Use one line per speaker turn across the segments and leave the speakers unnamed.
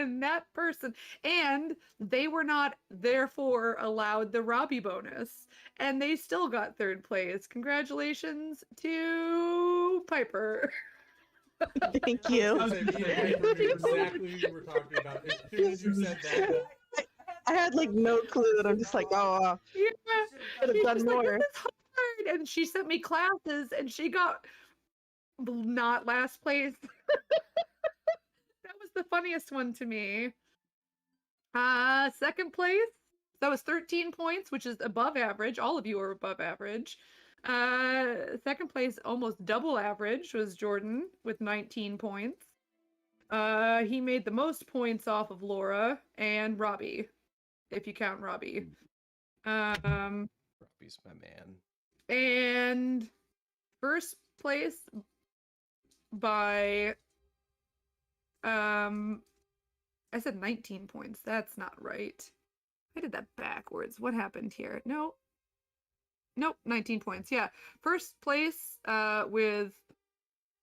And that person, and they were not therefore allowed the Robbie bonus, and they still got third place. Congratulations to Piper.
Thank
I
you.
was gonna say, me and Piper knew exactly who you were talking about as soon as you said that.
I had like no clue, and I'm just like, oh,
Yeah,
could have
she's
done
just like,
more.
this is hard, and she sent me classes, and she got not last place. That was the funniest one to me. Second place. That was 13 points, which is above average. All of you are above average. Second place, almost double average, was Jordan with 19 points. He made the most points off of Laura and Robbie, if you count Robbie.
Robbie's my man.
And first place by I said 19 points. That's not right. I did that backwards. What happened here? No. Nope, 19 points. Yeah. First place with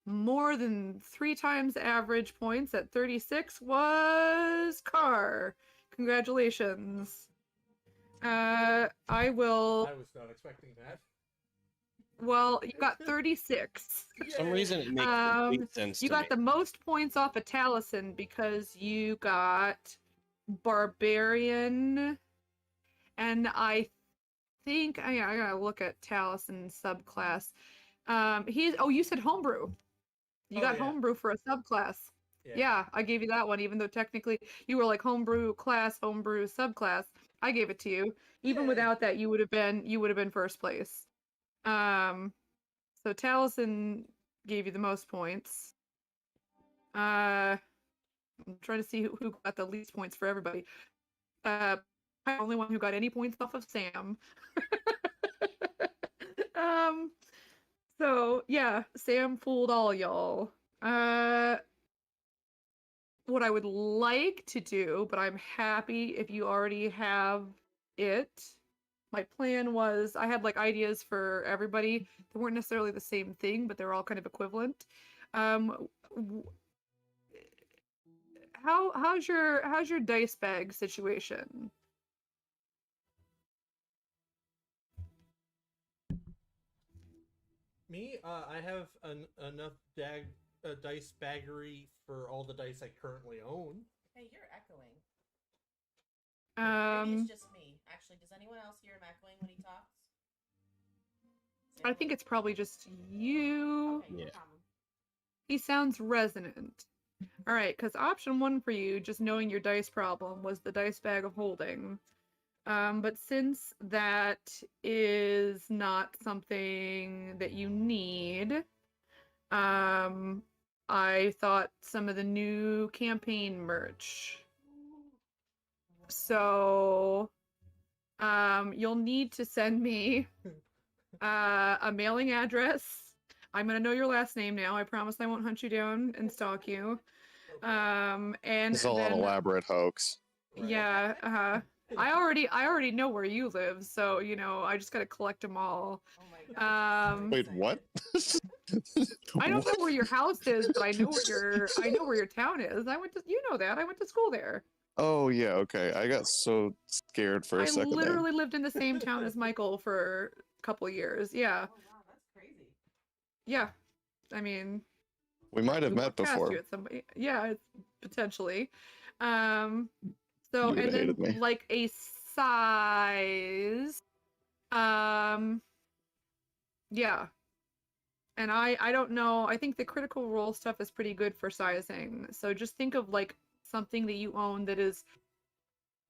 more than 3 times average points at 36 was Carr. Congratulations. I
was not expecting that.
Well, you got 36.
For some reason, it makes complete sense.
You
to
got
me.
the most points off of Taliesin because you got Barbarian, and I think I gotta look at Taliesin's subclass. You said homebrew. You got homebrew for a subclass. Yeah, I gave you that one, even though technically you were like homebrew class, homebrew subclass. I gave it to you. Even without that, you would have been first place. So Taliesin gave you the most points. I'm trying to see who got the least points for everybody. I'm the only one who got any points off of Sam. So yeah, Sam fooled all y'all. What I would like to do, but I'm happy if you already have it. My plan was I had like ideas for everybody. They weren't necessarily the same thing, but they're all kind of equivalent. How's your dice bag situation?
Me, I have enough dice baggery for all the dice I currently own.
Hey, you're echoing. Maybe it's just me. Actually, does anyone else hear him echoing when he talks?
I think it's probably just you.
Okay, no problem.
He sounds resonant. All right, because option 1 for you, just knowing your dice problem, was the dice bag of holding. But since that is not something that you need, I thought some of the new campaign merch. So, you'll need to send me a mailing address. I'm gonna know your last name now. I promise I won't hunt you down and stalk you. And
It's all an elaborate hoax.
Yeah, I already know where you live, so you know I just gotta collect them all.
Oh my god.
Wait, what?
I don't know where your house is, but I know where your town is. You know that. I went to school there.
Oh yeah, okay. I got so scared for a second.
I literally lived in the same town as Michael for a couple of years. Yeah.
Oh wow, that's crazy.
Yeah. I mean,
We might have
we
met
walked past
before.
you at somebody. Yeah, it's potentially. So
You
and
would've
then
hated me.
like a size. Yeah. And I don't know. I think the Critical Role stuff is pretty good for sizing. So just think of like something that you own that is,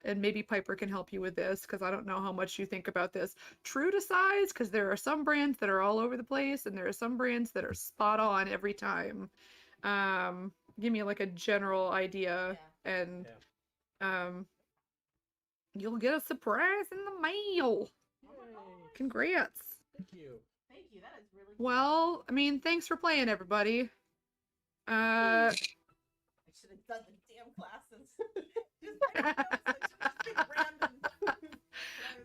and maybe Piper can help you with this because I don't know how much you think about this. True to size, because there are some brands that are all over the place and there are some brands that are spot on every time. Give me like a general idea and you'll get a surprise in the mail.
Yay.
Congrats.
Thank you.
Thank you. That is really cool.
Well, I mean, thanks for playing, everybody.
I should have done the damn classes. Just random.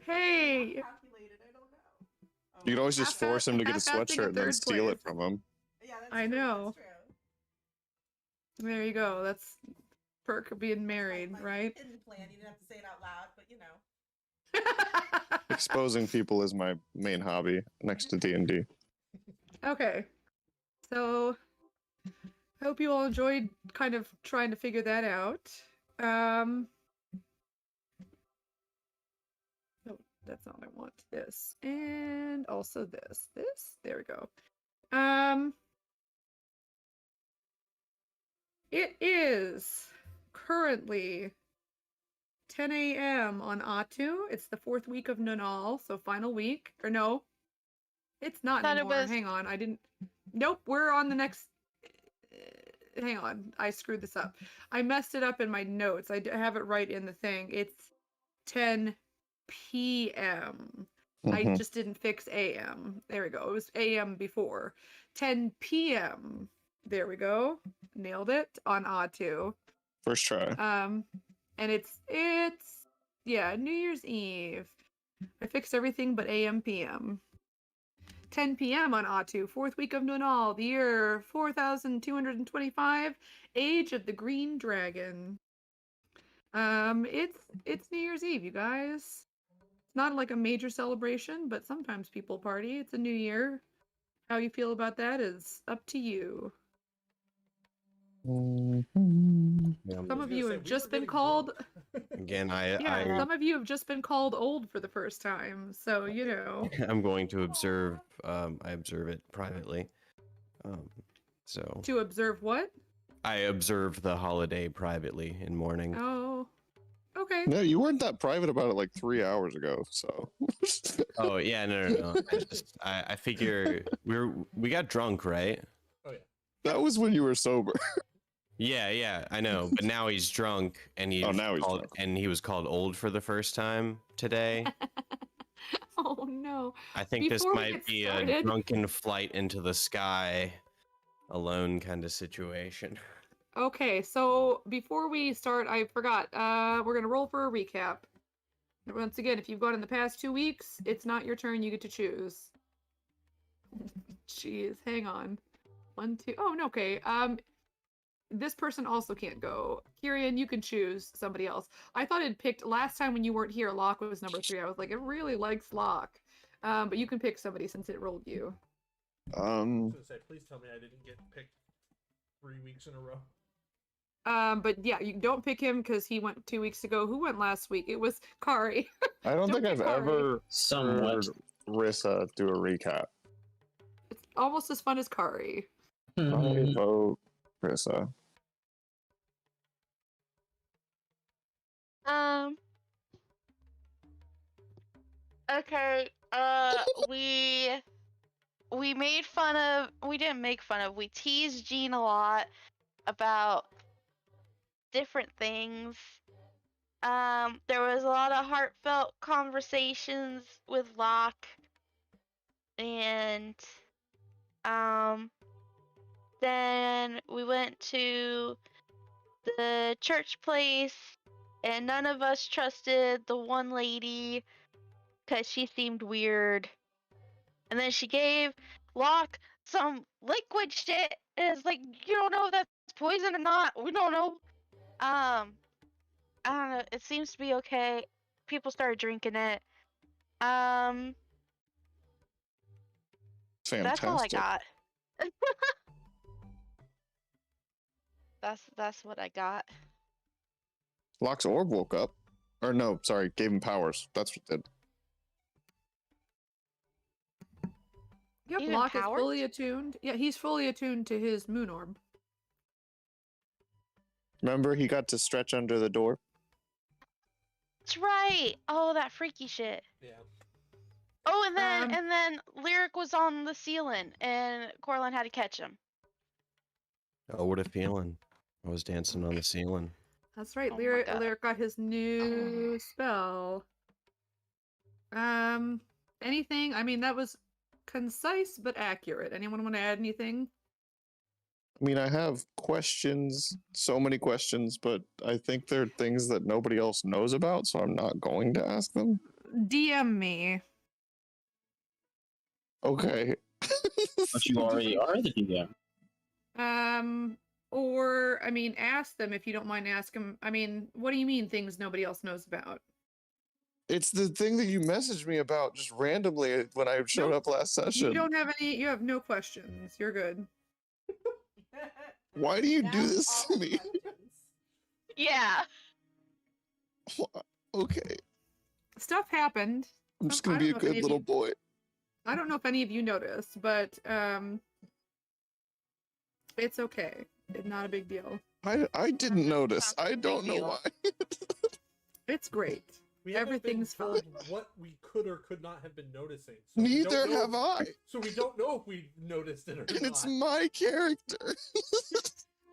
Hey.
Calculated. I don't know.
You could always just force him to get a
half-assing in
sweatshirt and then
third
steal it
place.
from him.
Yeah, that's
I
true.
know.
That's true.
There you go. perk of being married,
My
right?
hidden plan. You didn't have to say it out loud, but you know.
Exposing people is my main hobby next to D&D.
Okay. So I hope you all enjoyed kind of trying to figure that out. No, that's not what I want. This. And also this. This. There we go. It is currently 10 a.m. on Atu. It's the 4th week of Nunal, so final week. Or no, it's not
Thought it
anymore.
was-
Hang on, I didn't. Nope, we're on the next. Hang on, I screwed this up. I messed it up in my notes. I have it right in the thing. It's 10 p.m. I
Mhm.
just didn't fix AM. There we go. It was AM before. 10 p.m. There we go. Nailed it on Atu.
First try.
And it's yeah, New Year's Eve. I fixed everything but AM PM. 10 p.m. on Atu, 4th week of Nunal, the year 4225, Age of the Green Dragon. It's New Year's Eve, you guys. It's not like a major celebration, but sometimes people party. It's a new year. How you feel about that is up to you.
Yeah,
Some of
gonna
you
say,
have
we
just
were
been
getting
called.
again,
Yeah, some of you have just been called old for the first time, so you know.
I'm going to observe. I observe it privately. So
To observe what?
I observe the holiday privately in mourning.
Oh, okay.
No, you weren't that private about it like 3 hours ago, so.
Oh yeah, no. I figure we got drunk, right?
Oh yeah.
That was when you were sober.
Yeah, I know. But now he's drunk, and
Oh, now he's
called,
drunk.
and he was called old for the first time today.
Oh no.
I think this
Before we
might
get
be
started-
a drunken flight into the sky, alone kind of situation.
Okay, so before we start, I forgot. We're gonna roll for a recap. Once again, if you've gone in the past 2 weeks, it's not your turn. You get to choose. Jeez, hang on. 1, 2. Oh no, okay. This person also can't go. Kyrian, you can choose somebody else. I thought it picked last time when you weren't here. Locke was number 3. I was like, it really likes Locke. But you can pick somebody since it rolled you.
I was gonna say, please tell me I didn't get picked 3 weeks in a row.
But yeah, you don't pick him because he went 2 weeks ago. Who went last week? It was Kari.
I don't
Don't
think I've
pick Kari.
ever
Somewhat.
heard Rissa do a recap.
It's almost as fun as Kari.
I vote Rissa.
Okay. We made fun of. We didn't make fun of. We teased Jean a lot about different things. There was a lot of heartfelt conversations with Locke, and then we went to the church place, and none of us trusted the one lady because she seemed weird. And then she gave Locke some liquid shit, and it's like, you don't know if that's poison or not. We don't know. I don't know. It seems to be okay. People started drinking it.
Fantastic.
That's all I got. That's what I got.
Locke's orb woke up. Or no, sorry, gave him powers. That's what did.
Yep,
Even
Locke is
powers?
fully attuned. Yeah, he's fully attuned to his moon orb.
Remember, he got to stretch under the door?
That's right. Oh, that freaky shit.
Yeah.
Oh, and then
Um,
and then Lyric was on the ceiling, and Corlin had to catch him.
Oh, what a feeling! I was dancing on the ceiling.
That's right.
Oh my
Lyric
God.
Lyric got his new spell. Anything? I mean, that was concise but accurate. Anyone want to add anything?
I mean, I have questions, so many questions, but I think they're things that nobody else knows about, so I'm not going to ask them.
DM me.
Okay.
But you already are the DM.
Or, I mean, ask them if you don't mind asking. I mean, what do you mean things nobody else knows about?
It's the thing that you messaged me about just randomly when I showed
Nope.
up last session.
You don't have any, you have no questions. You're good.
Why do you do
Now
this
all
to me?
questions.
Yeah.
Okay,
Stuff happened.
I'm just
I
gonna
don't
be a
know if any
good
of
little
you-
boy.
I don't know if any of you noticed, but it's okay. It's not a big deal.
I didn't notice.
Sounds like
I
a big
don't know
deal.
why.
It's great.
We haven't been
Everything's
told
fine.
what we could or could not have been noticing. So we don't
Neither
know-
have I.
So we don't know if we noticed it or
And
not.
it's my character.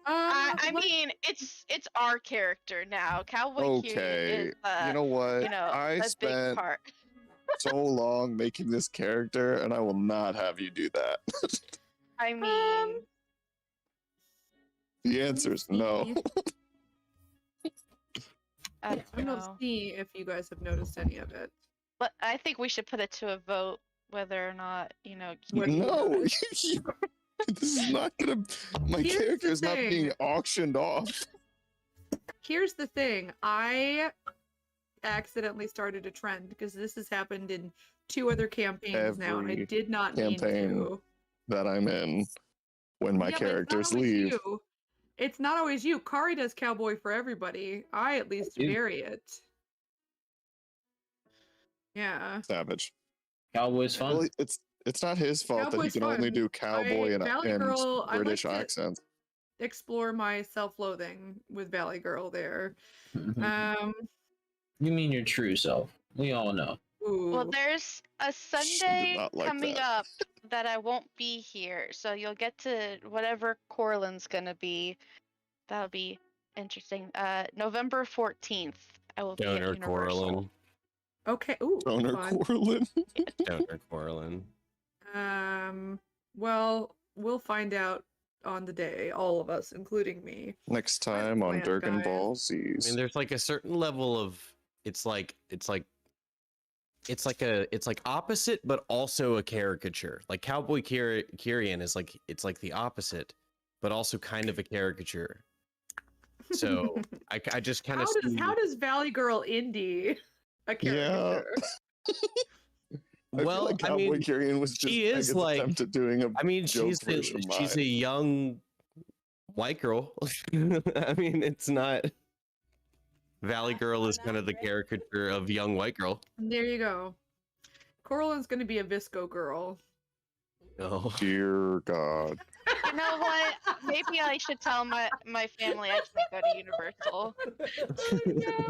I
Let-
mean, it's our character now. Cowboy Kiryu
Okay,
is,
you know what?
you know,
I
a big
spent
part.
so long making this character, and I will not have you do that.
I mean,
The answer is no.
I don't
I'm
know.
gonna see if you guys have noticed any of it.
But I think we should put it to a vote whether or not,
What do you
No,
notice?
this is not gonna. My
Here's the
character is not being
thing.
auctioned off.
Here's the thing. I accidentally started a trend because this has happened in 2 other campaigns now, and I
Every
did not mean
campaign
to.
That I'm in when my
Yeah, but it's not
characters
always
leave.
you. It's not always you. Kari does cowboy for everybody. I at least
do.
vary it. Yeah.
Savage.
Cowboy's fun.
Well, it's not his fault that he
Cowboy's
can only
fun.
do cowboy and
Valley Girl, I like
British
to-
accents.
Explore my self-loathing with Valley Girl there.
You mean your true self. We all know.
Well,
Ooh.
there's a
She did
Sunday
not like
coming
that.
up that I won't be here, so you'll get to whatever Corlin's gonna be. That'll be interesting. November 14th, I will be at
Donor
Universal.
Corlin.
Okay. Ooh.
Donor
fun.
Corlin.
Donor Corlin.
Well, we'll find out on the day, all of us, including me.
Next time on
plan,
Durgan
guys.
Ball
I
Z's.
mean, there's like a certain level of it's like opposite, but also a caricature. Like Cowboy Kyrian is like it's like the opposite, but also kind of a caricature. So I just kind of
how does Valley Girl indie a
Yeah.
character?
I
well,
feel like
I
Cowboy
mean,
Kyrian was just
she is
Megan's
like-
attempt at doing a
I mean,
joke
she's
version of
she's a
mine.
young white girl. I mean, it's not. Valley Girl is kind of the caricature of young white girl.
There you go. Corlin's gonna be a Visco girl.
Oh,
Dear God.
You know what? Maybe I should tell my family I should go to Universal.
Oh, no.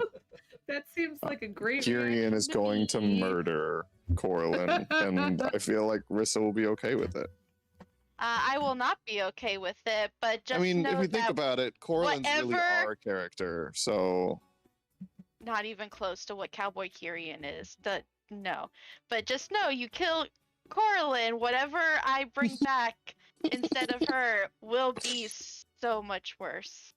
That seems like a great
Kyrian
reaction
is going to
me.
murder Corlin, and I feel like Rissa will be okay with it.
I will not be okay with it, but just
I mean,
know
if you think
that
about it, Corlin's really
whatever-
our character, so
not even close to what Cowboy Kyrian is. No, but just know you kill Corlin, whatever I bring back instead of her will be so much worse.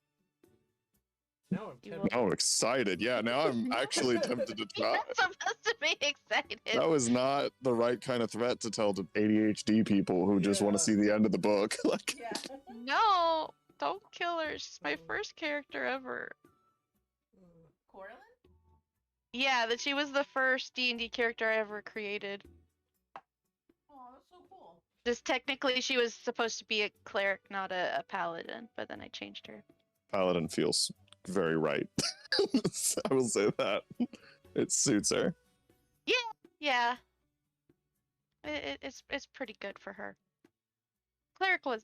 Now I'm
You
tempted.
I'm excited. Yeah, now I'm actually tempted to
You're
try.
not supposed to be excited.
That was not the right kind of threat to tell to ADHD people who just want
Yeah.
to see the end of the book. Like,
Yeah.
No, don't kill her. She's my first character ever.
Corlin?
Yeah, that she was the first D&D character I ever created.
Oh, that's so cool.
Just technically, she was supposed to be a cleric, not a paladin, but then I changed her.
Paladin feels very right. I will say that. It suits her.
Yeah, it's pretty good for her. Cleric was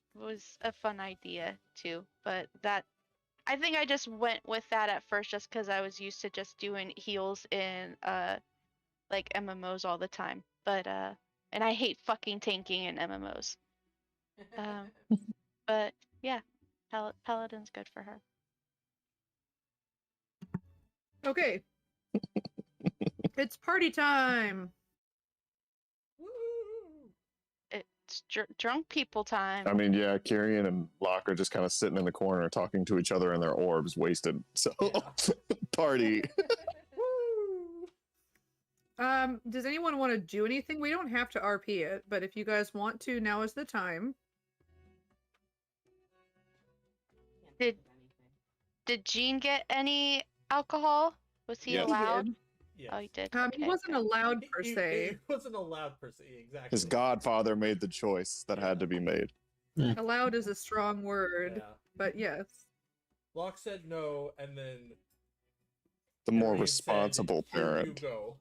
a fun idea too, but that I think I just went with that at first just because I was used to just doing heals in like MMOs all the time. But and I hate fucking tanking in MMOs. But yeah, Paladin's good for her.
Okay. It's party time.
Woo!
It's drunk people time.
I mean, yeah, Kyrian and Locke are just kind of sitting in the corner talking to each other in their orbs, wasted. So, party.
Woo!
Does anyone want to do anything? We don't have to RP it, but if you guys want to, now is the time.
Did Gene get any alcohol? Was he
Yes. He
allowed?
did.
Yes.
Oh, he did.
He
Okay,
wasn't
good.
allowed per
He
se.
wasn't allowed per se, exactly.
His godfather made the choice that had to be made.
Allowed is a strong word,
Yeah.
but yes.
Locke said no, and then
The more
Tyrion said,
responsible
"Here
parent.
You go.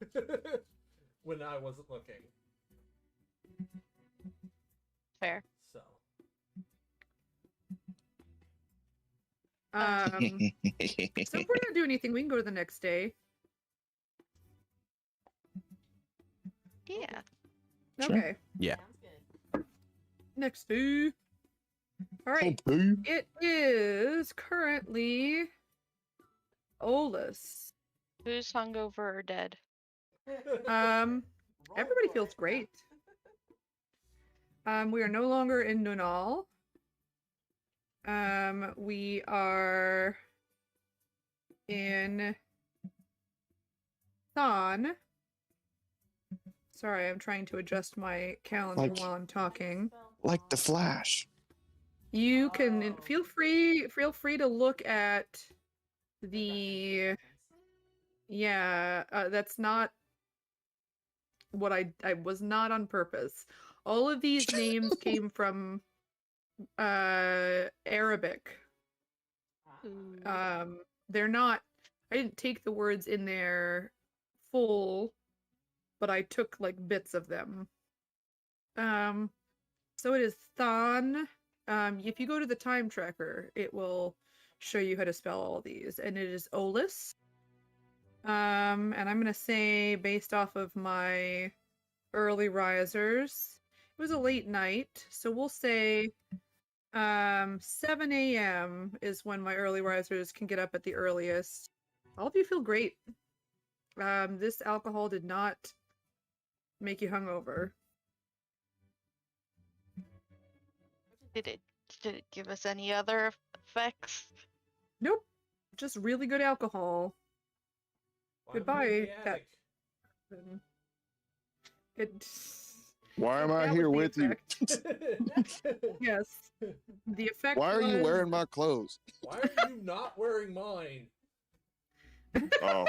When I wasn't looking.
Fair.
So
So if we're not doing anything, we can go to the next day.
Yeah.
Sure.
Okay.
Yeah.
Sounds good.
Next day. All right.
Okay.
It is currently Olus.
Who's hungover or dead?
Everybody feels great. We are no longer in Nunal. We are in Thon. Sorry, I'm trying to adjust my calendar
Like-
while I'm talking.
Like the Flash.
You can
Oh.
feel free to look at the that's not what I was not on purpose. All of these names came from Arabic. They're not, I didn't take the words in there full, but I took like bits of them. So it is Than. If you go to the time tracker, it will show you how to spell all these, and it is Olus. And I'm gonna say, based off of my early risers, it was a late night, so we'll say 7 a.m. is when my early risers can get up at the earliest. All of you feel great. This alcohol did not make you hungover.
Did it give us any other effects?
Nope. Just really good alcohol.
Why am I in
Goodbye,
the
Cat.
attic?
It.
Why am I
that was
here
the
with you?
effect. Yes. The effect.
Why are you
was-
wearing my clothes?
Why are you not wearing mine?
Oh,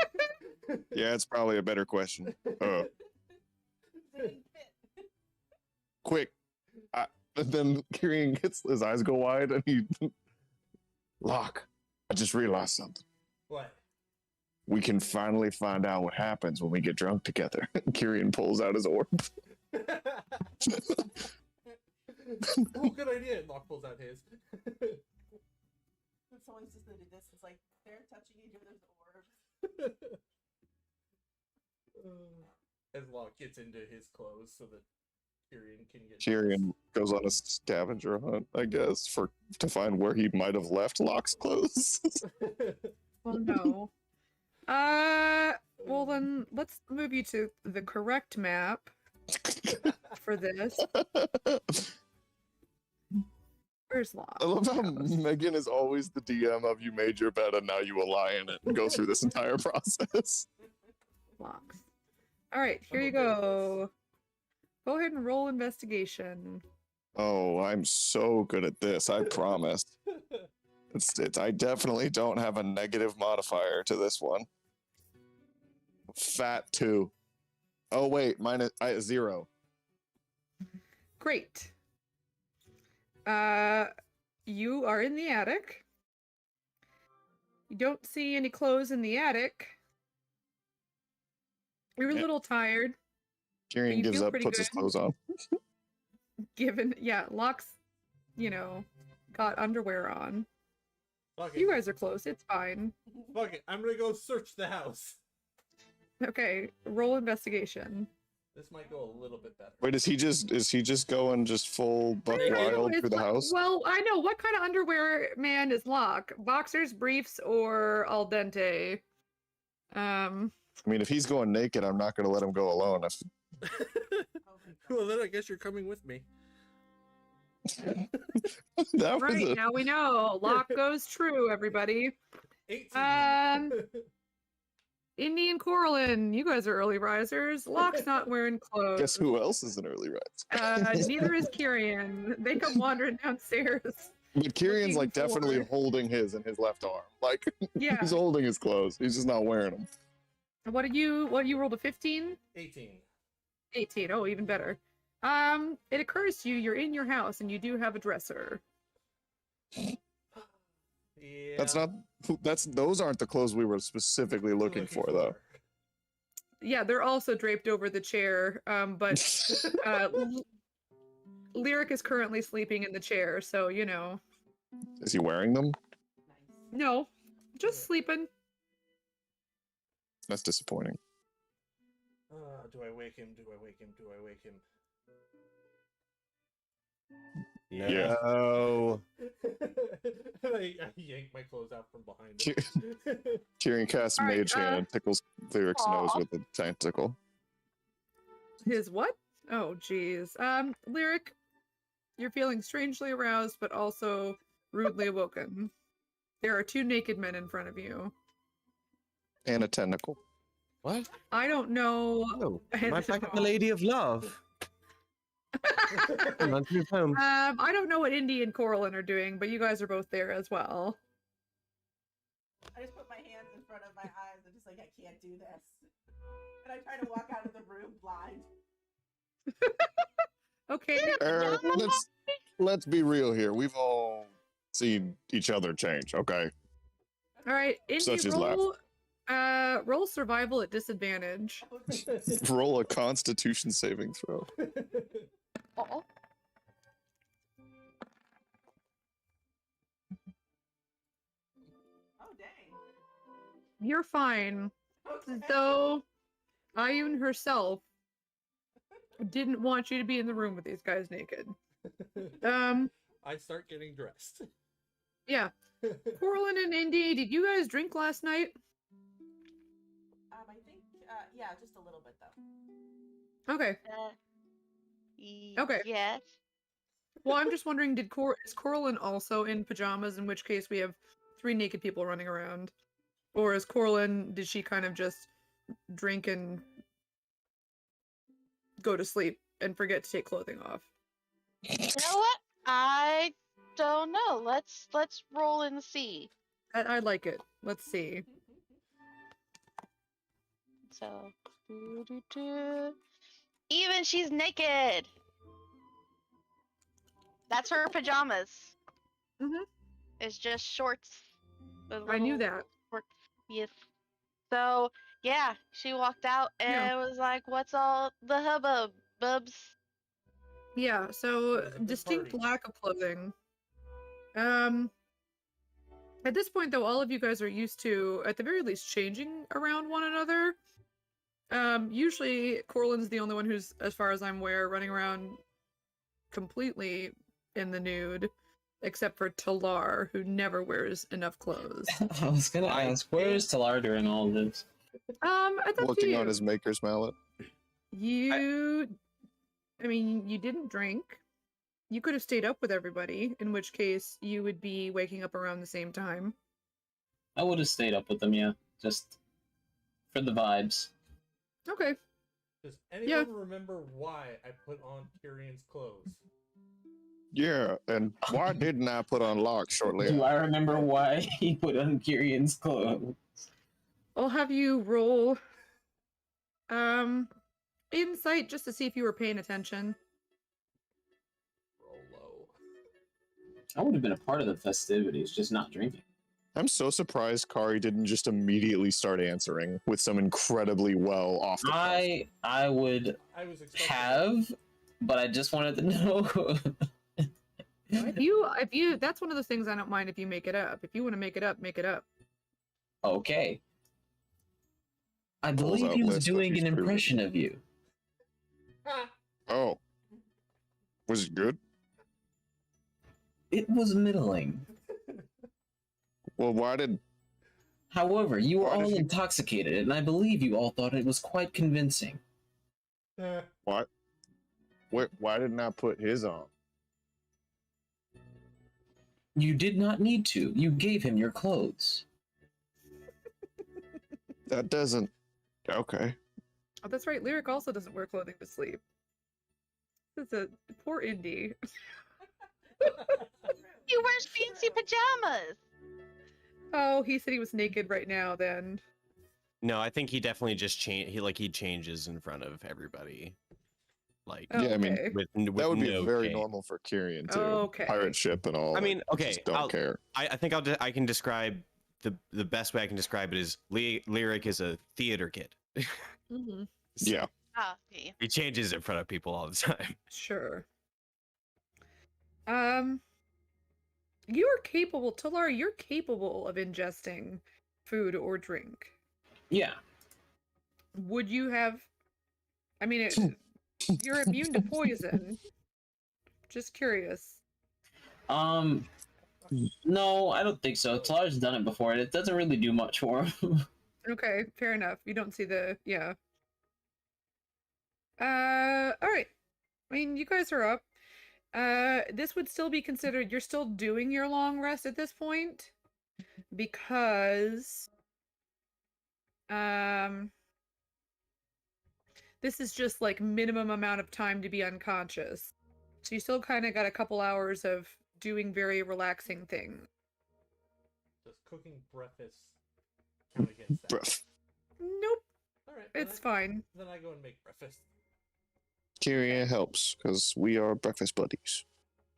yeah, it's probably a better question.
Didn't fit.
Quick. And then Kirian gets his eyes go wide and he. Locke, I just realized something.
What?
We can finally find out what happens when we get drunk together. Kirian pulls out his orb.
Oh, good idea. Locke pulls out his.
Someone's just did this. It's like they're touching each other's orbs.
As Locke gets into his clothes so that Tyrion can get.
Kirian goes on a scavenger hunt, I guess, to find where he might have left Locke's clothes.
Well, no. Well then, let's move you to the correct map for this. Where's Locke?
I love how Megan is always the DM of you made your bed and now you will lie in it and go through this entire process.
Locks. All right, here
I'm
you
okay with
go. Go ahead and roll investigation.
Oh, I'm so good at this, I promise. I definitely don't have a negative modifier to this one. Fat 2. Oh wait, minus 0.
Great. You are in the attic. You don't see any clothes in the attic. You're a
Yeah.
little tired,
Kirian
you
gives
feel
up,
pretty
puts his
good.
clothes on.
given, Locke's, got underwear on.
Fuck
You
it.
guys are close, it's fine.
Fuck it. I'm gonna go search the house.
Okay, roll investigation.
This might go a little bit better.
Wait, is he just going just full buck
I don't know,
wild
it's
through the
like-
house?
Well, I know. What kind of underwear man is Locke? Boxers, briefs, or al dente?
I mean, if he's going naked, I'm not going to let him go alone.
Well, then I guess you're coming with me.
That was
Right,
a-
now we know. Locke goes true, everybody.
18.
Indy and Coralin, you guys are early risers. Locke's not wearing clothes.
guess who else is an early rise?
Neither is Kirian. They come wandering downstairs.
But Kirian's
looking
like definitely
for-
holding his in his left arm. Like
Yeah.
he's holding his clothes. He's just not wearing them.
What you rolled a 15?
18.
18. Oh, even better. It occurs to you you're in your house and you do have a dresser.
Yeah.
Those aren't the clothes we were specifically looking for though.
Yeah, they're also draped over the chair. But Lyric is currently sleeping in the chair, so you know.
Is he wearing them?
No, just sleeping.
That's disappointing.
Do I wake him? Do I wake him? Do I wake him?
Yeah.
No.
I yank my clothes out from behind him.
Kirian casts
All right,
Mage Hand and tickles Lyric's nose
Aw.
with a tentacle.
His what? Oh, geez. Lyric, you're feeling strangely aroused, but also rudely awoken. There are 2 naked men in front of you.
And a tentacle.
What?
I don't know.
Oh,
I
am I
don't
back at the
know.
Lady of Love? Come on, move home.
I don't know what Indy and Coraline are doing, but you guys are both there as well.
I just put my hands in front of my eyes and just like, I can't do this. And I try to walk out of the room blind.
Okay.
Let's be real here. We've all seen each other change, okay?
All right. Indy,
Such is life.
roll survival at disadvantage.
Roll a Constitution saving throw.
Oh,
Oh, dang.
You're fine.
Okay.
Though Ayun herself didn't want you to be in the room with these guys naked.
I start getting dressed.
Yeah. Coraline and Indy, did you guys drink last night?
I think, yeah, just a little bit though.
Okay. Okay.
Yes.
Well, I'm just wondering, is Coraline also in pajamas? In which case, we have 3 naked people running around, or is Coraline? Did she kind of just drink and go to sleep and forget to take clothing off?
You know what? I don't know. Let's roll and see.
I like it. Let's see.
So, doo-doo-doo. Even she's naked. That's her pajamas.
Mhm.
It's just shorts. with
I knew
little
that.
short- Yes. So yeah, she walked out and
Yeah.
was like, "What's all the hubbub, bubs?"
Yeah. So
It was a good
distinct
party.
lack of clothing. At this point, though, all of you guys are used to, at the very least, changing around one another. Usually, Coraline's the only one who's, as far as I'm aware, running around completely in the nude, except for Talar, who never wears enough clothes.
I was gonna ask, where is Talar during all of this?
It's up to
Looking
you.
on his maker's mallet.
I mean, you didn't drink. You could have stayed up with everybody, in which case you would be waking up around the same time.
I would have stayed up with them, yeah, just for the vibes.
Okay.
Does anyone remember why I put on Kirian's clothes?
Yeah, and why didn't I put on lock shortly
Do
after?
I remember why he put on Kirian's clothes?
I'll have you roll insight just to see if you were paying attention.
Roll low.
I would have been a part of the festivities, just not drinking.
I'm so surprised Kari didn't just immediately start answering with some incredibly well off the cuff.
I would
I was expecting
have, but I just wanted to know.
If you that's one of those things I don't mind if you make it up. If you want to make it up, make it up.
Okay. I
Pulls
believe
out
he was
list of
doing
his
an
previous-
impression of you.
Oh. Was it good?
It was middling.
Well, why did
However, you were
Why did
all
he-
intoxicated, and I believe you all thought it was quite convincing.
why didn't I put his on?
You did not need to. You gave him your clothes.
That doesn't. Okay.
Oh, that's right. Lyric also doesn't wear clothing to sleep. This is a poor Indy.
He wears fancy pajamas.
Oh, he said he was naked right now. Then.
No, I think he definitely just he changes in front of everybody. Like
Oh,
Yeah, I mean,
okay.
with
That would be
no
very
cape.
normal for Kyrian too.
Okay.
Pirate ship and all.
I mean,
like,
okay,
just don't care.
I think I can describe the best way I can describe it is Lyric is a theater kid.
Hmm.
Yeah.
Ah, okay.
He changes in front of people all the time.
Sure. You are capable, Talar. You're capable of ingesting food or drink.
Yeah.
Would you have? I mean, you're immune to poison. Just curious.
No, I don't think so. Talar's done it before, and it doesn't really do much for him.
Okay, fair enough. You don't see the yeah. All right. I mean, you guys are up. This would still be considered. You're still doing your long rest at this point, because this is just like minimum amount of time to be unconscious. So you still kind of got a couple hours of doing very relaxing things.
Does cooking breakfast count against that?
Bruh.
Nope,
All right.
it's fine.
Then I go and make breakfast.
Kyrian helps because we are breakfast buddies.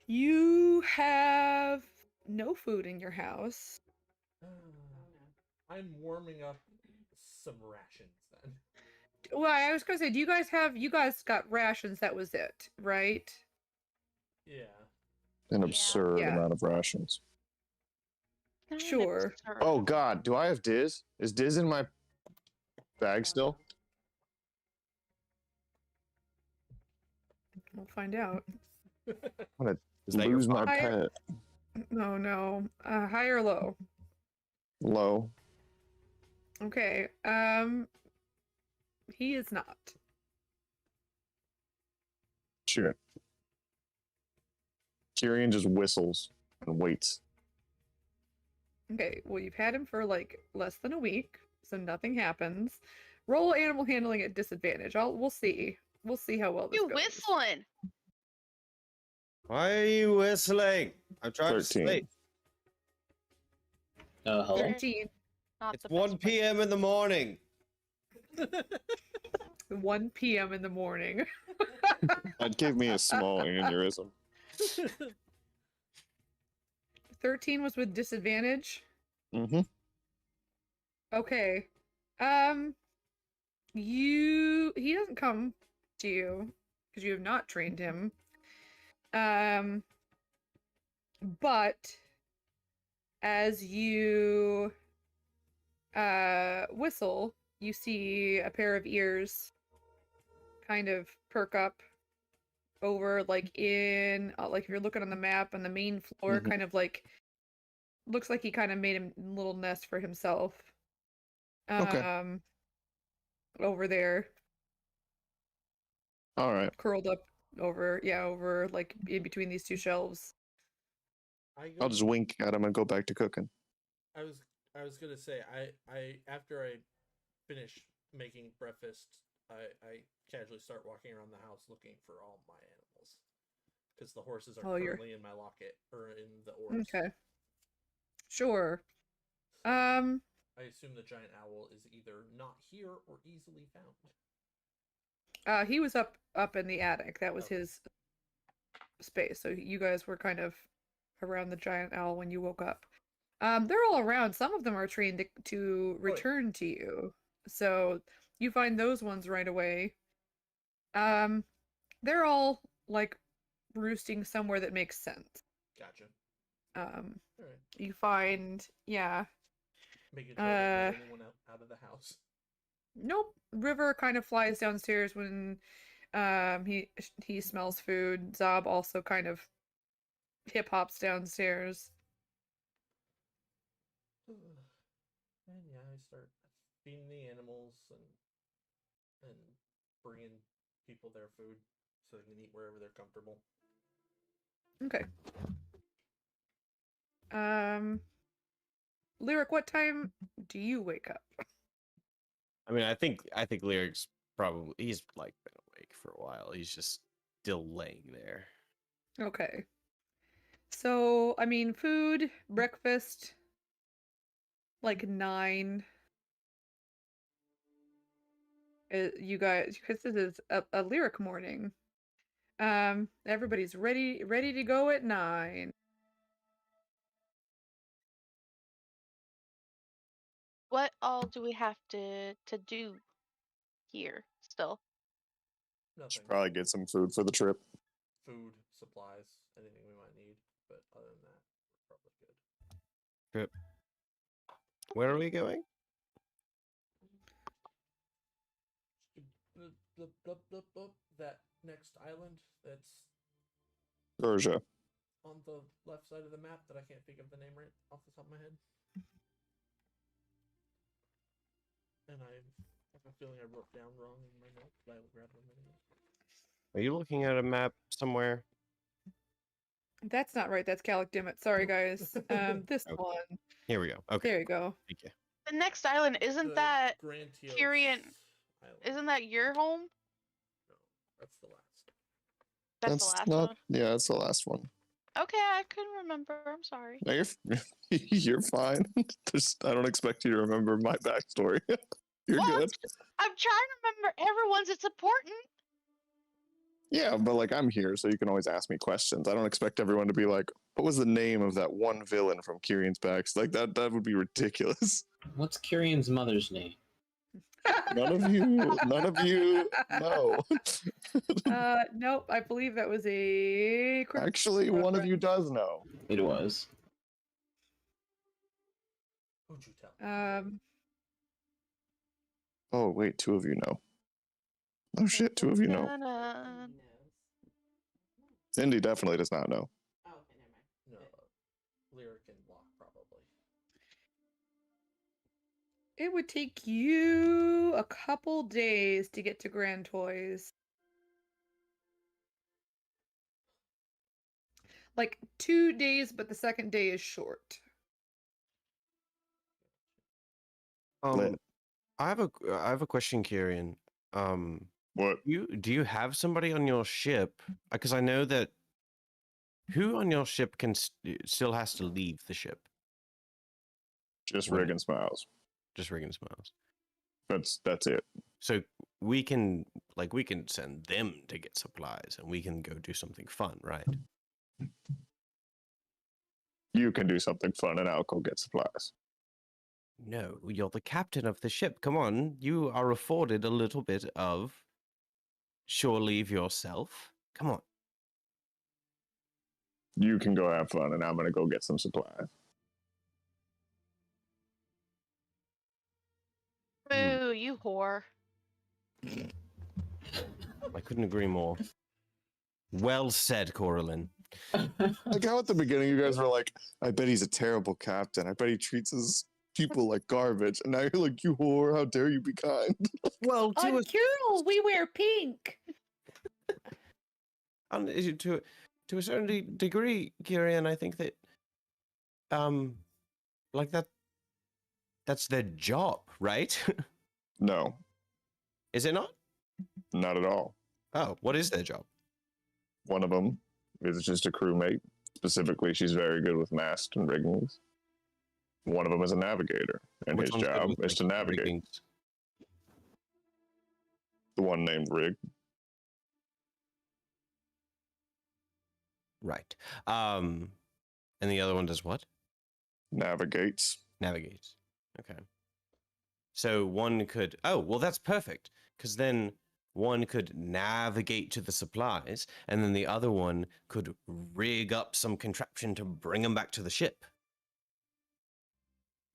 You have no food in your house.
I'm warming up some rations then.
Well, I was gonna say, you guys got rations, that was it, right?
Yeah.
An
Yeah.
absurd
Yeah.
amount of rations.
Kind of
Sure.
absurd.
Oh God, do I have Diz? Is Diz in my bag still?
We'll find out.
Is that your
Lose my
fault?
pet.
No, no. High or low?
Low.
Okay. He is not.
Shit. Kyrian just whistles and waits.
Okay, well, you've had him for like less than a week, so nothing happens. Roll animal handling at disadvantage. We'll see. We'll see how well this
You
goes.
whistling?
Why are you whistling? I'm trying
13.
to sleep.
Hello?
13.
Not
It's
the best
1
way.
p.m. in the morning.
1 p.m. in the morning.
That gave me a small aneurysm.
13 was with disadvantage.
Mm-hmm.
Okay. He doesn't come to you because you have not trained him. But as you whistle, you see a pair of ears kind of perk up over like in like if you're looking on the map on the main floor,
Mhm.
kind of like looks like he kind of made a little nest for himself.
Okay.
Over there,
All right.
curled up over like in between these two shelves.
I'll just wink at him and go back to cooking.
I was gonna say I after I finish making breakfast, I casually start walking around the house looking for all my animals because the horses are
Oh, you're-
currently in my locket or in the oars.
Okay. Sure.
I assume the giant owl is either not here or easily found.
He was up in the attic. That was
Okay.
his space. So you guys were kind of around the giant owl when you woke up. They're all around. Some of them are trained to return to you. So you find those ones right away. They're all like roosting somewhere that makes sense.
Gotcha.
All
All right.
you find, yeah.
Making sure I don't let anyone out of the house.
Nope. River kind of flies downstairs when he smells food. Zob also kind of hip hops downstairs.
And yeah, I start feeding the animals and bringing people their food so they can eat wherever they're comfortable.
Okay. Lyric, what time do you wake up?
I mean, I think Lyric's probably he's like been awake for a while. He's just still laying there.
Okay. So, I mean, food, breakfast, like 9. You guys, because this is a lyric morning. Everybody's ready to go at 9.
What all do we have to do here still?
Nothing.
Should probably get some food for the trip.
Food, supplies, anything we might need. But other than that, we're probably good.
Where are we going?
That next island that's
Persia.
on the left side of the map that I can't think of the name right off the top of my head. And I have a feeling I wrote down wrong in my notes, but I will grab them anyway.
Are you looking at a map somewhere?
That's not right. That's Calic Dimmet. Sorry, guys. This
Okay.
one.
Here we go. Okay.
There you go.
Thank you.
The next island isn't
The
that
Grantios
Kyrian-
Island.
isn't that your home?
No, that's the last.
That's the last
not.
one.
Yeah, that's the last one.
Okay, I couldn't remember. I'm sorry.
No, you're fine. I don't expect you to remember my backstory. You're
What?
good.
I'm trying to remember everyone's. It's important.
Yeah, but like I'm here, so you can always ask me questions. I don't expect everyone to be like, "What was the name of that one villain from Kyrion's Backs?" Like that would be ridiculous.
What's Kyrion's mother's name?
None of you know.
Nope. I believe that was a.
Actually, one of you does know.
It was.
Who'd you tell?
Oh wait, 2 of you know. Oh shit, 2 of you know.
Ta-da.
Cindy definitely does not know.
Oh, okay, never mind.
No, Lyric and Block probably.
It would take you a couple days to get to Grand Toys. Like 2 days, but the second day is short.
Lit.
I have a question, Kyrian.
What?
Do you have somebody on your ship? Because I know that who on your ship can still has to leave the ship.
Just
What?
Rig and Smiles.
Just Regan Smiles.
That's it.
So we can send them to get supplies, and we can go do something fun, right?
You can do something fun, and I'll go get supplies.
No, you're the captain of the ship. Come on, you are afforded a little bit of shore leave yourself. Come on.
You can go have fun, and I'm gonna go get some supplies.
Boo, you whore.
I couldn't agree more. Well said, Coraline.
Like how at the beginning you guys were like, "I bet he's a terrible captain. I bet he treats his people like garbage," and now you're like, "You whore! How dare you be kind?"
Well,
On Kirill, we wear pink.
to a certain degree, Kyrian, I think that like that's their job, right?
No,
Is it not?
not at all.
Oh, what is their job?
One of them is just a crewmate. Specifically, she's very good with mast and riggings. One of them is a navigator, and
Which
his
one's good
job
with,
is to
like,
navigate.
riggings?
The one named Rig.
Right. And the other one does what?
Navigates.
Navigates. Okay. So one could. Oh, well, that's perfect. Because then one could navigate to the supplies, and then the other one could rig up some contraption to bring them back to the ship.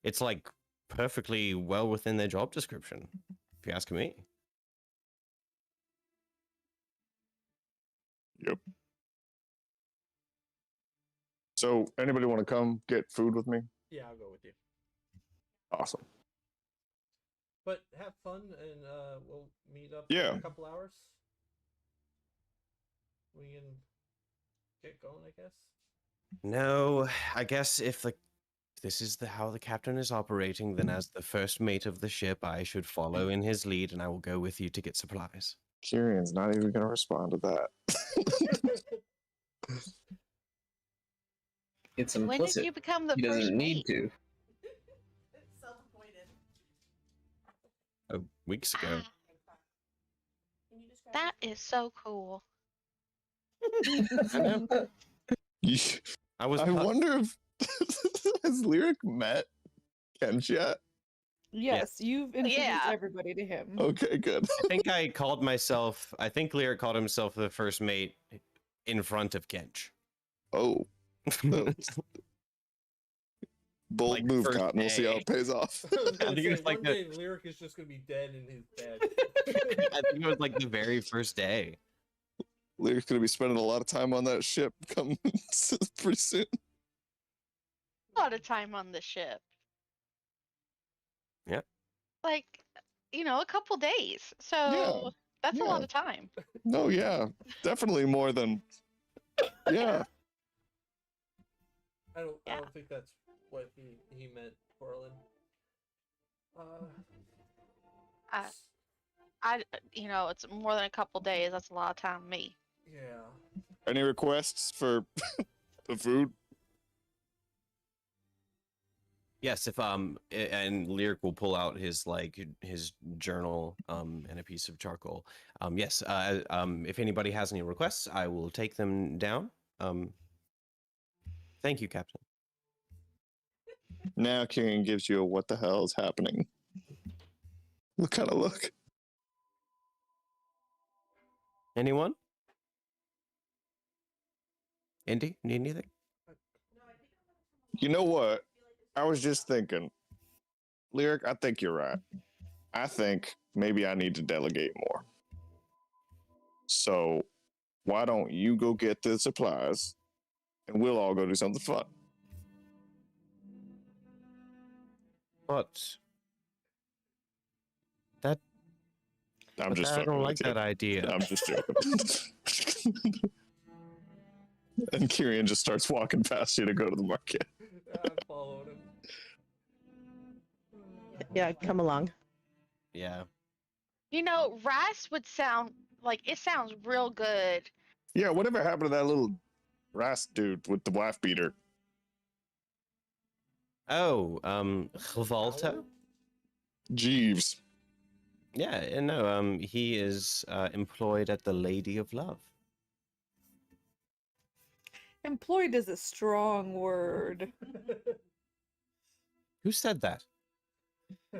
It's like perfectly well within their job description, if you ask me.
Yep. So, anybody want to come get food with me?
Yeah, I'll go with you.
Awesome.
But have fun, and we'll meet up
Yeah.
in a couple hours. We can get going, I guess.
No, I guess if this is how the captain is operating, then as the first mate of the ship, I should follow in his lead, and I will go with you to get supplies.
Kyrion's not even going to respond to that.
It's
When did
implicit.
you become the
He
first
doesn't need
mate?
to.
Self-appointed.
Weeks ago.
Ah, that is so cool.
I know. I was.
I wonder if has Lyric met Kench yet?
Yes, you've introduced
Yeah.
everybody to him.
Okay, good.
I think I called myself. I think Lyric called himself the first mate in front of Kench.
Oh, bold
Like,
move,
first
Cotton. We'll see how
day.
it pays off.
I was gonna
think
say,
it's like
one
the-
day Lyric is just gonna be dead in his bed.
I think it was like the very first day.
Lyric's gonna be spending a lot of time on that ship coming pretty soon.
A lot of time on the ship.
Yeah.
Like, a couple days. So that's a lot
yeah.
of time.
No, yeah, definitely more than. Yeah,
I don't
Yeah.
think that's what he meant, Corlin.
It's more than a couple days. That's a lot of time to me.
Yeah.
any requests for the food?
Yes, if and Lyric will pull out his his journal and a piece of charcoal. Yes, if anybody has any requests, I will take them down. Thank you, Captain.
Now Kieran gives you a what the hell is happening. What kind of look?
Anyone? Indy, need anything?
You know what? I was just thinking, Lyric, I think you're right. I think maybe I need to delegate more. So why don't you go get the supplies and we'll all go do something fun?
But that
I'm
but
just
I
fucking
don't
with
like
you.
that idea.
I'm just joking. And Kieran just starts walking past you to go to the market.
I'm following him.
Yeah, come along.
Yeah.
Rice would sound like it sounds real good.
Yeah, whatever happened to that little Ras dude with the wife beater?
Oh, Volta?
Jeeves.
Yeah, no, he is employed at the Lady of Love.
Employed is a strong word.
Who said that?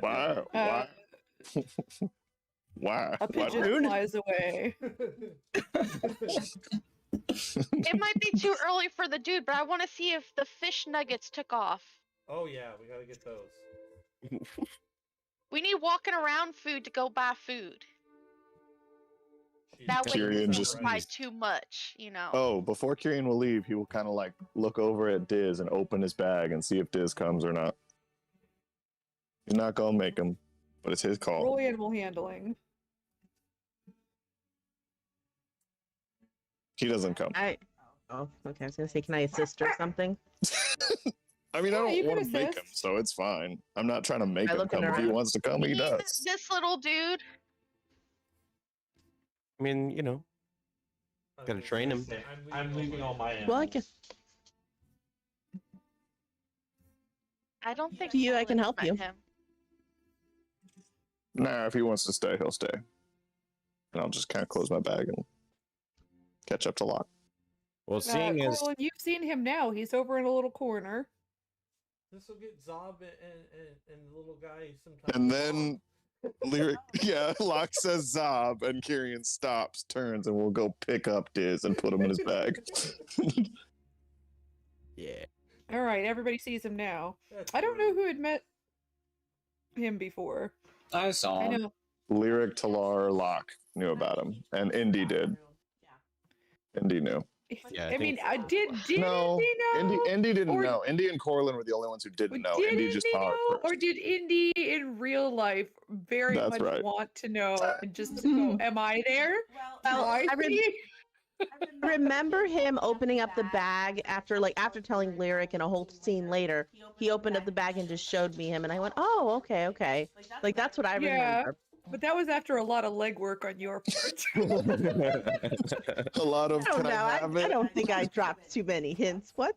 Why?
Uh,
Why? Why?
A
Why
pigeon
rude?
flies away.
It might be too early for the dude, but I want to see if the fish nuggets took off.
Oh yeah, we gotta get those.
We need walking around food to go buy food. That way
Tyrion
we don't
just-
buy too much,
Oh, before Kieran will leave, he will kind of like look over at Diz and open his bag and see if Diz comes or not. He's not gonna make him, but it's his call.
Roll animal handling.
He doesn't come.
Oh, okay. I was gonna say, can I assist or something?
I mean,
Yeah,
I
you
don't
can
want to make him,
assist.
so it's fine. I'm not trying to make
Am I
him
looking
come. If he
around?
wants to come, he does.
This little dude.
I mean, gotta train him.
I'm leaving all my
Well, I can.
I don't think
To you, I can
Colin's
help
met
you.
him.
Nah, if he wants to stay, he'll stay. And I'll just kind of close my bag and catch up to Locke.
Well, seeing as
Corlin, you've seen him now. He's over in a little corner.
This will get Zob and the little guy sometime.
And then Lyric, yeah, Locke says Zob, and Kieran stops, turns, and we'll go pick up Diz and put him in his bag.
yeah.
All right, everybody sees him now.
That's
I don't know
rude.
who had met him before.
I saw
I
him.
know.
Lyric, Talar, Locke knew about him, and Indy did. Indy knew.
Yeah, I
I mean,
think-
I did
No,
Indy know?
Indy didn't
Or-
know. Indy and Corlin were the only ones who didn't know.
Did
Indy just
Indy
talked
know? Or
first.
did Indy in real life very
That's
much
right.
want to know and just to go, am I there?
Well,
Do I
I rem-
see?"
Remember him opening up the bag after telling Lyric in a whole scene later. He opened up the bag and just showed me him, and I went, "Oh, okay." Like that's what I
Yeah.
remember.
But that was after a lot of legwork on your part.
A lot of
I don't
can
know.
I have it?
I don't think I dropped too many hints. What?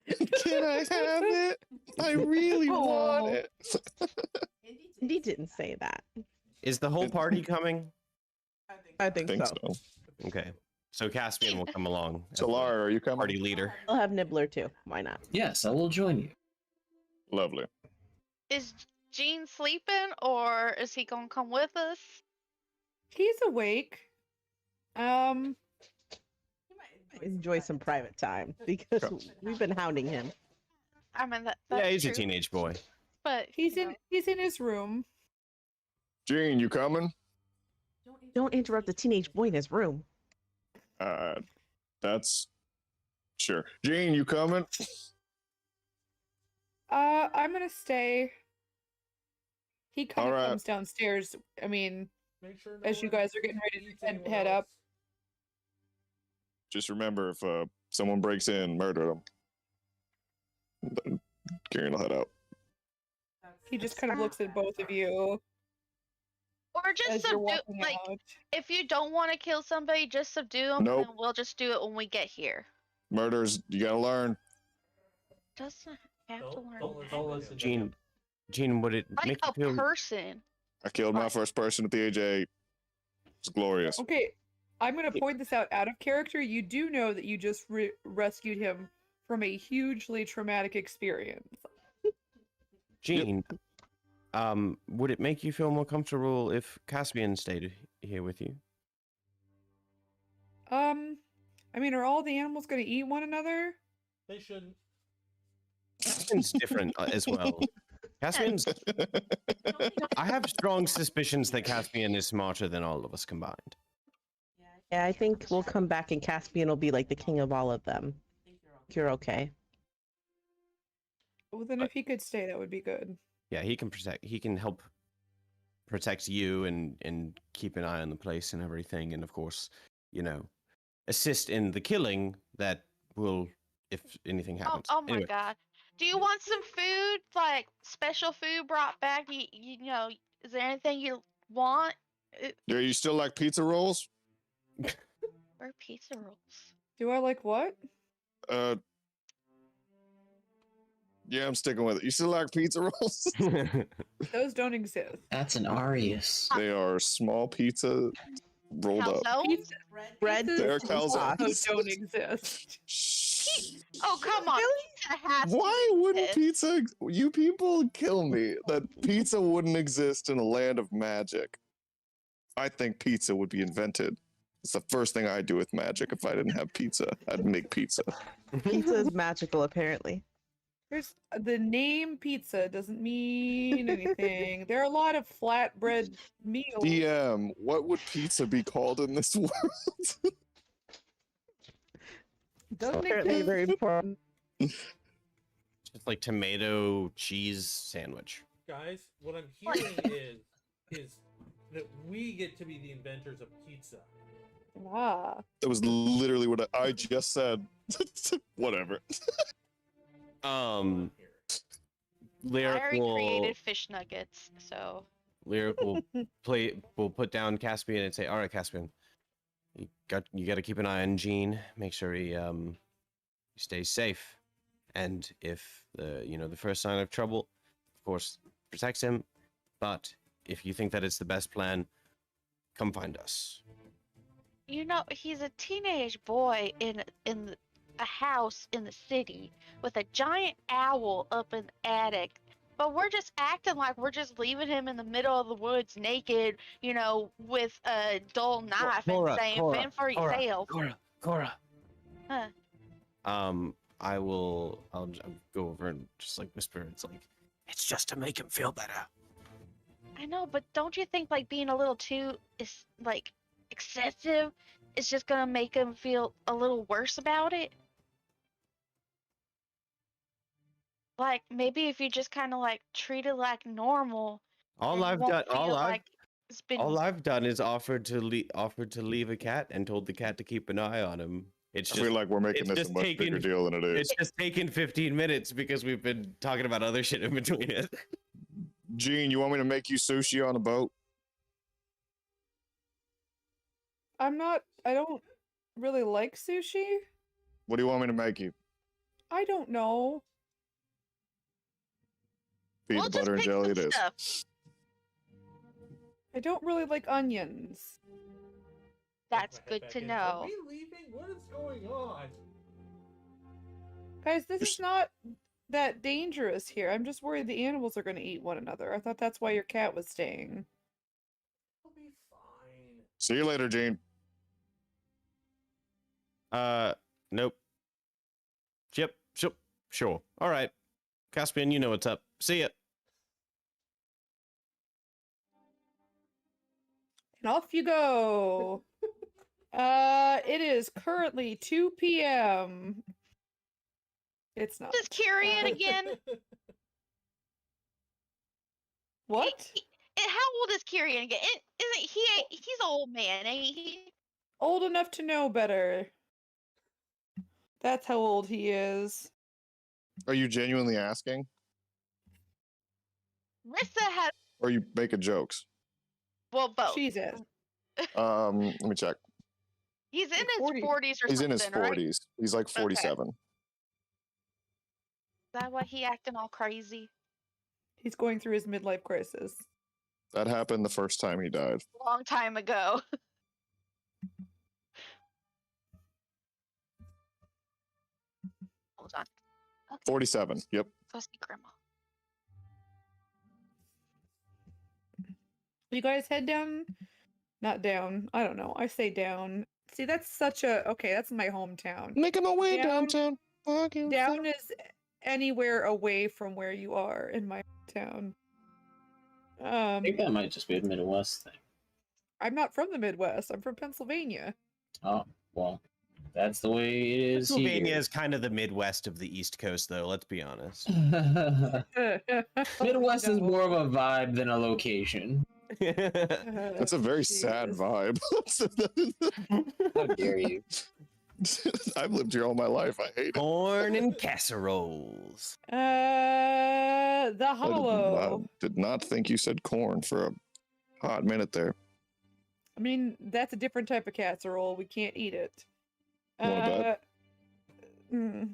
Can I have it? I really want
Aw.
it.
Indy didn't say that.
Is the whole party coming?
I
I
think,
think
so.
so.
Okay. So Caspian will come along. as the
Solar, are you coming?
party leader.
I'll have Nibbler too. Why not?
Yes, I will join you.
Lovely.
Is Gene sleeping or is he gonna come with us?
He's awake.
Enjoy some private time because we've been hounding him.
I mean that's
Yeah, he's
true,
a teenage boy.
but
he's
you
in
know.
he's in his room.
Gene, you coming?
Don't interrupt the teenage boy in his room.
That's sure. Gene, you coming?
I'm gonna stay. He kind of
Alright.
comes downstairs. I mean,
Make sure
as you
one
guys are getting ready
eats
to
anyone
head up.
else.
Just remember, if someone breaks in, murder them. Then Kieran will head out.
He just kind of looks at both of you
Or just
as you're
subdue
walking
like
out.
if you don't want to kill somebody, just subdue them
Nope.
and we'll just do it when we get here.
Murders, you gotta learn.
Doesn't have to
Don't-
learn
don't
that.
listen to
Gene,
him.
Gene, would it
Like
make
a
you feel?
person.
I killed my first person at the age of 8. It's glorious.
Okay, I'm gonna point this out of character. You do know that you just rescued him from a hugely traumatic experience.
Gene, would it make you feel more comfortable if Caspian stayed here with you?
I mean, are all the animals gonna eat one another?
They shouldn't.
Caspian's different as well. Caspian's. I have strong suspicions that Caspian is smarter than all of us combined.
Yeah, I think we'll come back and Caspian will be like the king of all of them. You're okay.
Well, then if he could stay, that would be good.
Yeah, he can protect. He can help protect you and keep an eye on the place and everything, and of course, you know, assist in the killing that will, if anything
Oh,
happens.
oh my
Anyway,
god. Do you want some food? Like special food brought back? You know, is there anything you want?
Do you still like pizza rolls?
Or pizza rolls?
Do I like what?
Yeah, I'm sticking with it. You still like pizza rolls?
Those don't exist.
That's an Arius.
They are small pizza rolled up.
Calzones?
Pizza,
Bread
pizzas
They're
and
calzones.
tacos don't exist.
Shh.
Oh come on! Pizza has to
Why wouldn't
exist.
pizza? You people kill me that pizza wouldn't exist in a land of magic. I think pizza would be invented. It's the first thing I'd do with magic if I didn't have pizza. I'd make pizza.
Pizza is magical, apparently.
There's the name pizza doesn't mean anything. There are a lot of flatbread meals.
DM, what would pizza be called in this world?
Doesn't
Apparently
exist.
very important.
just like tomato cheese sandwich.
Guys, what I'm hearing is that we get to be the inventors of pizza.
Ah,
That was literally what I just said. Whatever.
Um,
I
Lyric
already
will
created fish nuggets, so
Lyric will put down Caspian and say, "All right, Caspian, you got to keep an eye on Gene. Make sure he stays safe, and if the first sign of trouble, of course, protect him. But if you think that it's the best plan, come find us."
you know he's a teenage boy in a house in the city with a giant owl up in the attic. But we're just acting like we're just leaving him in the middle of the woods naked, you know, with a dull knife
Cora,
and saying,
Cora,
fend for
Cora,
yourself.
Cora.
Huh.
I'll go over and just like whisper. It's like, it's just to make him feel better.
I know, but don't you think like being a little too is like excessive is just gonna make him feel a little worse about it? Like maybe if you just kind of like treat it like normal.
All
then you
I've
won't
done,
feel like it's been.
all I've done is offered to leave a cat and told the cat to keep an eye on him. It's
I
just
feel like we're making
it's
this a
just
much bigger
taken-
deal than it is.
it's just taken 15 minutes because we've been talking about other shit in between it.
Gene, you want me to make you sushi on a boat?
I don't really like sushi.
What do you want me to make you?
I don't know.
Peanut
We'll just
butter and
pick
jelly
some
it is.
stuff.
I don't really like onions.
That's
Put my head
good
back
to
in.
know.
Are we leaving? What is going on?
Guys, this is not that dangerous here. I'm just worried the animals are going to eat one another. I thought that's why your cat was staying.
I'll be fine.
See you later, Gene.
Nope. Yep, sure. All right. Caspian, you know what's up. See ya.
And off you go. It is currently 2 p.m. It's not.
Just Kyrian again.
What?
How old is Kyrian again? Isn't he? He's an old man, ain't he?
Old enough to know better. That's how old he is.
Are you genuinely asking?
Rissa has
Or are you making jokes?
both.
She's it.
Let me check.
He's in
Like
his
40.
40s or
He's
something,
in his
right?
40s. He's like 47.
Is that why he acting all crazy?
He's going through his midlife crisis.
That happened the first time he died.
Long time ago. Hold on.
47. Yep.
Go see Grandma.
You guys head down? Not down. I don't know. I say down. See, that's such a... Okay, that's my hometown.
Making my way
Down-
downtown. Fucking
Down is anywhere away from where you are in my town.
I think that might just be a Midwest thing.
I'm not from the Midwest. I'm from Pennsylvania.
Oh, well, that's the way it is
Pennsylvania
here.
is kind of the Midwest of the East Coast, though. Let's be honest.
Midwest is
No.
more of a vibe than a location.
That's a very sad vibe.
How dare you?
I've lived here all my life. I hate it.
Corn and casseroles.
The
I
Hollow.
did not think you said corn for a hot minute there.
I mean, that's a different type of casserole. We can't eat it.
Want a bet?
Mm.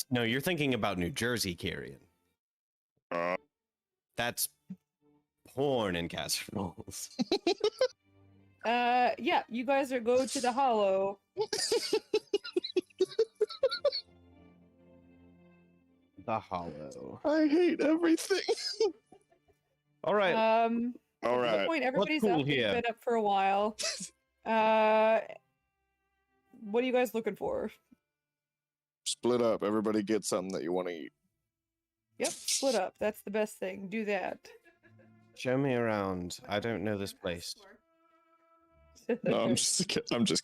No, you're thinking about New Jersey, Kyrian.
Uh,
That's porn and casseroles.
Yeah, you guys are go to the Hollow.
The Hollow.
I hate everything.
All right.
All
At this
right.
point, everybody's
cool
up. They've
here?
been up for a while. What are you guys looking for?
Split up. Everybody get something that you want to eat.
Yep, split up. That's the best thing. Do that.
Show me around. I don't know this place.
No, I'm just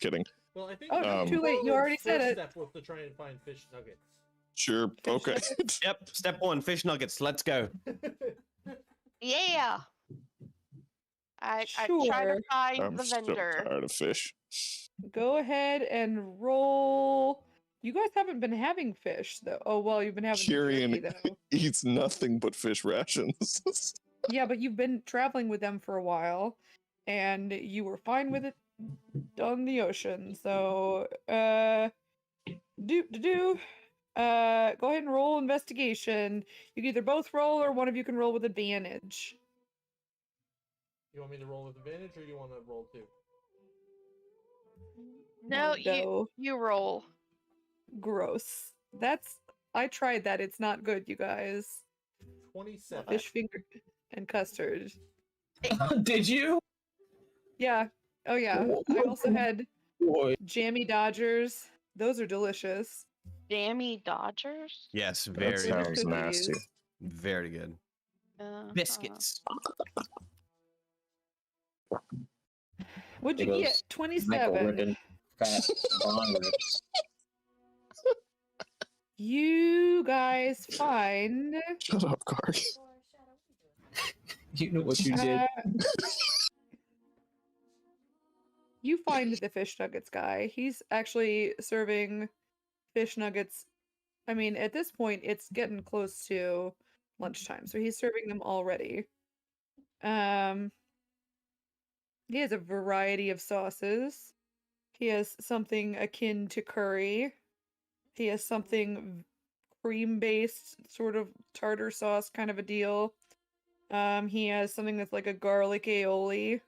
kidding.
Well, I think
Oh, no,
too
late, you already said it.
Step was to try and find fish nuggets.
Sure. Okay.
Yep. Step one: fish nuggets. Let's go.
Yeah. I try
Sure.
to find
I'm
the
so
vendor.
tired of fish.
Go ahead and roll. You guys haven't been having fish, though. Oh, well, you've been having
Kyrian
turkey, though.
eats nothing but fish rations.
Yeah, but you've been traveling with them for a while, and you were fine with it on the ocean. So, go ahead and roll investigation. You can either both roll, or one of you can roll with advantage.
You want me to roll with advantage, or you want to roll too?
No,
No.
you roll.
Gross. I tried that. It's not good, you guys.
27.
Fish finger and custard.
Did you?
Yeah. Oh yeah. I also had
Boy.
jammy Dodgers. Those are delicious.
Jammy Dodgers?
Yes,
That
very,
Ritter
sounds nasty.
cookies.
very good. Biscuits.
What'd you
It
get?
goes
27.
Rippin' fat bong rips.
You guys find
Shut up, Cardi.
You know what you did.
you find the fish nuggets guy. He's actually serving fish nuggets. I mean, at this point, it's getting close to lunchtime, so he's serving them already. He has a variety of sauces. He has something akin to curry. He has something cream-based, sort of tartar sauce kind of a deal. He has something that's like a garlic aioli.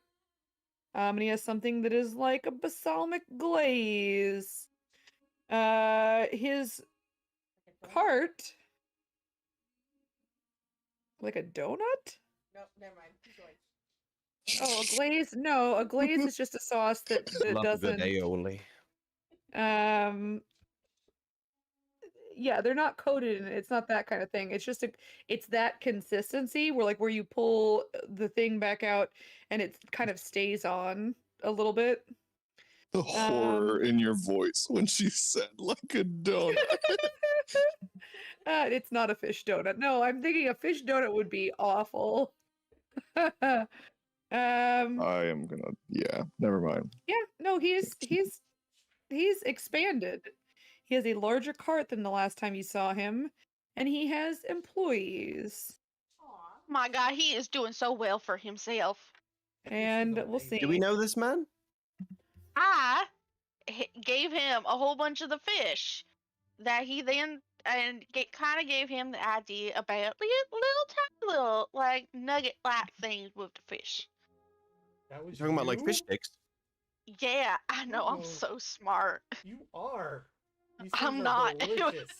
And he has something that is like a balsamic glaze. His cart, like a donut?
Nope, never mind. Keep going.
Oh, a glaze? No, a glaze is just a sauce that
Love a good
doesn't.
aioli.
Yeah, they're not coated in it. It's not that kind of thing. It's just it's that consistency where like where you pull the thing back out and it kind of stays on a little bit.
The horror in your voice when she said like a donut.
It's not a fish donut. No, I'm thinking a fish donut would be awful.
I am gonna, yeah, never mind.
Yeah, no, he's expanded. He has a larger cart than the last time you saw him, and he has employees.
Aw.
My God, he is doing so well for himself.
And we'll see.
Do we know this man?
I gave him a whole bunch of the fish that he then kind of gave him the idea about little like nugget like things with the fish.
That was
You're talking about like
you?
fish sticks.
Yeah, I know. I'm
Oh.
so smart.
You are. These
I'm
things are
not.
delicious.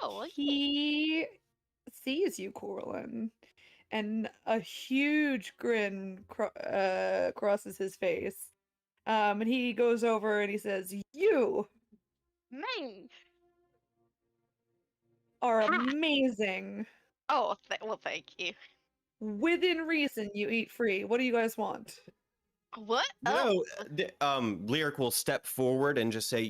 Oh,
He sees you, Corlin, and a huge grin crosses his face. And he goes over and he says, "You
me.
are
Ha.
amazing.
Oh, well, thank you.
Within reason, you eat free. What do you guys want?"
What?
No, Lyric will step forward and just say,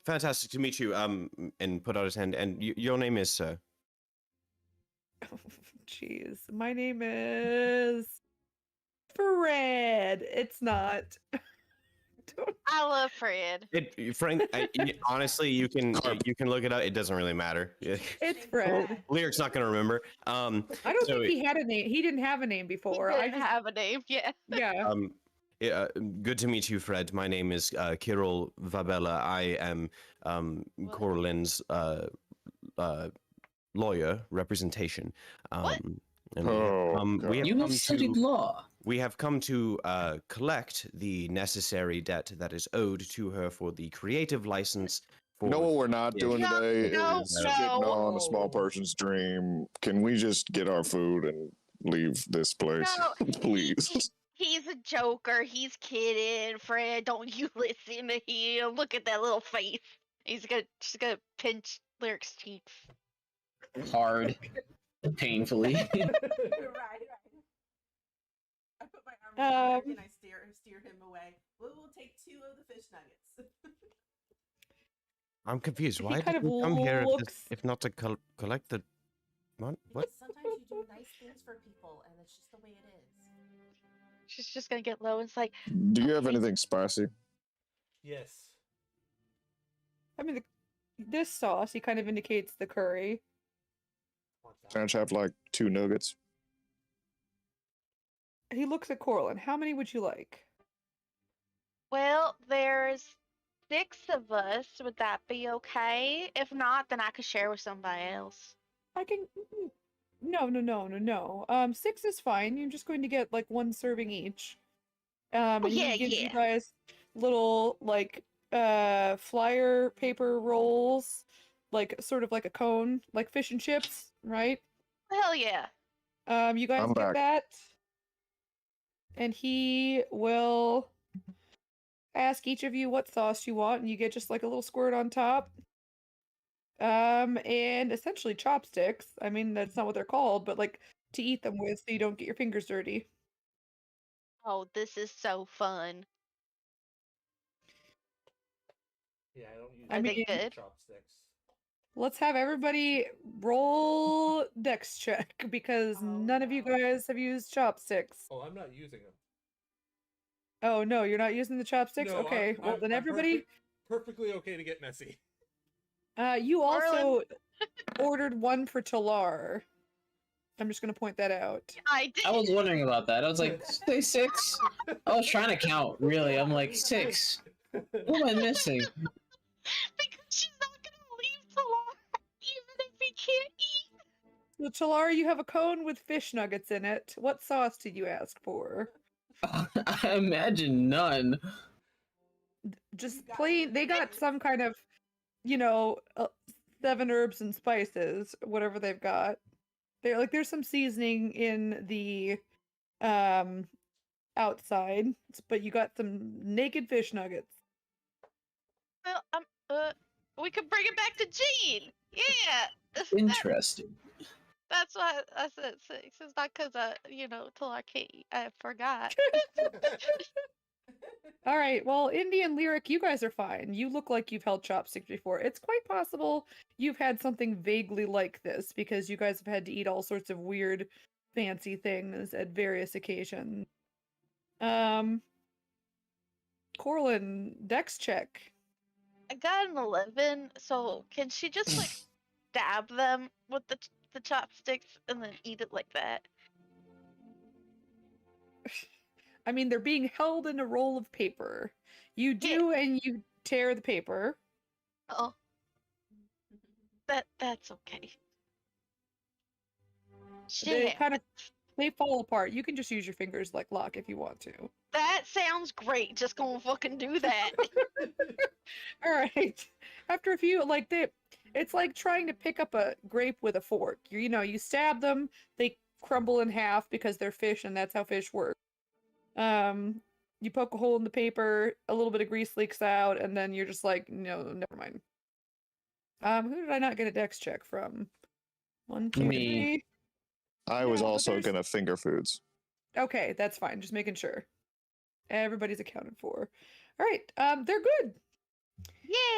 fantastic to meet you. And put out his hand. And your name is, sir.
Jeez, my name is Fred. It's not.
I love Fred.
Frank, honestly, you can look it up. It doesn't really matter.
It's Fred.
Lyric's not gonna remember.
I don't
So-
think he had a name. He didn't have a name before.
He
I
didn't
just,
have a name. Yeah.
yeah.
Yeah, good to meet you, Fred. My name is Kirill Vabella. I am Corlin's lawyer representation.
What?
And
Oh,
we have
You
come
have studied
to,
law.
we have come to collect the necessary debt that is owed to her for the creative license. For
You know what we're not
Yeah.
doing
No,
today
no,
is
no.
getting on a small person's dream. Can we just get our food and leave this place,
No,
please?
He's a joker. He's kidding. Fred, don't you listen to him. Look at that little face. She's gonna pinch Lyric's cheeks.
Hard. Painfully.
right. I put my arm around him and I steer him away. We'll take 2 of the fish nuggets.
I'm confused.
He
Why
kind
did
of
we come here
looks-
if not to collect the money? What?
Sometimes you do nice things for people, and it's just the way it is.
She's just gonna get low and it's like,
Do you have anything spicy?
Yes.
I mean, this sauce, he kind of indicates the curry.
Want that?
Can I just have like 2 nuggets?
He looks at Corlin. How many would you like?
well, there's 6 of us. Would that be okay? If not, then I could share with somebody else.
I can. No. 6 is fine. You're just going to get like 1 serving each. And
yeah,
he gives you
yeah.
guys little like flyer paper rolls, like sort of like a cone, like fish and chips, right?
Hell yeah.
You guys
I'm
get
back.
that, and he will ask each of you what sauce you want, and you get just like a little squirt on top. And essentially chopsticks. I mean, that's not what they're called, but like to eat them with, so you don't get your fingers dirty.
Oh, this is so fun.
Yeah, I don't use
I
Are they
mean-
good?
chopsticks.
Let's have everybody roll dex check because
Oh,
none of you
no.
guys have used chopsticks.
Oh, I'm not using them.
Oh no, you're not using the chopsticks?
No,
Okay, well then everybody
perfectly okay to get messy.
you also
Marlon.
ordered 1 for Talar. I'm just gonna point that out.
I did.
I was wondering about that. I was like, say 6? I was trying to count, really. I'm like, 6. What am I missing?
because she's not gonna leave Talar even if he can't eat.
So, Chalara, you have a cone with fish nuggets in it. What sauce did you ask for?
I imagine none.
Just plain. They got some kind of, 7 herbs and spices, whatever they've got. There's some seasoning in the outside, but you got some naked fish nuggets.
Well, we could bring it back to Jean. Yeah.
Interesting.
That's why I said 6. It's not because Talar can't eat. I forgot.
All right, well, Indy and Lyric, you guys are fine. You look like you've held chopsticks before. It's quite possible you've had something vaguely like this because you guys have had to eat all sorts of weird, fancy things at various occasions. Corlin, Dex check.
I got an 11, so can she just like stab them with the chopsticks and then eat it like that?
I mean, they're being held in a roll of paper. You do, and you tear the paper.
Oh, that's okay.
They
Shit.
they fall apart. You can just use your fingers like lock if you want to.
That sounds great. Just gonna fucking do that.
All right. After a few, it's like trying to pick up a grape with a fork. You stab them, they crumble in half because they're fish, and that's how fish work. You poke a hole in the paper, a little bit of grease leaks out, and then you're just like, no, never mind. Who did I not get a dex check from? 1, 2,
Me.
3.
I was
Yeah, but
also
there's-
gonna finger foods.
Okay, that's fine. Just making sure. Everybody's accounted for. All right, they're good.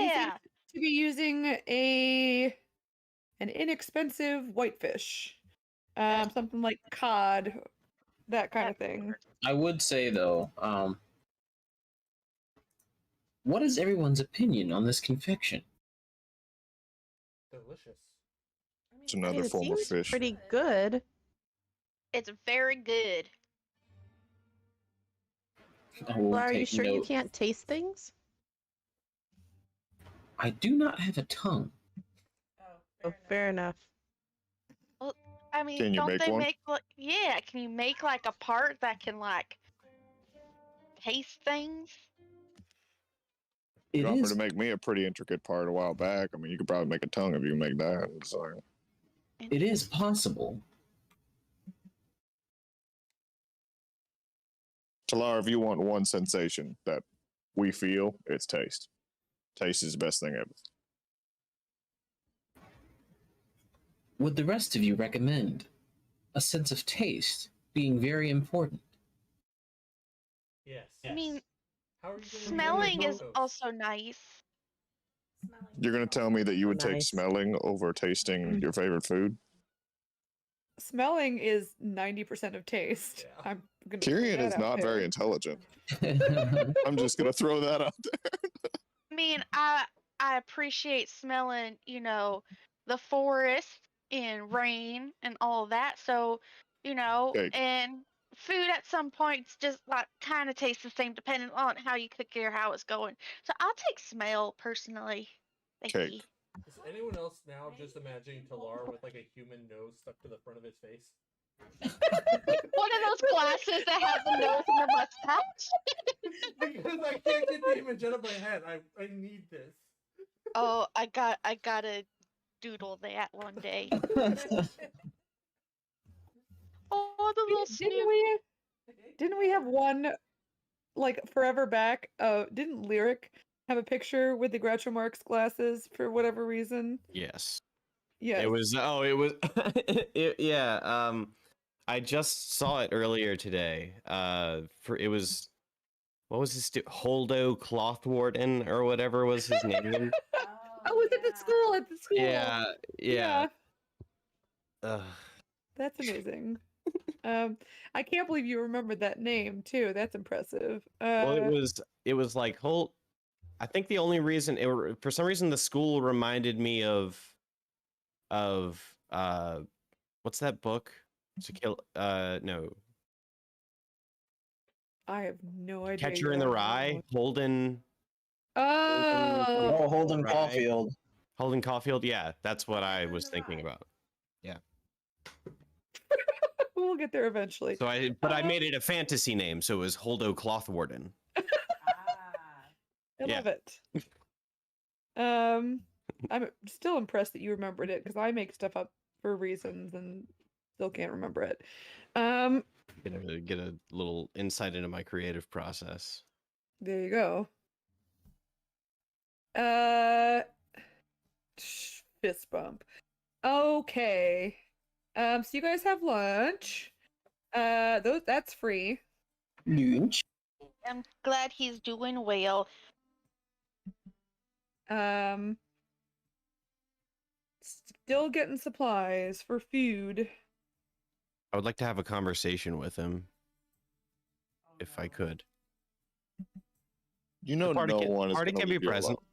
Yeah.
To be using an inexpensive whitefish, something like cod, that kind of thing.
I would say though, what is everyone's opinion on this confection?
Delicious.
It's another
it
form of
seems
fish.
pretty good.
It's very good.
I will
Well, are you
take
sure you
note.
can't taste things?
I do not have a tongue.
Oh, fair enough.
I mean,
Can you
don't
make
they
one?
make like can you make like a part that can like taste things?
It
You offered
is.
to make me a pretty intricate part a while back. I mean, you could probably make a tongue if you make that. It's like,
It is possible.
Talara, if you want one sensation that we feel, it's taste. Taste is the best thing ever.
Would the rest of you recommend a sense of taste being very important?
Yes.
I mean,
How are you gonna
smelling is
those?
also nice.
You're gonna tell me that you would take
Nice.
smelling over tasting your favorite food?
Smelling is 90% of taste.
Yeah.
I'm gonna throw
Tyrion
that
is
out
not
there.
very intelligent. I'm just gonna throw that out there.
I mean, I appreciate smelling, the forest and rain and all of that. So,
Okay.
and food at some points just like kind of tastes the same depending on how you cook it or how it's going. So I'll take smell personally. Thank
Okay.
you.
Is anyone else now just imagining Talar with like a human nose stuck to the front of his face?
One of those glasses that has the nose and the mustache.
Because I can't get the image out of my head. I need this.
Oh, I gotta doodle that one day. Oh, the little Snoop.
Didn't we have one like forever back? Didn't Lyric have a picture with the Groucho Marx glasses for whatever reason?
Yes.
Yeah.
It was. Oh, it was. Yeah. I just saw it earlier today. It was. What was his Holdo Clothwarden or whatever was his name?
Oh, was it at school? At the school.
Yeah. Ugh.
That's amazing. I can't believe you remembered that name too. That's impressive.
Well, it was like Holt. I think the only reason for some reason the school reminded me of what's that book? To Kill no.
I have no idea.
Catcher in the Rye, Holden.
Oh,
Oh, Holden
Right.
Caulfield.
Holden Caulfield, yeah, that's what I was thinking about.
we'll get there eventually.
So I made it a fantasy name, so it was Holdo Clothwarden.
Ah.
I
Yeah.
love it. I'm still impressed that you remembered it because I make stuff up for reasons and still can't remember it.
Get a little insight into my creative process.
There you go. Fist bump. Okay. So you guys have lunch. That's free.
Lunch.
I'm glad he's doing well.
Still getting supplies for food.
I would like to have a conversation with him, if I could.
You know,
party
no
can-
one is
party
gonna
can be
leave you
present.
alone.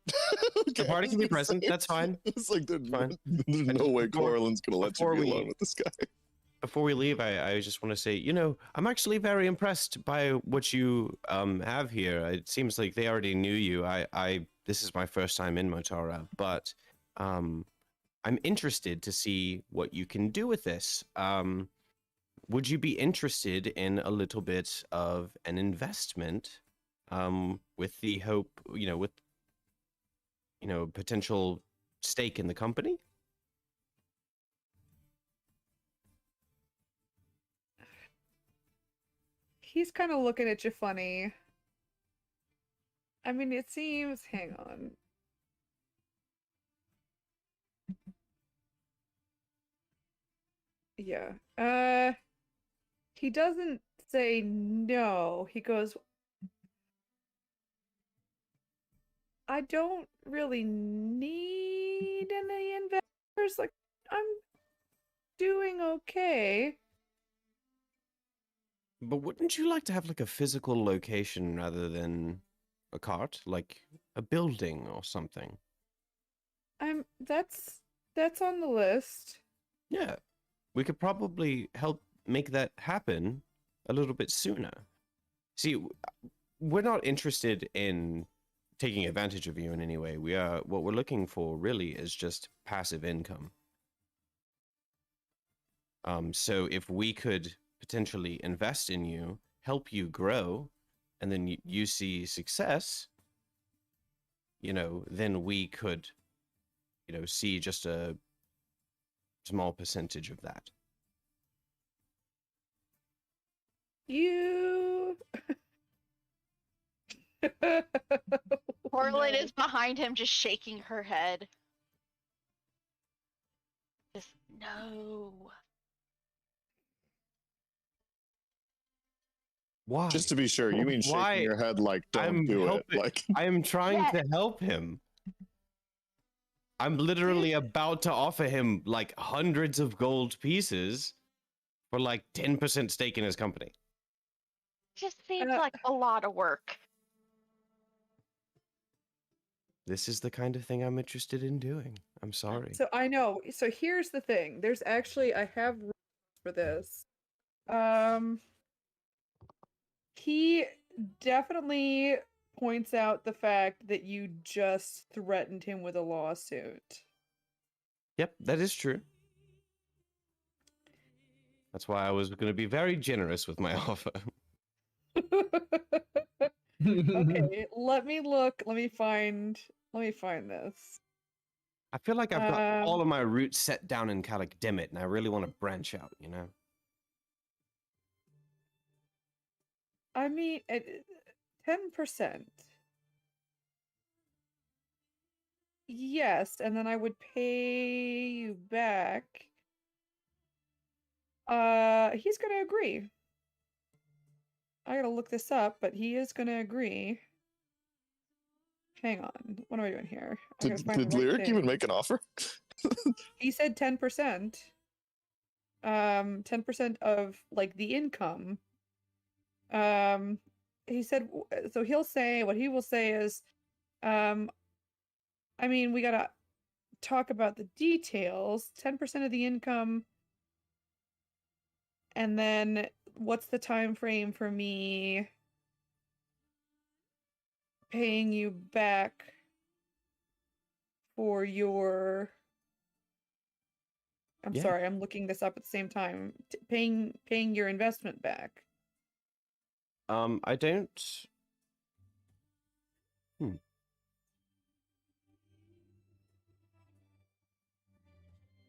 The party can be present, that's fine.
It's like
Fine.
there's no way Corlin's gonna let you
before
be
we-
alone with this guy.
Before we leave, I just want to say, I'm actually very impressed by what you have here. It seems like they already knew you. This is my first time in Motara, but I'm interested to see what you can do with this. Would you be interested in a little bit of an investment, with the hope, with potential stake in the company?
He's kind of looking at you funny. I mean, it seems. Hang on. Yeah. He doesn't say no. He goes, I don't really need any investors. Like, I'm doing okay.
But wouldn't you like to have like a physical location rather than a cart, like a building or something?
That's on the list.
Yeah, we could probably help make that happen a little bit sooner. See, we're not interested in taking advantage of you in any way. What we're looking for really is just passive income. So if we could potentially invest in you, help you grow, and then you see success, then we could, see just a small percentage of that.
You.
Corlin
No.
is behind him, just shaking her head. Just no.
Why?
Just to be sure, you mean shaking
Why?
your head like don't
I'm
do
helping-
it. Like
I am trying
Yeah.
to help him. I'm literally about to offer him like hundreds of gold pieces for like 10% stake in his company.
Just seems
Uh,
like a lot of work.
This is the kind of thing I'm interested in doing. I'm sorry.
So I know. So here's the thing. There's actually I have rules for this. He definitely points out the fact that you just threatened him with a lawsuit.
Yep, that is true. That's why I was going to be very generous with my offer.
Okay, let me look. Let me find this.
I feel like I've got
Um,
all of my roots set down in Calic Dimit, and I really want to branch out,
I mean, 10%. Yes, and then I would pay you back. He's gonna agree. I gotta look this up, but he is gonna agree. Hang on, what am I doing here? I gotta
did
find the right
Lyric
thing.
even make an offer?
He said 10%. 10% of like the income. He said so he'll say what he will say is, I mean, we gotta talk about the details. 10% of the income, and then what's the time frame for me paying you back for your. I'm
Yeah.
sorry, I'm looking this up at the same time. Paying your investment back.
I don't.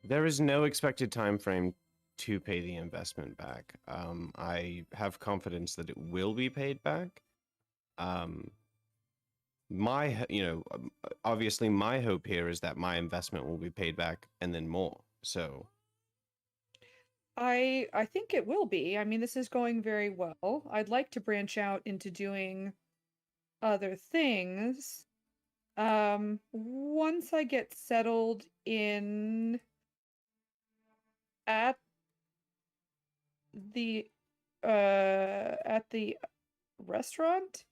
There is no expected time frame to pay the investment back. I have confidence that it will be paid back. Obviously my hope here is that my investment will be paid back and then more. So
I think it will be. I mean, this is going very well. I'd like to branch out into doing other things. Once I get settled in at the restaurant,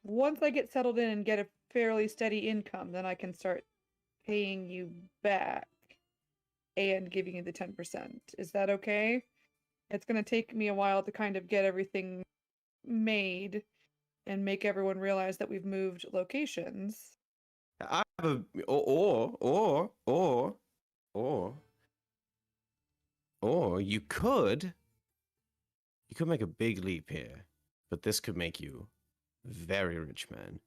once I get settled in and get a fairly steady income, then I can start paying you back and giving you the 10%. Is that okay? It's going to take me a while to kind of get everything made and make everyone realize that we've moved locations.
I have a or you could make a big leap here, but this could make you very rich man.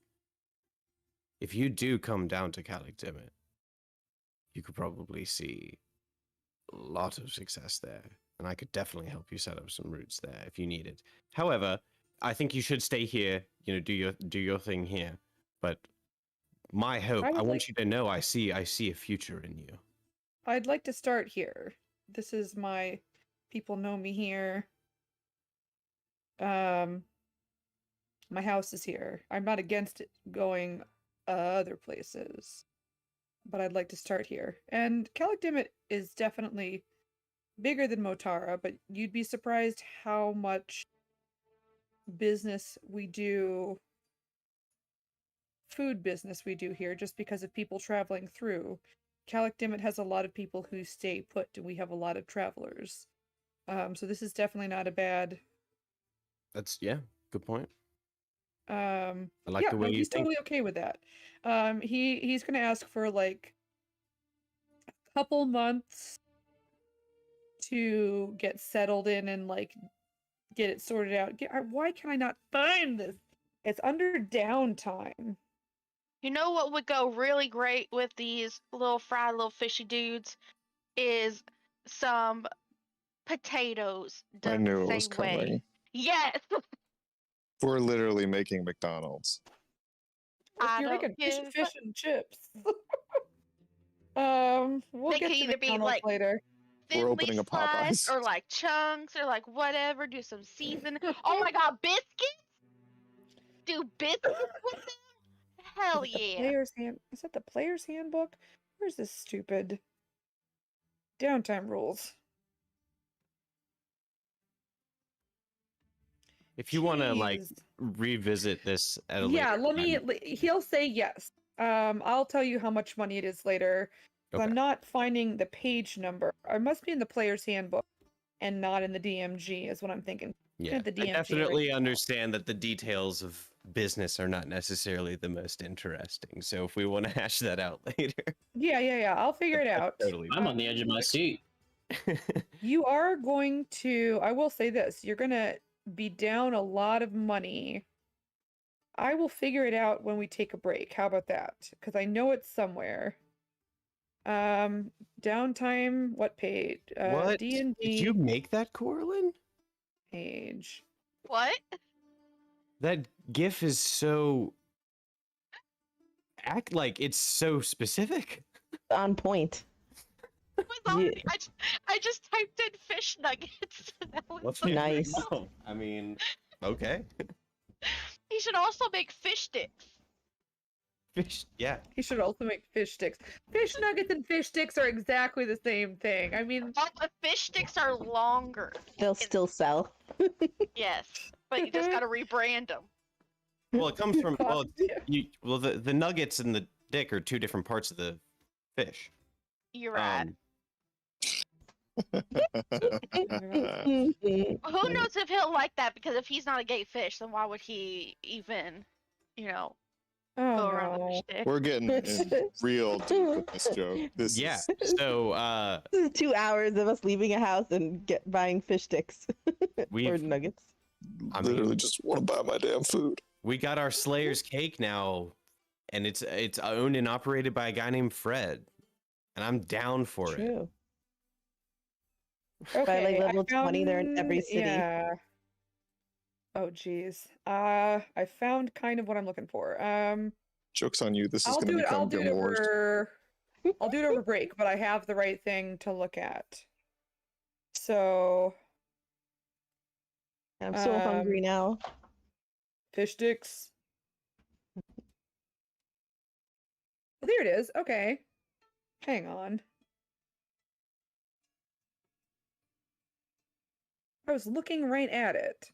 If you do come down to Calic Dimit, you could probably see a lot of success there, and I could definitely help you set up some roots there if you need it. However, I think you should stay here, do your thing here. But my hope, I want you to know I see a future in you.
I'd like to start here. This is my people know me here. My house is here. I'm not against it going other places, but I'd like to start here. And Calic Dimit is definitely bigger than Motara, but you'd be surprised how much business we do, food business we do here, just because of people traveling through. Calic Dimit has a lot of people who stay put, and we have a lot of travelers. So this is definitely not a bad.
That's good point.
I
like the way you
he's
think.
totally okay with that. He's gonna ask for like a couple months to get settled in and like get it sorted out. Why can I not find this? It's under downtime.
You know what would go really great with these little fried little fishy dudes is some potatoes
I
done
knew
the
it was
same way.
coming.
Yes.
We're literally making McDonald's.
You're making fish and chips. We'll
They
get
can
to
either be
McDonald's
like
later.
thinly
opening a
sliced
Popeyes.
or like chunks or like whatever. Do some season. Oh my god, biscuits! Do biscuits with them? Hell yeah.
Is that the player's handbook? Where's this stupid downtime rules?
If you want to like
Jeez.
revisit this at a
Yeah,
later time.
he'll say yes. I'll tell you how much money it is later.
Okay.
I'm not finding the page number. I must be in the player's handbook and not in the DMG is what I'm thinking.
Yeah,
The
I
DMG
definitely
right now.
understand that the details of business are not necessarily the most interesting. So if we want to hash that out later,
Yeah. I'll figure it out.
totally.
I'm on the edge of my seat.
You are going to, I will say this, you're going to be down a lot of money. I will figure it out when we take a break. How about that? Because I know it's somewhere. Downtime, what page?
What?
D&D
Did you make that, Corlin?
page.
What?
That GIF is so it's so specific.
On point.
It was already, I just typed in fish nuggets. That was
What's
like-
Nice.
No, I mean, okay.
He should also make fish sticks.
Fish, yeah.
He should also make fish sticks. Fish nuggets and fish sticks are exactly the same thing. I mean,
All the fish sticks are longer.
They'll still sell.
Yes, but you just gotta rebrand them.
Well, it comes from
God, yeah.
the nuggets and the dick are two different parts of the fish.
You're right. Who knows if he'll like that? Because if he's not a gay fish, then why would he even, go
Oh
around with
no.
fish stick?
We're getting in real deep with this joke. This
Yeah.
is
So
This is 2 hours of us leaving a house and buying fish sticks or
we've
nuggets.
I
literally
mean,
just want to buy my damn food.
we got our Slayer's cake now, and it's owned and operated by a guy named Fred, and I'm down for it.
True.
Okay,
like
I
level 20, they're in every
found-
city.
Yeah. Oh geez. I found kind of what I'm looking for.
Joke's on you. This is
I'll
going to
do it. I'll
become
do it
Gilmore Wars.
over. I'll do it over break, but I have the right thing to look at. So
I'm so hungry now.
fish sticks. Oh, there it is. Okay. Hang on. I was looking right at it.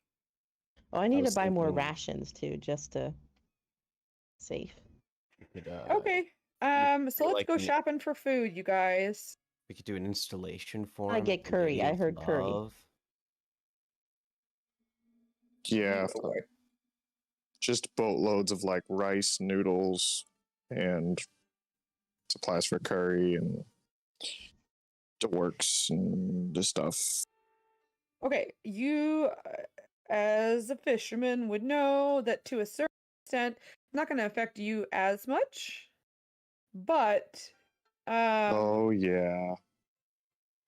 Oh, I need to
was
buy more
thinking-
rations too, just to safe.
Okay. So
feel
let's
like
go
an-
shopping for food, you guys.
We could do an installation for him.
get
at the
curry.
Lady
I
of
heard curry.
Love.
Yeah.
Oh, boy.
Just boatloads of like rice, noodles, and supplies for curry and the works and the stuff.
Okay, you, as a fisherman, would know that to a certain extent, it's not going to affect you as much. But,
Oh yeah.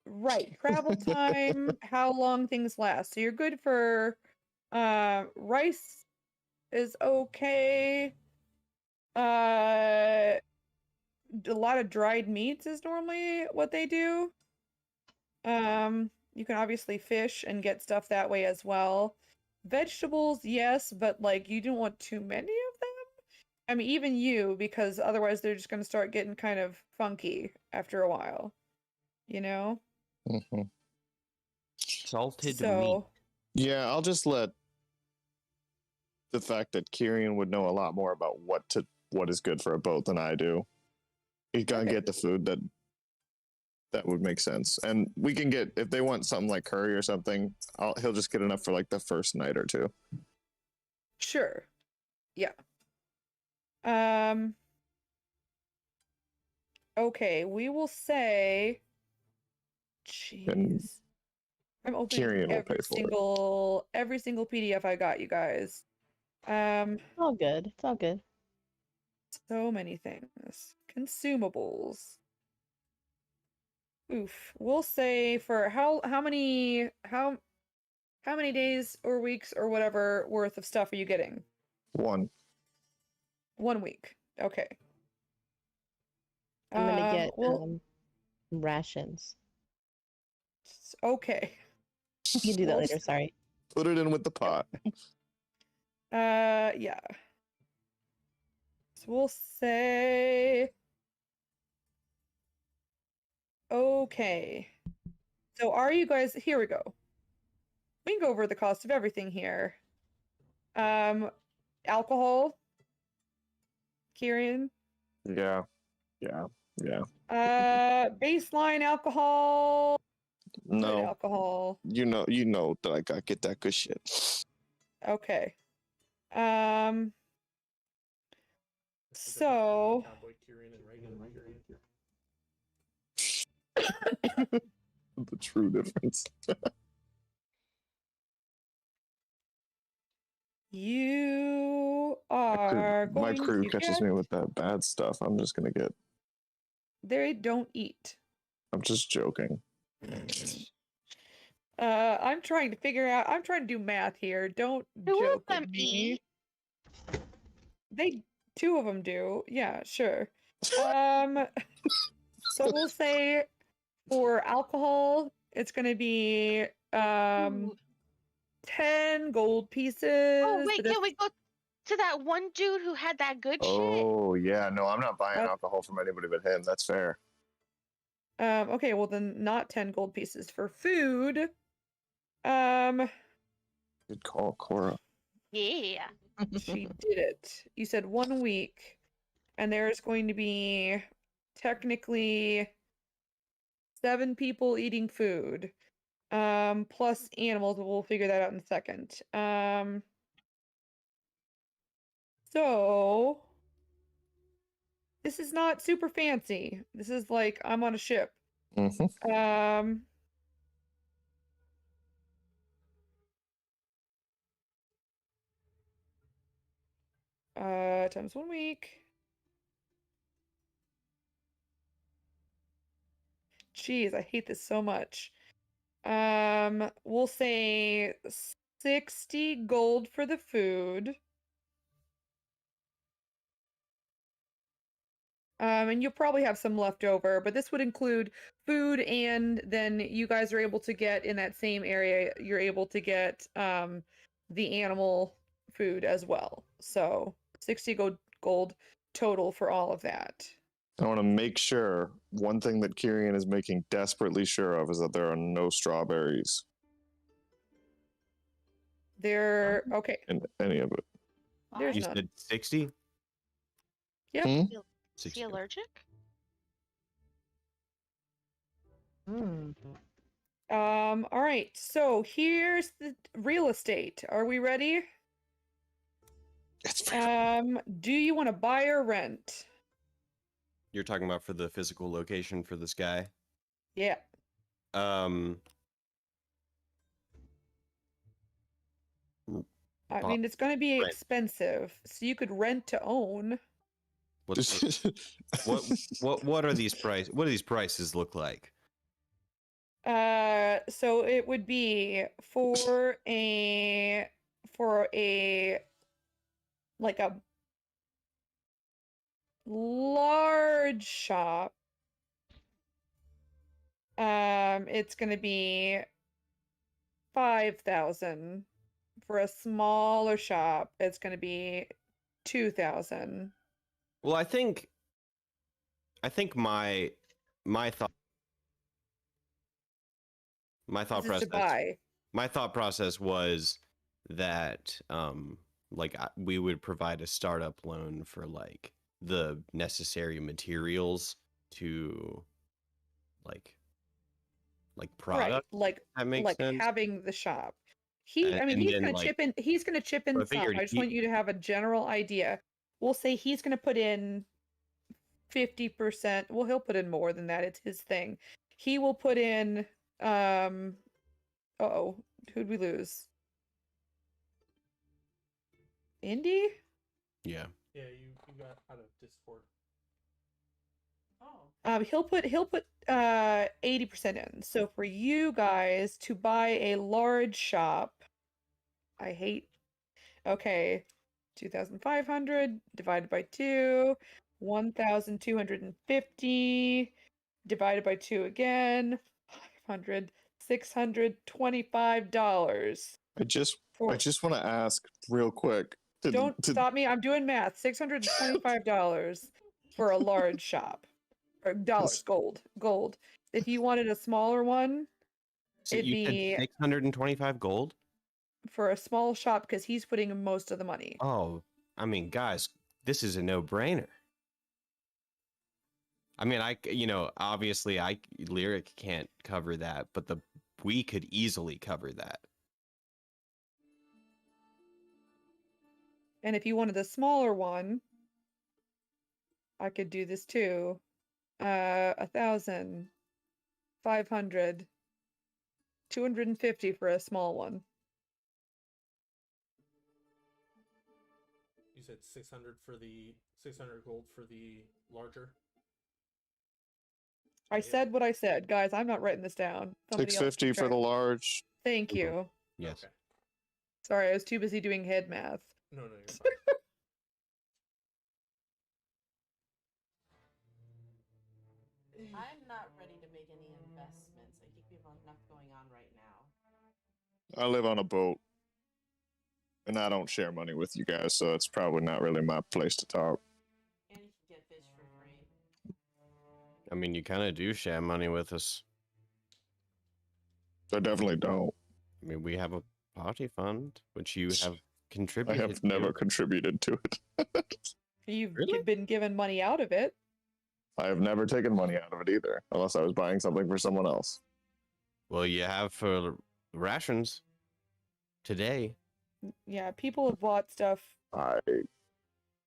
right, travel time, how long things last. So you're good for, rice is okay. A lot of dried meats is normally what they do. You can obviously fish and get stuff that way as well. Vegetables, yes, but like you don't want too many of them. I mean, even you, because otherwise they're just going to start getting kind of funky after a while. You know?
Mhm.
Salted meat.
So,
Yeah, I'll just let the fact that Kyrian would know a lot more about what is good for a boat than I do. He's gonna
Okay.
get the food that would make sense, and we can get if they want something like curry or something. He'll just get enough for like the first night or two.
sure. Yeah. Okay, we will say.
And
Jeez. I'm opening
Kyrian will pay for it.
every single PDF I got, you guys.
It's all good. It's all good.
So many things. Consumables. Oof. We'll say for how many days or weeks or whatever worth of stuff are you getting?
1.
1 week. Okay.
I'm gonna get
well,
rations.
okay.
You can do that
Well,
later. Sorry.
Put it in with the pot.
Yeah. So we'll say. Okay. So are you guys, here we go. We can go over the cost of everything here. Alcohol. Kyrian.
Yeah.
Baseline alcohol. Good
No,
alcohol.
you know that I gotta get that good shit.
Okay. So
Cowboy Kyrian and regular Kyrian.
The true difference.
you are
My
going
crew
to
catches
get...
me with that bad stuff. I'm just gonna get.
They don't eat.
I'm just joking.
I'm trying to figure out. I'm trying to do math here. Don't
Two of
joke
them
with me.
eat.
They 2 of them do. Yeah, sure. So we'll say for alcohol, it's gonna be
Ooh.
10 gold pieces.
Oh wait,
but
can
if-
we go to that one dude who had that good shit?
Oh yeah, no, I'm not buying
What?
alcohol from anybody but him. That's fair.
Okay, well then not 10 gold pieces for food.
Good call, Cora.
Yeah.
She did it. You said 1 week, and there's going to be technically 7 people eating food. Plus animals, but we'll figure that out in a second. So this is not super fancy. This is like I'm on a ship.
Mm-hmm.
Times 1 week. Jeez, I hate this so much. We'll say 60 gold for the food. And you'll probably have some left over, but this would include food, and then you guys are able to get in that same area, you're able to get the animal food as well. So 60 gold total for all of that.
I want to make sure one thing that Kyrian is making desperately sure of is that there are no strawberries
There, okay.
in any of it.
There's
You
none.
said 60?
Yep.
Hmm?
Is he
60.
allergic?
All right. So here's the real estate. Are we ready?
It's very
Do you want to buy or rent?
You're talking about for the physical location for this guy?
Yeah.
Um,
I
Bo-
mean, it's going to be
rent.
expensive, so you could rent to own.
what's the- what are these what do these prices look like?
So it would be for a like a large shop. It's going to be 5,000. For a smaller shop, it's going to be 2,000.
Well, I think my thought
This is to
process
buy.
my thought process was that like we would provide a startup loan for like the necessary materials to like product.
Right,
That makes
like
sense.
having the shop.
And-
I mean,
and
he's
then,
gonna
like-
chip in. He's gonna chip in
Well, I
some.
figured
I just
he-
want you to have a general idea. We'll say he's gonna put in 50%. Well, he'll put in more than that. It's his thing. He will put in. Uh-oh, who'd we lose? Indy?
Yeah.
Yeah, you got out of Discord.
Oh.
He'll put 80% in. So for you guys to buy a large shop, I hate. Okay, 2,500 divided by 2, 1,250 divided by 2 again, 500, $625.
I just
For,
want to ask real quick.
don't stop me. I'm doing math. $625 for a large shop. Or dollars, gold. If you wanted a smaller one,
So
it'd
you said
be
625 gold?
for a small shop because he's putting in most of the money.
Oh, I mean, guys, this is a no-brainer. I mean, obviously Lyric can't cover that, but we could easily cover that.
And if you wanted a smaller one, I could do this too. 1,000, 500, 250 for a small one.
You said 600 gold for the larger.
I said what I said, guys. I'm not writing this down. Somebody else
650
keep
for the
track.
large.
Thank you.
Yes.
Okay.
Sorry, I was too busy doing head math.
No, you're fine.
I'm not ready to make any investments. I think we have enough going on right now.
I live on a boat. And I don't share money with you guys, so it's probably not really my place to talk.
And you can get fish for free.
I mean, you kind of do share money with us.
I definitely don't.
I mean, we have a party fund, which you have
I
contributed
have never
to.
contributed to it.
You've
Really?
been given money out of it.
I have never taken money out of it either, unless I was buying something for someone else.
Well, you have for rations today.
Yeah, people have bought stuff.
I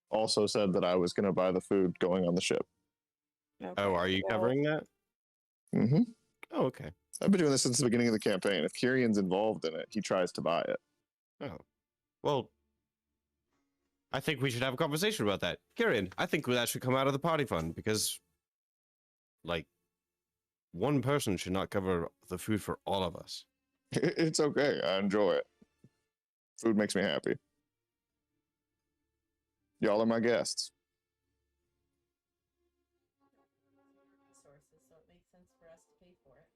also said that I was going to buy the food going on the ship.
Oh,
Okay,
are you
well,
covering that?
Mm-hmm.
Oh, okay.
I've been doing this since the beginning of the campaign. If Kyrion's involved in it, he tries to buy it.
Oh, well, I think we should have a conversation about that. Kyrian, I think that should come out of the party fund because, like, one person should not cover the food for all of us.
It's okay. I enjoy it. Food makes me happy. Y'all are my guests.
Resources, so it makes sense for us to pay for it.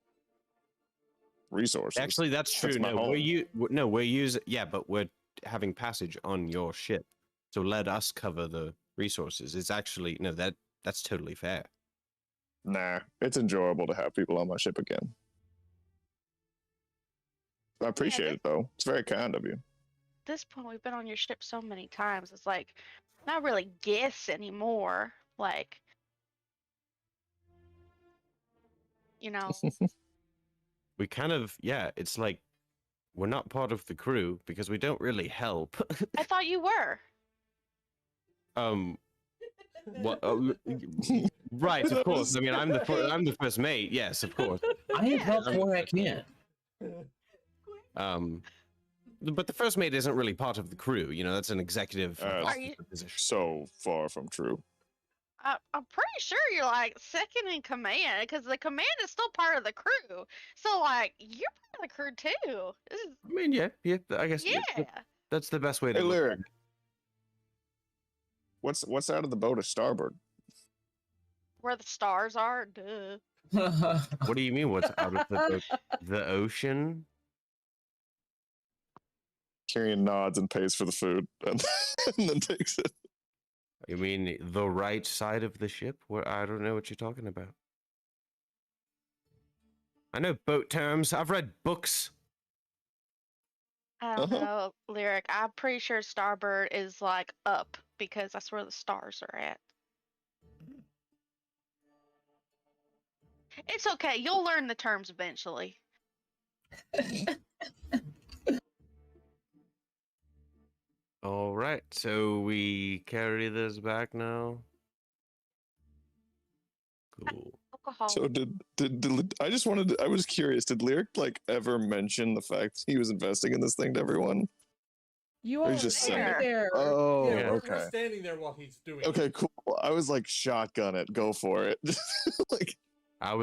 Resources.
Actually, that's true.
That's my
No,
home.
we're using. Yeah, but we're having passage on your ship, so let us cover the resources. It's actually no, that's totally fair.
Nah, it's enjoyable to have people on my ship again. I appreciate it though. It's very kind of you.
At this point, we've been on your ship so many times. It's like not really guests anymore. Like, you know,
We kind of, yeah, it's like we're not part of the crew because we don't really help.
I thought you were.
What? Right, of course. I mean, I'm the first mate. Yes, of course.
I have helped where I can.
But the first mate isn't really part of the crew. You know, that's an executive
Are you-
position.
So far from true.
I'm pretty sure you're like second in command because the command is still part of the crew. So like you're part of the crew too. This is,
I mean, yeah, I guess
yeah.
that's the best way to
Hey,
look at
Lyric.
it.
What's out of the boat of starboard?
Where the stars are. Duh.
What do you mean? What's out of the ocean?
Kyrian nods and pays for the food and then takes it.
You mean the right side of the ship? Where I don't know what you're talking about. I know boat terms. I've read books.
I don't
Uh-huh.
know, Lyric. I'm pretty sure starboard is like up because that's where the stars are at. It's okay. You'll learn the terms eventually.
All right, so we carry this back now. Cool.
Alcohol.
So did I just wanted to, I was curious, did Lyric like ever mention the fact he was investing in this thing to everyone?
You
Or
all
he's just saying
there.
it.
there.
Oh,
Yeah, we're
okay.
standing there while he's doing
Okay,
it.
cool. I was like, shotgun it, go for it. Like,
I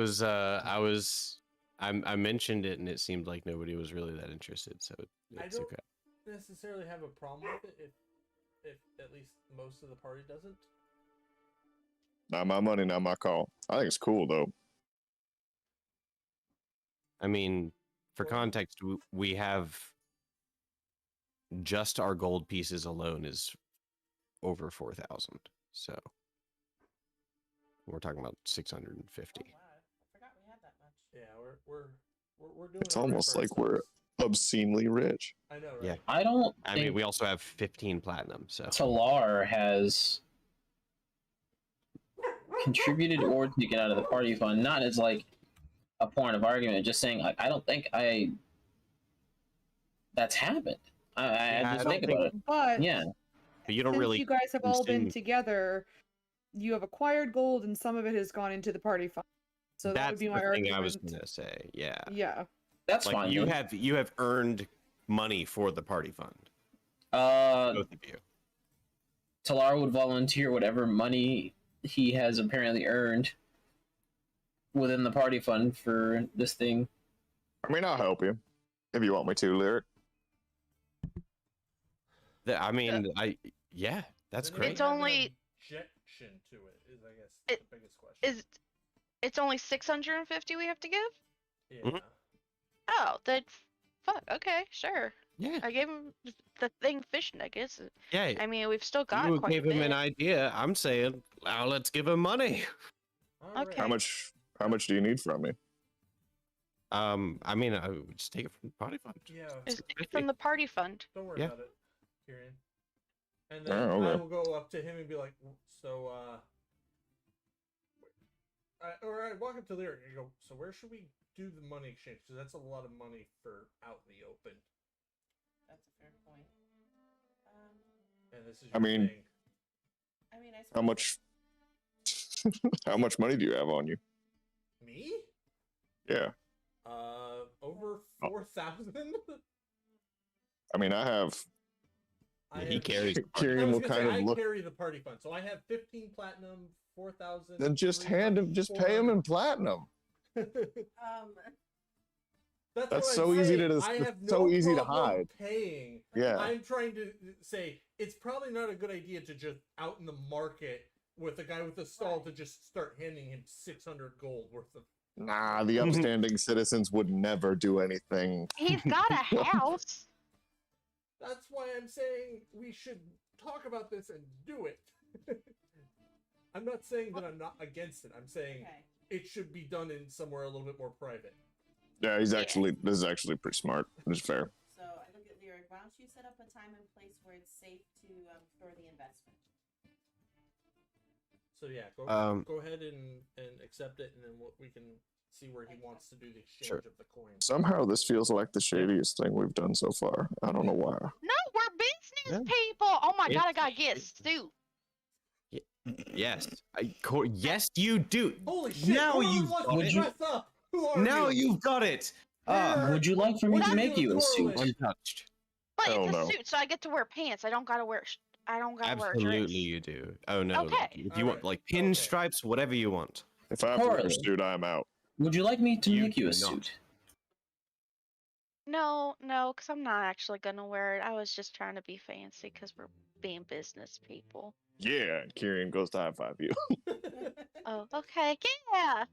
mentioned it and it seemed like nobody was really that interested, so
I
it's
don't
okay.
necessarily have a problem with it if at least most of the party doesn't.
not my money, not my call. I think it's cool though.
I mean, for
Well-
context, we have just our gold pieces alone is over 4,000. So we're talking about 650.
Oh, wow. I forgot we had that much.
Yeah, we're doing.
It's
all right
almost
for
like we're
ourselves.
obscenely rich.
I know, right?
Yeah.
I don't
I
think
mean, we also have 15 platinum, so
Talar has contributed or taken out of the party fund, not as like a point of argument, just saying like I don't think that's happened. I
Yeah, I
just
don't
think about it.
But
Yeah.
but you don't
since
really
you guys have all been
consume-
together, you have acquired gold and some of it has gone into the party fund. So that would
That's
be
the
my
thing
argument.
I was gonna say. Yeah,
Yeah.
That's
like
fine.
you
then.
have earned money for the party fund,
Uh,
both of you.
Talar would volunteer whatever money he has apparently earned within the party fund for this thing.
I mean, I'll help you if you want me to, Lyric.
I mean, yeah, that's
Does
great.
It's
anyone have an
only-
objection to it. Is I guess
It-
the biggest question.
It's only 650 we have to give?
Yeah.
Mhm.
Oh, then fuck. Okay, sure.
Yeah,
I gave him the thing fish nuggets.
yeah.
I mean, we've still got
You
quite
gave
a
him
bit.
an idea. I'm saying, well, let's give him money.
All
Okay.
How much do you need from me?
I mean, I would just take it from the party fund.
Yeah.
It's
650.
from the party fund.
Don't worry
Yeah.
about it, Kyrian. And then
Oh,
I
okay.
will go up to him and be like, so I walk up to Lyric and I go, so where should we do the money exchange? Because that's a lot of money for out in the open.
That's a fair point.
And this is
I
your
mean-
thing.
I mean, I
How
suppose-
much? How much money do you have on you?
Me?
Yeah.
Over 4,000.
I mean, I have.
I
He
have-
carries.
Kyrian will
I was gonna
kind
say,
of
I
look.
carry the party fund, so I have 15 platinum, 4,000.
Then just hand him. Just pay him in platinum.
That's
That's
what
so
I'm
easy
saying.
to-
I
it's
have
so
no
easy to
problem
hide.
Paying.
Yeah.
I'm trying to say it's probably not a good idea to just out in the market with a guy with a stall to just start handing him 600 gold worth of.
Nah, the upstanding citizens would never do anything.
He's got a house.
That's why I'm saying we should talk about this and do it. I'm not saying that I'm not against it. I'm saying
Okay.
it should be done in somewhere a little bit more private.
Yeah, he's actually. This is actually pretty smart. It's fair.
So I look at Lyric. Why don't you set up a time and place where it's safe to store the investment?
So yeah, go ahead and accept it, and then we can see where he wants to do the exchange
Sure.
of the coin.
Somehow this feels like the shadiest thing we've done so far. I don't know why.
No, we're business
Yeah.
people. Oh my god, I
It's-
gotta get a suit.
Yes, yes, you do.
Holy shit!
Now
who
you've
wants
got
to
it.
dress up? Who are
Now
you?
you've got it.
Would you like for me
What
to
are
make
you,
you a suit?
Corliss?
Untouched.
But
Hell
it's a
no.
suit, so I get to wear pants. I don't gotta wear. I don't gotta wear a dress.
Absolutely, you do. Oh no.
Okay.
If you want
Alright,
like
okay.
pinstripes, whatever you want.
If I have to wear a
Carly.
suit, I'm out.
Would you like me to
You
make you a
do not.
suit?
No, because I'm not actually gonna wear it. I was just trying to be fancy because we're being business people.
Yeah, and Kyrian goes to high five you.
Oh, okay, yeah.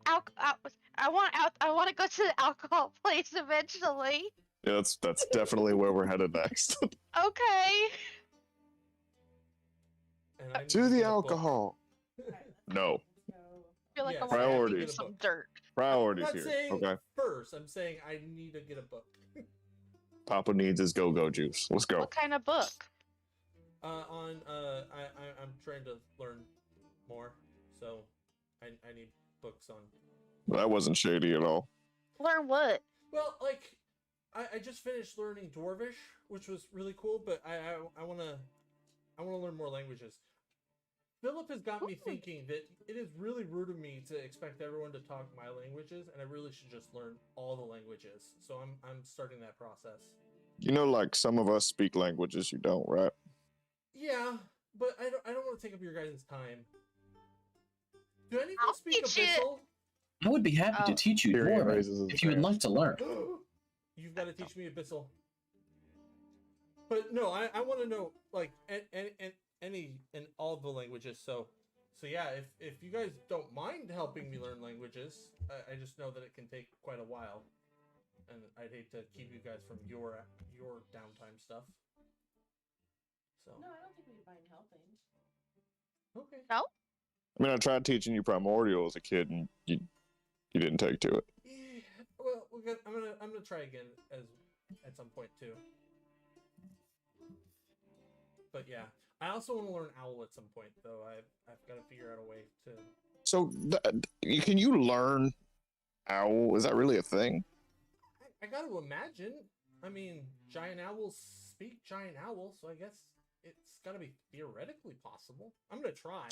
I want to go to the alcohol place eventually.
Yeah, that's definitely where we're headed next.
Okay.
And I need
to
get
the
a book. Oh.
alcohol. No.
I feel like
Yes,
I want to
Priorities.
get some dirt.
I'm
Priorities
not
here.
saying
Okay.
first. I'm saying I need to get a book.
Papa needs his go-go juice. Let's go.
What kind of book?
I'm trying to learn more, so I need books on.
That wasn't shady at all.
Learn what?
Well, like I just finished learning Dwarvish, which was really cool, but I wanna learn more languages. Philip has got me thinking that it is really rude of me to expect everyone to talk my languages, and I really should just learn all the languages. So I'm starting that process.
You know, like some of us speak languages you don't, right?
Yeah, but I don't want to take up your guys' time. Do any of you
I'll
speak
teach it.
Abyssal?
I would be happy to
Oh.
teach you
Kyrian
Dwarven
raises his
if you would
hand.
like to learn.
You've got to teach me Abyssal. But no, I want to know like any and all the languages. So yeah, if you guys don't mind helping me learn languages, I just know that it can take quite a while, and I'd hate to keep you guys from your downtime stuff. So
No, I don't think we'd mind helping.
okay.
No?
I mean, I tried teaching you primordial as a kid, and you didn't take to it.
Yeah, well, I'm gonna try again at some point too. But yeah, I also want to learn owl at some point though. I've got to figure out a way to.
So, can you learn owl? Is that really a thing?
I got to imagine. I mean, giant owls speak giant owl, so I guess it's got to be theoretically possible. I'm gonna try.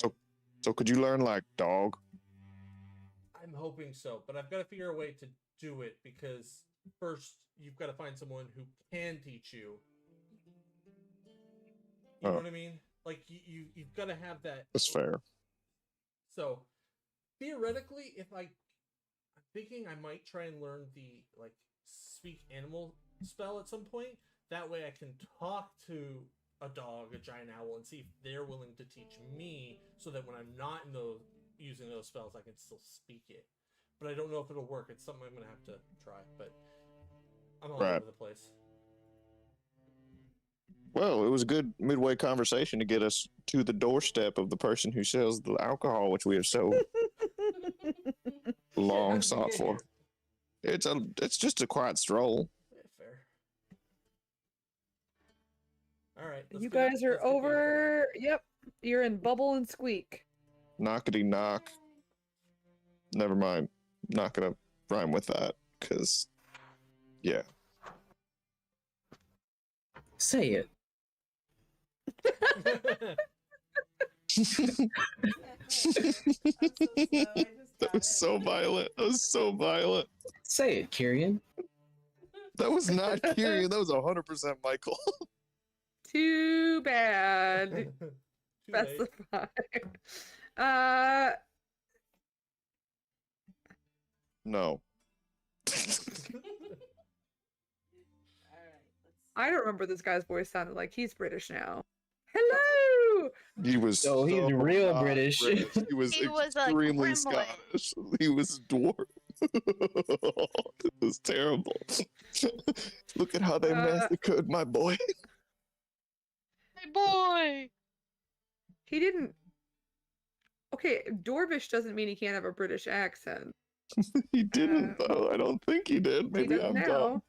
So could you learn like dog?
I'm hoping so, but I've got to figure a way to do it because first you've got to find someone who can teach you. You know
Oh.
what I mean? Like you've got to have that.
That's fair.
So theoretically, I'm thinking I might try and learn the like speak animal spell at some point. That way I can talk to a dog, a giant owl, and see if they're willing to teach me so that when I'm not using those spells, I can still speak it. But I don't know if it'll work. It's something I'm gonna have to try, but I'm all
Right.
over the place.
Well, it was a good midway conversation to get us to the doorstep of the person who sells the alcohol, which we have so
How
long
did you
sought
get
for.
here?
It's just a quiet stroll.
Yeah, fair. All right. let's
You
get-
guys are
let's get the info.
over. Yep. You're in Bubble and Squeak.
Knockety knock. Never mind. Not gonna rhyme with that, because yeah.
Say it.
That was so violent. That was so violent.
Say it, Kyrian.
That was not Kyrian. That was 100% Michael.
Too bad.
Too late.
Specify.
No.
I don't remember this guy's voice sounded like. He's British now. Hello.
He was
So he's real
not
British.
He was
He was a
extremely
gremlin.
Scottish. He was dwarf. It was terrible. Look at how they massacred my boy.
My boy.
He didn't. Okay, Dwarvish doesn't mean he can't have a British accent.
He didn't though. I don't think he did.
He
Maybe
does
I'm
now.
dumb.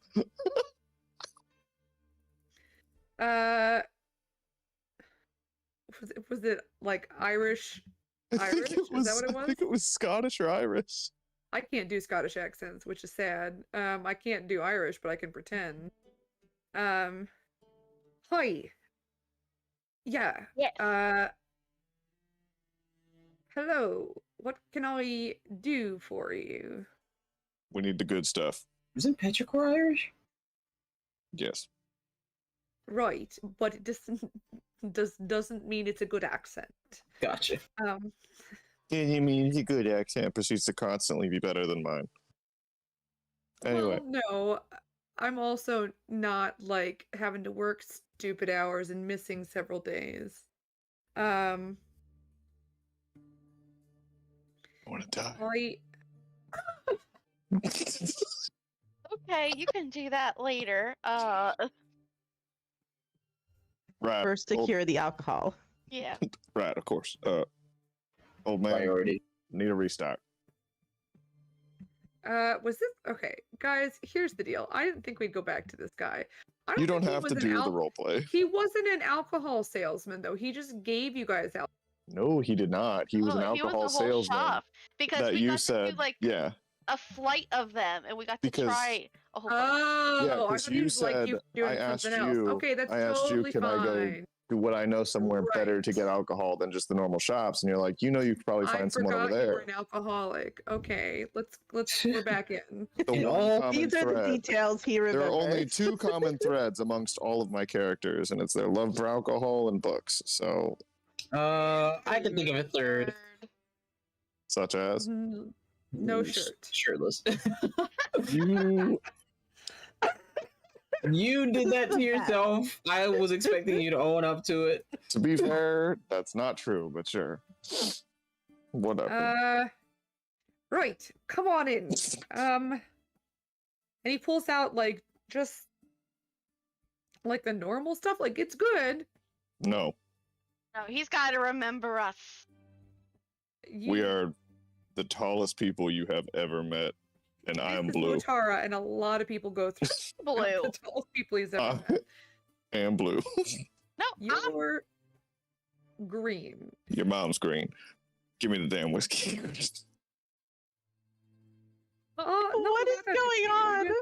Was it like Irish?
I think
Irish?
it
Is
was.
that what it
I think it was Scottish or Irish.
I can't do Scottish accents, which is sad. I can't do Irish, but I can pretend. Hi. Yeah.
Yes.
Hello. What can I do for you?
We need the good stuff.
Isn't Petrichor Irish?
Yes.
Right, but it doesn't mean it's a good accent.
Gotcha.
Yeah, he means a good accent proceeds to constantly be better than mine. Anyway,
Well, no, I'm also not like having to work stupid hours and missing several days.
I want to die.
Okay, you can do that later.
Right.
First, secure the alcohol.
Yeah.
Right, of course. Old man,
Priority.
need a restock.
Was this okay, guys? Here's the deal. I didn't think we'd go back to this guy. I
You don't
think he
have to
was an
do the role play.
He wasn't an alcohol salesman, though. He just gave you guys alcohol.
No, he did not. He was an
Oh, he was
alcohol
the whole
salesman.
shop, because
That
we
you
got to
said,
do like
yeah.
a flight of them, and we got to
Because-
try a whole bunch.
Oh,
Yeah,
I
'cause
thought he
you
was like
said,
you doing
I asked
something else.
you-
Okay, that's
I asked you,
totally
can I go
fine.
Would I know somewhere better to
Right.
get alcohol than just the normal shops? And you're like, you know, you could probably
I
find someone
forgot
over
you were
there.
an alcoholic. Okay, we're back in.
The
In
one
all-
common
These are the
thread.
details he remembers.
There are only two common threads amongst all of my characters, and it's their love for alcohol and books. So,
I can think of a third.
such as
No shirt.
Shirtless.
you.
You did that to yourself. I was expecting you to own up to it.
To be fair, that's not true, but sure. Whatever.
Right. Come on in. And he pulls out like just like the normal stuff. Like it's good.
No,
No, he's got to remember us.
we are the tallest people you have ever met, and I am
This is
blue.
Otara, and a lot of people go through
Blue.
the tallest people he's ever
Uh,
met.
and blue.
No, I'm
You're green.
Your mom's green. Give me the damn whiskey.
No,
What is
we're not
going on?
good.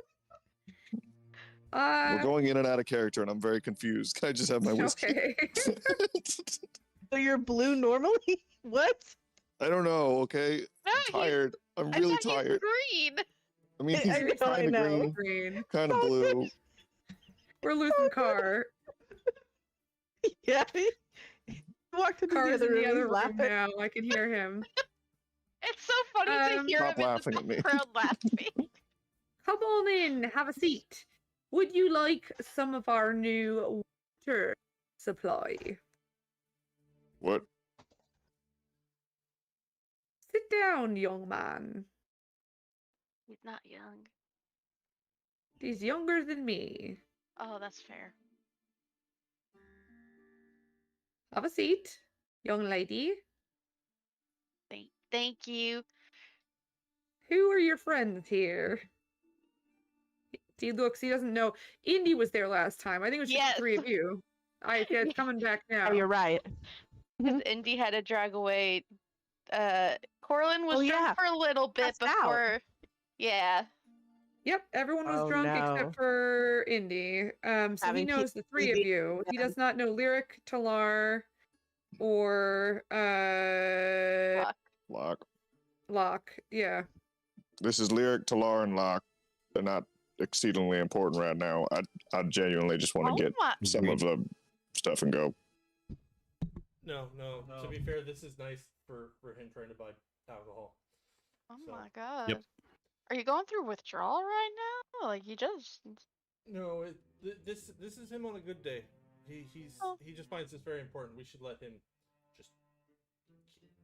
We're going in and out of character, and I'm very confused. Can I just have my whiskey?
Okay.
So you're blue normally? What?
I don't know. Okay,
no,
I'm tired. I'm really
I thought
tired.
He's green.
I mean,
I
he's
know, I
kind of
know.
green,
Green.
kind of blue.
We're losing Car.
Yeah. He walked into
Car's
the
in
other
the
room,
other
he's
room
laughing.
now. I can hear him.
It's so funny to hear
Stop
him in
laughing
the
at me.
background laughing.
Come on in, have a seat. Would you like some of our new water supply?
What?
Sit down, young man.
He's not young.
He's younger than me.
Oh, that's fair.
Have a seat, young lady.
Thank you.
Who are your friends here? He looks, he doesn't know. Indy was there last time. I think it was just
Yes.
the three of you. It's coming back now.
Oh, you're right.
Because Indy had to drag away Corlin was
Oh,
drunk
yeah.
for a little bit
Passed out.
before. Yeah.
Yep, everyone was
Oh,
drunk
no.
except for Indy. So he
Having
knows the three of
PTSD
you. He
again.
does not know Lyric, Talar, or
Fuck.
Locke.
Locke. Yeah.
This is Lyric, Talar, and Locke. They're not exceedingly important right now. I genuinely just want
Oh
to get
my.
some of the stuff and go.
No. To be fair, this is nice for him trying to buy alcohol.
Oh
So-
my god.
Yep.
Are you going through withdrawal right now? Like you just.
No, this is him on a good day.
Oh.
He just finds this very important. We should let him just.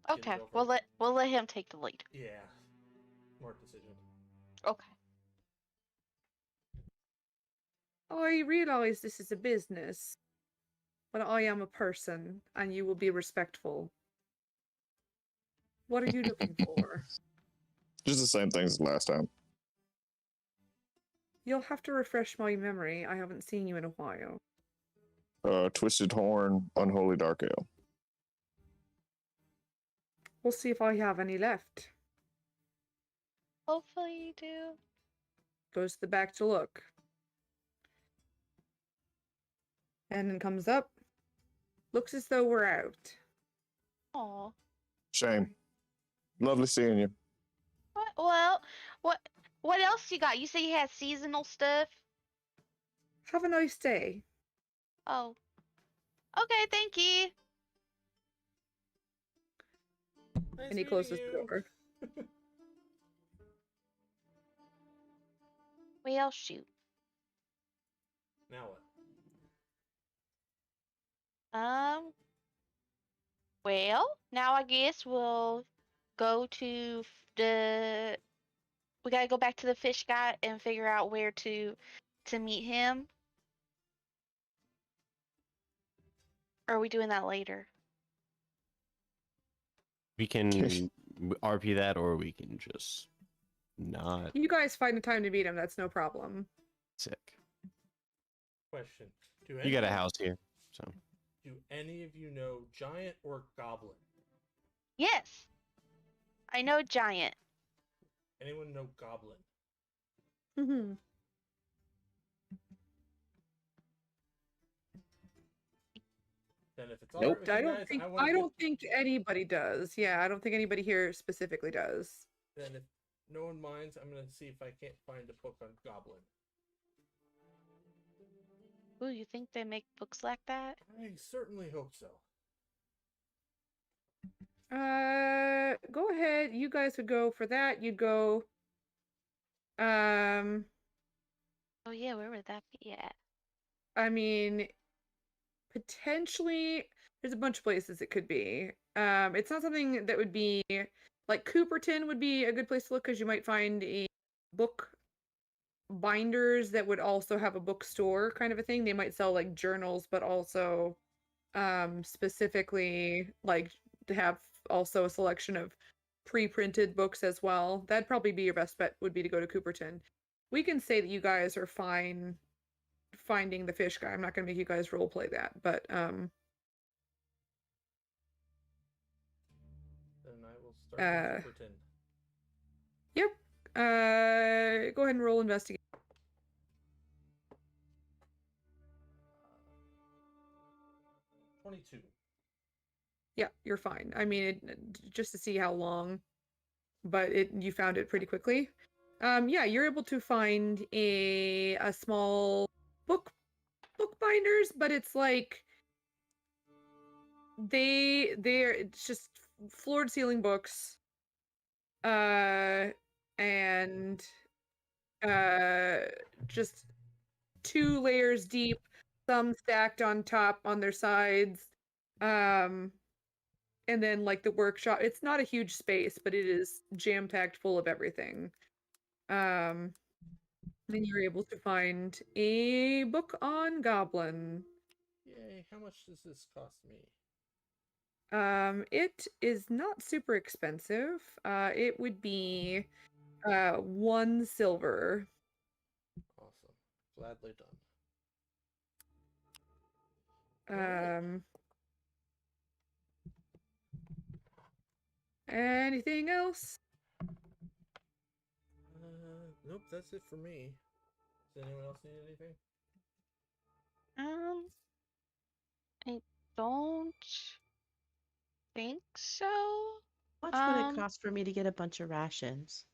get it
Okay.
over with.
We'll let him take the lead.
Yeah. Smart decision.
Okay.
I realize this is a business, but I am a person, and you will be respectful. What are you looking for?
Just the same things as last time.
You'll have to refresh my memory. I haven't seen you in a while.
Twisted Horn, Unholy Dark Ale.
We'll see if I have any left.
Hopefully you do.
Goes to the back to look. And then comes up. Looks as though we're out.
Aw.
Shame. Lovely seeing you.
What? Well, what else you got? You say you had seasonal stuff?
Have a nice day.
Oh. Okay, thank you.
Nice
And he
meeting
closes the
you.
door.
Well, shoot.
Now what?
Well, now I guess we'll go to the. We gotta go back to the fish guy and figure out where to meet him. Or are we doing that later?
We can RP that, or we can just not.
You guys find the time to meet him. That's no problem.
Sick.
Question.
You got a house here, so.
Do any of you know giant or goblin?
Yes. I know giant.
Anyone know goblin?
Mhm.
Then if it's
Nope.
alright with
I
you
don't
guys,
think
wanna
I
get-
don't think anybody does. Yeah, I don't think anybody here specifically does.
Then if no one minds, I'm gonna see if I can't find a book on goblin.
Ooh, you think they make books like that?
I certainly hope so.
Go ahead. You guys would go for that. You'd go.
Oh yeah, where would that be at?
I mean, potentially, there's a bunch of places it could be. It's not something that would be like Cooperton would be a good place to look because you might find a book binders that would also have a bookstore kind of a thing. They might sell like journals, but also specifically like to have also a selection of pre-printed books as well. That'd probably be your best bet, would be to go to Cooperton. We can say that you guys are fine finding the fish guy. I'm not going to make you guys roleplay that, but
Then I will start with Cooperton.
yep. Go ahead and roll investigate.
22.
Yeah, you're fine. I mean, just to see how long, but you found it pretty quickly. Yeah, you're able to find a small book binders, but it's like it's just floor to ceiling books, and just 2 layers deep, some stacked on top on their sides. And then like the workshop, it's not a huge space, but it is jam-packed full of everything. Then you're able to find a book on Goblin.
Yay, how much does this cost me?
It is not super expensive. It would be 1 silver.
Awesome. Gladly done.
Anything else?
Nope, that's it for me. Does anyone else need anything?
I don't think so.
How much would it cost for me to get a bunch of rations?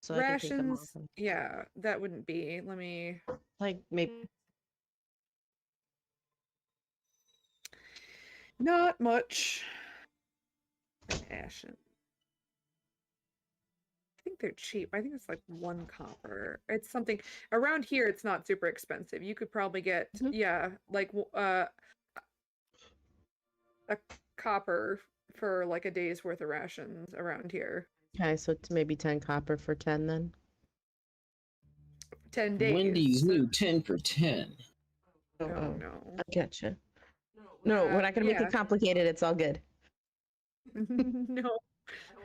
So I can take them off.
Rations, yeah, that wouldn't be. Let me.
Like maybe
Not much. Ration. I think they're cheap. I think it's like 1 copper. It's something around here. It's not super expensive. You could probably get like a copper for like a day's worth of rations around here.
okay, so it's maybe 10 copper for 10 then.
10 days.
Wendy's new 10 for 10.
Oh
Oh,
no.
I getcha. No, we're not gonna make
yeah.
it complicated. It's all good.
No.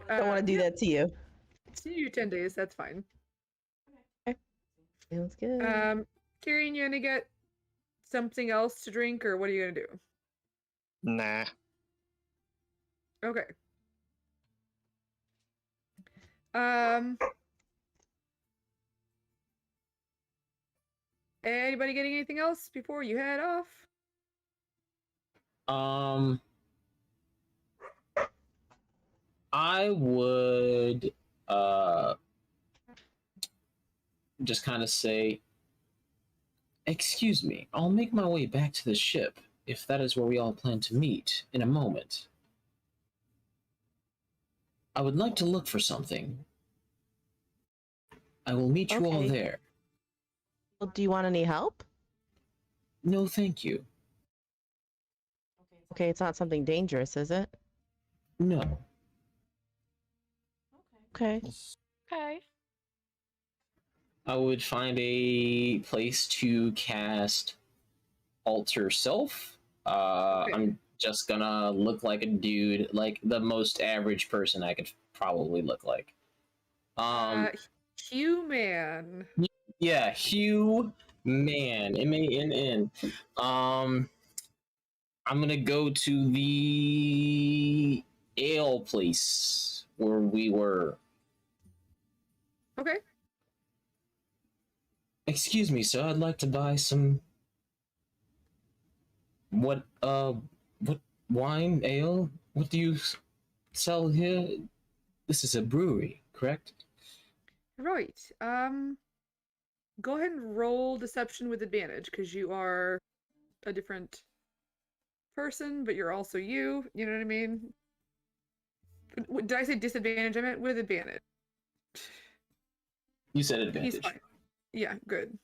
I don't want to do that to you.
To you 10 days. That's fine.
Sounds good.
Kieran, you gonna get something else to drink, or what are you gonna do?
Nah.
Okay. Anybody getting anything else before you head off?
I would just kind of say, excuse me, I'll make my way back to the ship if that is where we all plan to meet in a moment. I would like to look for something. I will meet you all
Okay.
there.
Well, do you want any help?
No, thank you.
Okay, it's not something dangerous, is it?
No.
Okay.
Okay.
I would find a place to cast Alter Self. I'm just gonna look like a dude, like the most average person I could probably look like.
Human.
Yeah, Hugh Man, M-A-N-N. I'm gonna go to the ale place where we were.
Okay.
Excuse me, sir. I'd like to buy some. What wine, ale? What do you sell here? This is a brewery, correct?
Right. Go ahead and roll deception with advantage, because you are a different person, but you're also you. You know what I mean? Did I say disadvantage? I meant with advantage.
You said advantage.
He's fine. Yeah, good.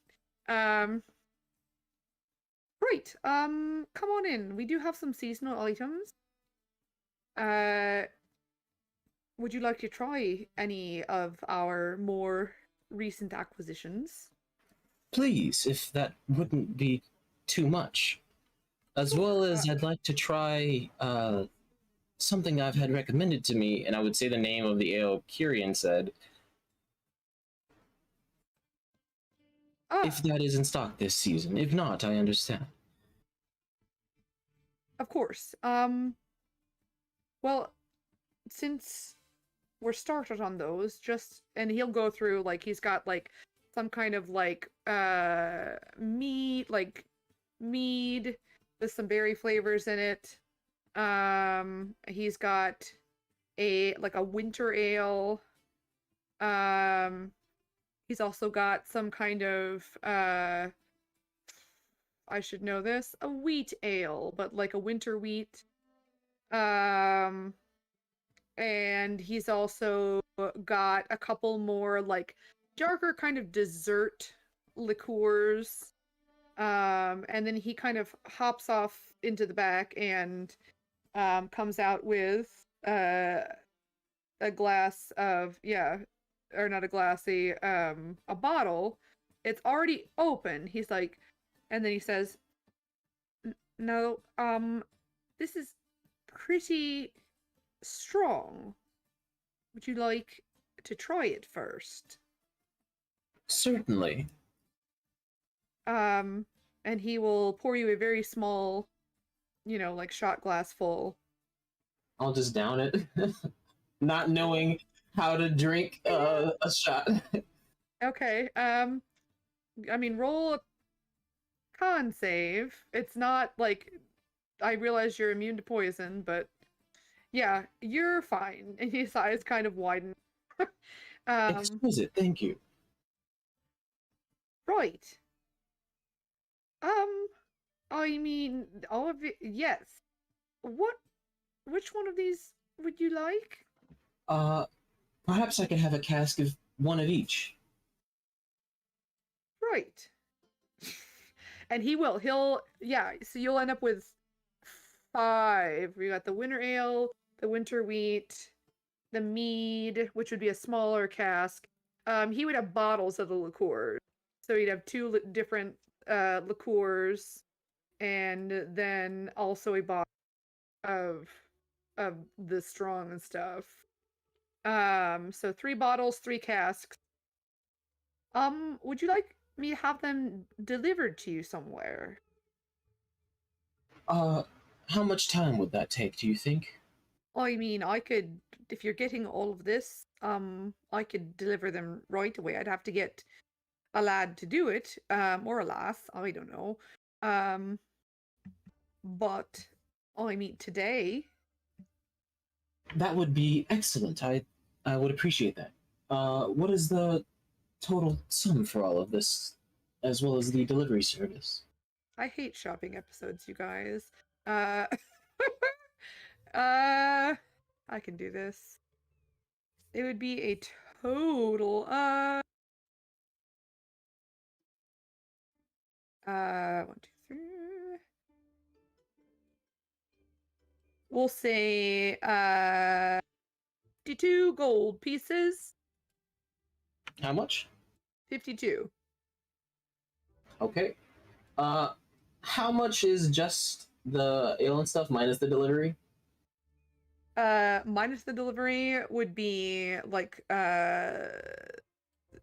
Right. Come on in. We do have some seasonal items. Would you like to try any of our more recent acquisitions?
Please, if that wouldn't be too much. As well as I'd like to try something I've had recommended to me, and I would say the name of the ale Kirian said. If that is in stock this season. If not, I understand.
Of course. Well, since we're started on those, and he'll go through, like, he's got, like, some kind of, like, mead with some berry flavors in it. He's got a winter ale. He's also got some kind of, I should know this, a wheat ale, but like a winter wheat. And he's also got a couple more like darker kind of dessert liqueurs. And then he kind of hops off into the back and comes out with a glass of, or not a glass, a bottle. It's already open. He's like, and then he says, no, this is pretty strong. Would you like to try it first?
Certainly.
And he will pour you a very small, like shot glass full.
I'll just down it. not knowing how to drink a shot.
Okay. I mean, roll a con save. It's not like I realize you're immune to poison, but yeah, you're fine. And his eyes kind of widen.
Exquisite, thank you.
Right. I mean, all of it. Yes. Which one of these would you like?
Perhaps I could have a cask of one of each.
Right. And he will. Yeah, so you'll end up with 5. We got the winter ale, the winter wheat, the mead, which would be a smaller cask. He would have bottles of the liqueurs. So he'd have 2 different liqueurs, and then also a bottle of the strong and stuff. So 3 bottles, 3 casks. Would you like me to have them delivered to you somewhere?
How much time would that take, do you think?
I mean, I could, if you're getting all of this, I could deliver them right away. I'd have to get a lad to do it, or a lass, I don't know. But I mean, today.
That would be excellent. I would appreciate that. What is the total sum for all of this, as well as the delivery service?
I hate shopping episodes, you guys. I can do this. It would be a total 1, 2, 3. We'll say 52 gold pieces.
How much?
52.
Okay. How much is just the ale and stuff minus the delivery?
Minus the delivery would be like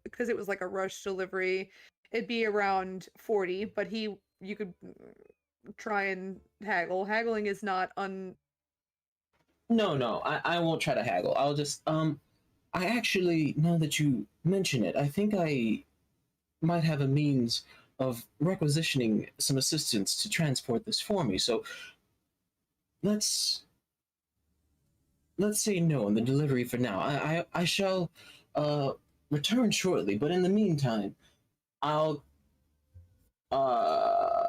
because it was like a rush delivery, it'd be around 40, but you could try and haggle. Haggling is not
No, I won't try to haggle. I'll just I actually, now that you mention it, I think I might have a means of requisitioning some assistance to transport this for me. So let's say no on the delivery for now. I shall return shortly, but in the meantime, I'll
I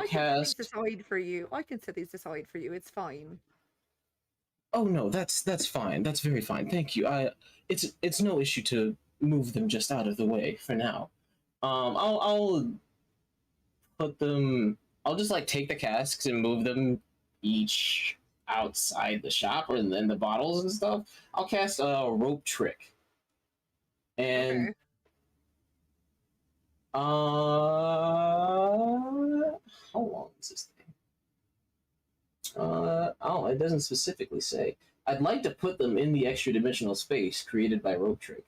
can set these
cast.
aside for you. I can set these aside for you. It's fine.
Oh no, that's fine. That's very fine. Thank you. It's no issue to move them just out of the way for now. I'll put them. I'll just like take the casks and move them each outside the shop, or then the bottles and stuff. I'll cast a rope trick, and
Okay.
how long is this thing? Oh, it doesn't specifically say. I'd like to put them in the extra dimensional space created by rope trick.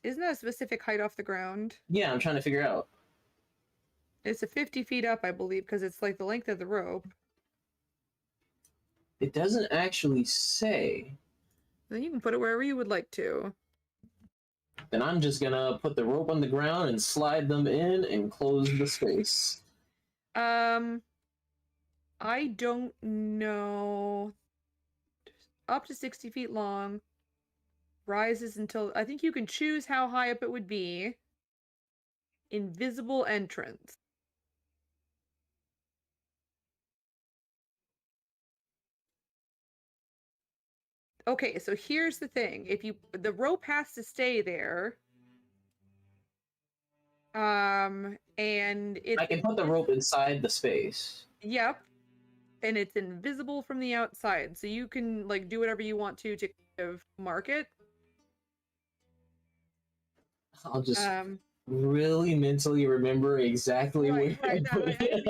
Isn't that a specific height off the ground?
Yeah, I'm trying to figure out.
It's a 50 feet up, I believe, because it's like the length of the rope.
It doesn't actually say.
Then you can put it wherever you would like to.
Then I'm just gonna put the rope on the ground and slide them in and close the space.
I don't know. Up to 60 feet long. Rises until, I think you can choose how high up it would be. Invisible entrance. Okay, so here's the thing. The rope has to stay there. And
I can put the rope inside the space.
Yep. And it's invisible from the outside. So you can like do whatever you want to kind of mark it.
I'll just really mentally remember exactly where I put it.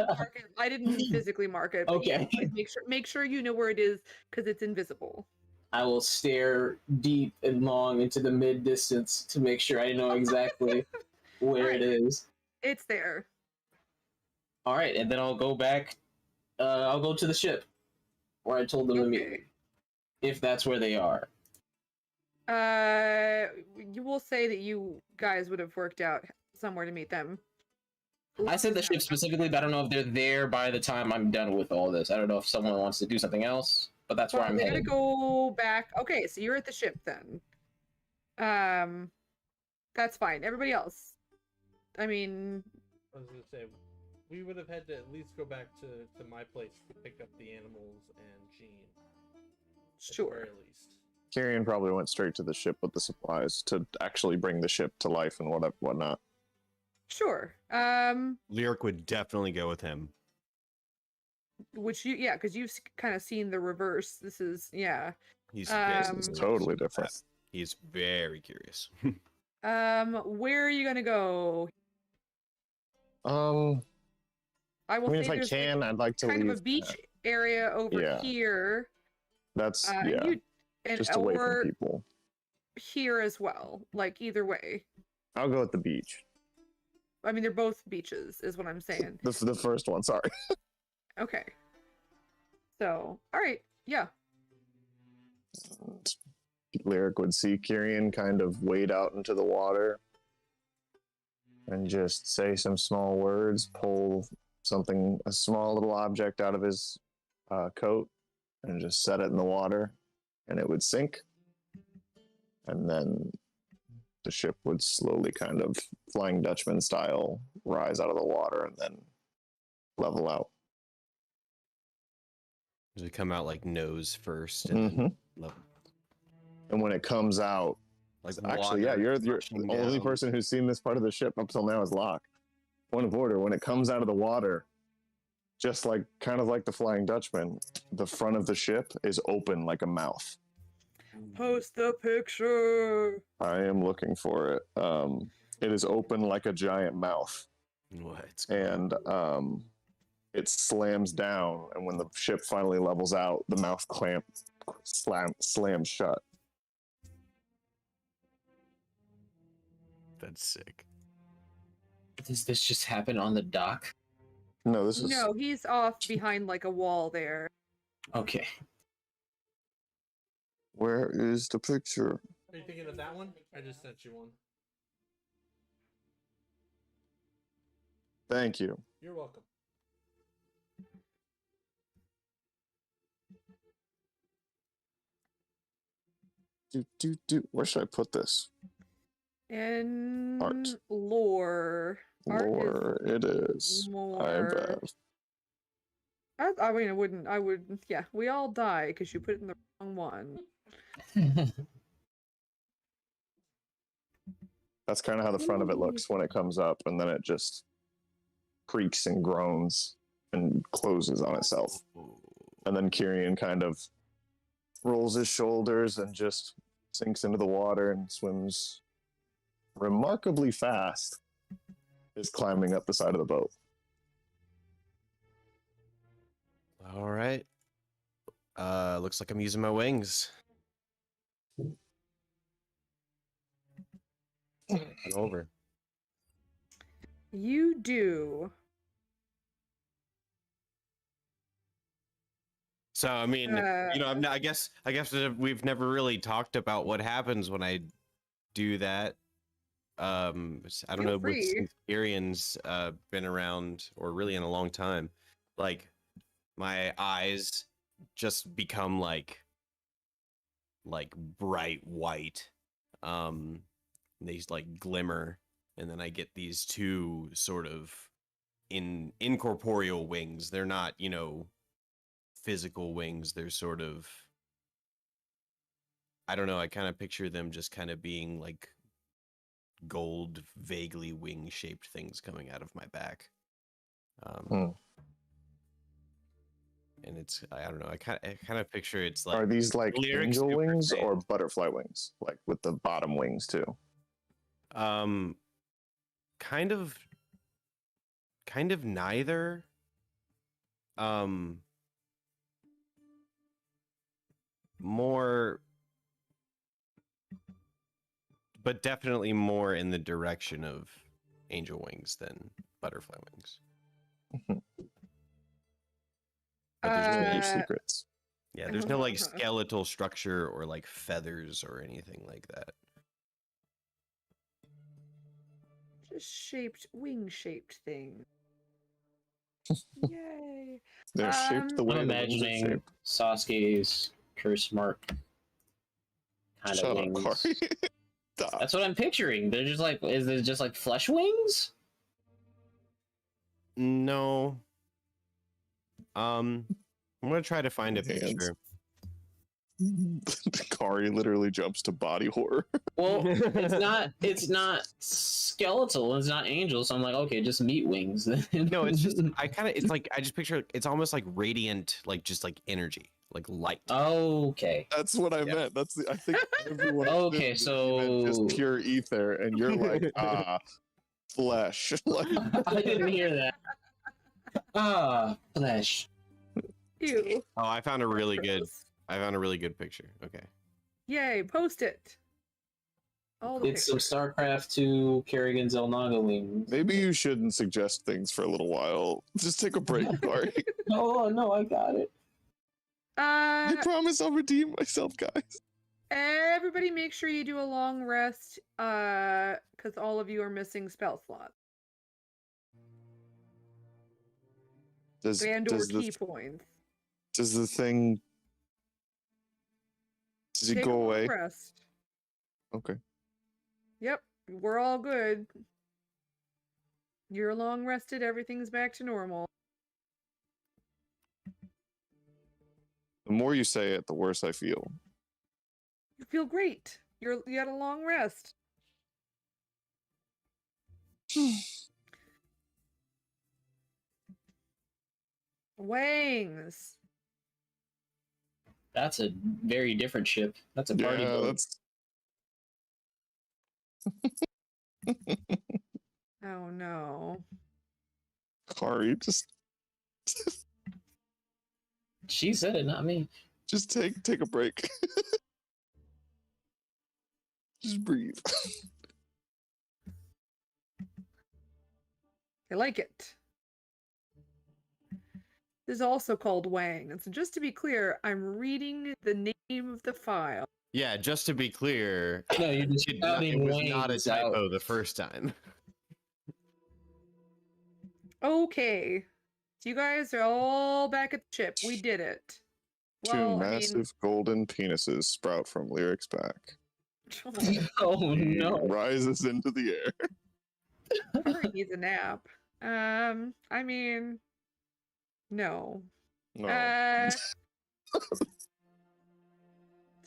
I didn't physically mark it. But
Okay.
yeah, make sure you know where it is because it's invisible.
I will stare deep and long into the mid distance to make sure I know exactly where it is.
It's there.
All right, and then I'll go back. I'll go to the ship where I told them to meet me. if that's where they are.
You will say that you guys would have worked out somewhere to meet them.
I said the ship specifically, but I don't know if they're there by the time I'm done with all this. I don't know if someone wants to do something else, but that's where
Well,
I'm
they're gonna
headed.
go back. Okay, so you're at the ship then. That's fine. Everybody else. I mean,
I was gonna say, we would have had to at least go back to my place to pick up the animals and Jean. At the
sure.
very least.
Kyrian probably went straight to the ship with the supplies to actually bring the ship to life and whatnot.
Sure.
Lyric would definitely go with him.
Which yeah, because you've kind of seen the reverse. This is yeah.
He's
It's totally different.
He's very curious.
Where are you gonna go? I
I
will
mean,
say
if I
there's
can, I'd like to
kind
leave.
of a beach area over
yeah.
here.
That's
And
yeah,
and
just away
or
from people.
here as well. Like either way.
I'll go with the beach.
I mean, they're both beaches, is what I'm saying.
The first one, sorry.
Okay. So, all right, yeah.
Lyric would see Kyrian kind of wade out into the water and just say some small words, pull a small little object out of his coat and just set it in the water, and it would sink. And then the ship would slowly kind of Flying Dutchman style rise out of the water and then level out.
Does it come out like nose first and
Mhm.
then level?
And when it comes out,
Like
actually, yeah,
water
you're the
rushing
only
down.
person who's seen this part of the ship up till now is Locke. Point of order: when it comes out of the water, just like kind of like the Flying Dutchman, the front of the ship is open like a mouth.
Post the picture.
I am looking for it. It is open like a giant mouth,
What?
and it slams down. And when the ship finally levels out, the mouth slams shut.
That's sick.
Does this just happen on the dock?
No, this is
No, he's off behind like a wall there.
Okay.
where is the picture?
Are you thinking of that one? I just sent you one.
Thank you.
You're welcome.
Where should I put this?
In
Art.
lore. Art is
Lore, it is. I
more.
bet.
I mean, I would, yeah, we all die because you put it in the wrong one.
That's kind of how the front of it looks when it comes up, and then it just creaks and groans and closes on itself. And then Kyrian kind of rolls his shoulders and just sinks into the water and swims remarkably fast, is climbing up the side of the boat.
All right. Looks like I'm using my wings. Over.
You do.
So I mean, I guess we've never really talked about what happens when I do that. I don't
Feel
know,
free.
since Kyrian's been around, or really in a long time, like my eyes just become like bright white. They like glimmer, and then I get these two sort of incorporeal wings. They're not, physical wings. They're sort of, I don't know, I kind of picture them just kind of being like gold, vaguely wing shaped things coming out of my back. And it's, I don't know, I kind of picture it's like,
Are these like
Lyrics
angel
Super
wings
Saiyan.
or butterfly wings? Like with the bottom wings too?
kind of neither. More, but definitely more in the direction of angel wings than butterfly wings. But there's
There's
no
your secrets.
Yeah, there's no like skeletal structure or like feathers or anything like that.
Just shaped, wing-shaped thing. Yay!
They're shaped the way
I'm
the wings are
imagining
shaped.
Sasuke's curse mark kind
Shut
of
up,
wings.
Corey. Stop.
That's what I'm picturing. They're just like, is it just like flesh wings?
No. I'm gonna try to find a
Hands.
picture.
Kari literally jumps to body horror.
Well, it's not skeletal, it's not angel, so I'm like, okay, just meat wings.
No, it's just I just picture it's almost like radiant, like just like energy, like light.
Okay.
That's what I meant. I think everyone.
Okay,
assumed that you meant
so-
just pure ether, and you're like, flesh. Like,
I didn't hear that. Flesh.
Ew.
Oh, I found a really good
Gross.
picture. Okay.
Yay! Post it. All the
It's some
pictures.
StarCraft 2 Kerrigan Zelnaga wings.
maybe you shouldn't suggest things for a little while. Just take a break, Kari.
No, I got it.
I promise I'll redeem myself, guys.
Everybody make sure you do a long rest, because all of you are missing spell slots
Does
and or
does
key
the
points.
does the thing does it
Take a
go
long
away?
rest.
Okay.
Yep, we're all good. You're long rested, everything's back to normal.
The more you say it, the worse I feel.
You feel great. You had a long rest. Wangs.
That's a very different ship. That's a party
Yeah,
boat.
that's
Oh no.
Kari. Just
She said it, not me.
just take a break. Just breathe.
I like it. This is also called Wang. And so just to be clear, I'm reading the name of the file.
Yeah, just to be clear,
No, you're just
it
shouting
was not a
wings out.
typo the first time.
Okay. So you guys are all back at the ship. We did it.
Two massive golden penises sprout from Lyric's back.
Oh
He
no.
rises into the air.
He needs a nap. I mean, no.
No.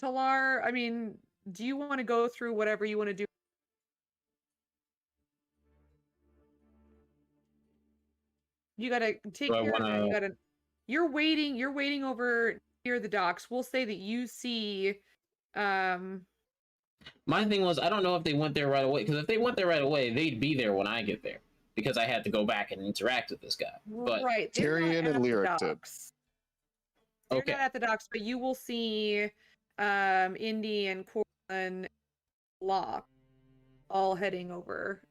Talar, I mean, do you want to go through whatever you want to do? You gotta take
Do I
care of it. You
wanna-
gotta. You're waiting over near the docks. We'll say that you see.
My thing was, I don't know if they went there right away, because if they went there right away, they'd be there when I get there, because I had to go back and interact with this guy. But
Right. they're not
Tyrion
at
and
the
Lyric did.
docks. They're
okay,
not at the docks, but you will see Indy and Corlin, Locke all heading over.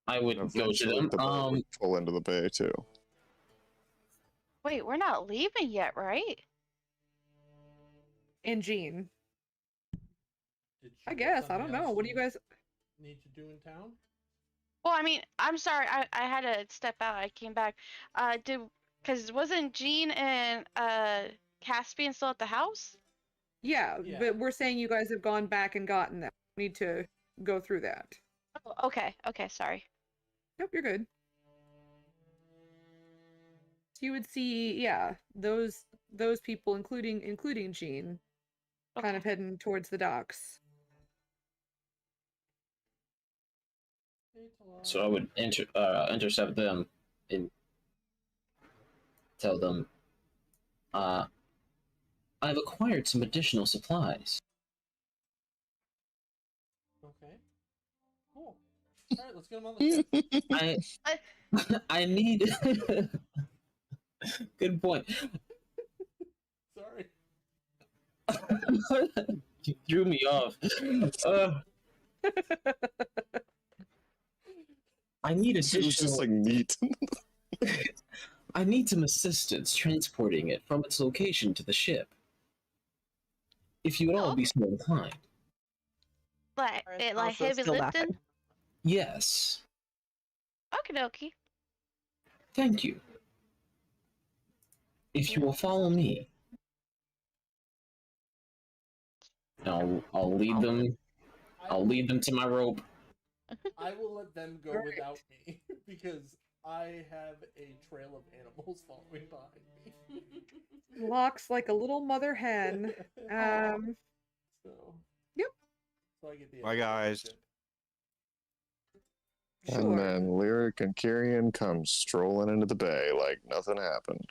I would go to
Eventually,
them.
the boat would pull into the bay too.
Wait, we're not leaving yet, right?
And Jean.
Did
I
you
guess. I
something
don't know.
else
What do you guys
need to do in town?
Well, I mean, I'm sorry, I had to step out. I came back. Because wasn't Jean and Caspian still at the house?
Yeah,
Yeah.
but we're saying you guys have gone back and gotten them. We need to go through that.
Oh, okay, sorry.
Nope, you're good. So you would see, yeah, those people, including Jean, kind of heading towards the docks.
so I would intercept them and tell them, I've acquired some additional supplies.
Okay. Cool. All right, let's get them on the ship.
I need. Good point.
Sorry.
You threw me off. I need
It was just
additional.
like meat.
I need some assistance transporting it from its location to the ship. If you would all be so inclined.
Like
Or
it,
it's
like
also
heavy
still
lifting.
laughing.
Yes,
Okie dokie.
thank you. If you will follow me, I'll lead them. I'll lead them to my rope.
I will let them go
Alright.
without me because I have a trail of animals following behind me.
Locks like a little mother hen.
Aw.
Um,
So.
Yep.
So I get the
Bye,
advantage of
guys.
ship.
sure.
And then Lyric and Kyrian come strolling into the bay like nothing happened.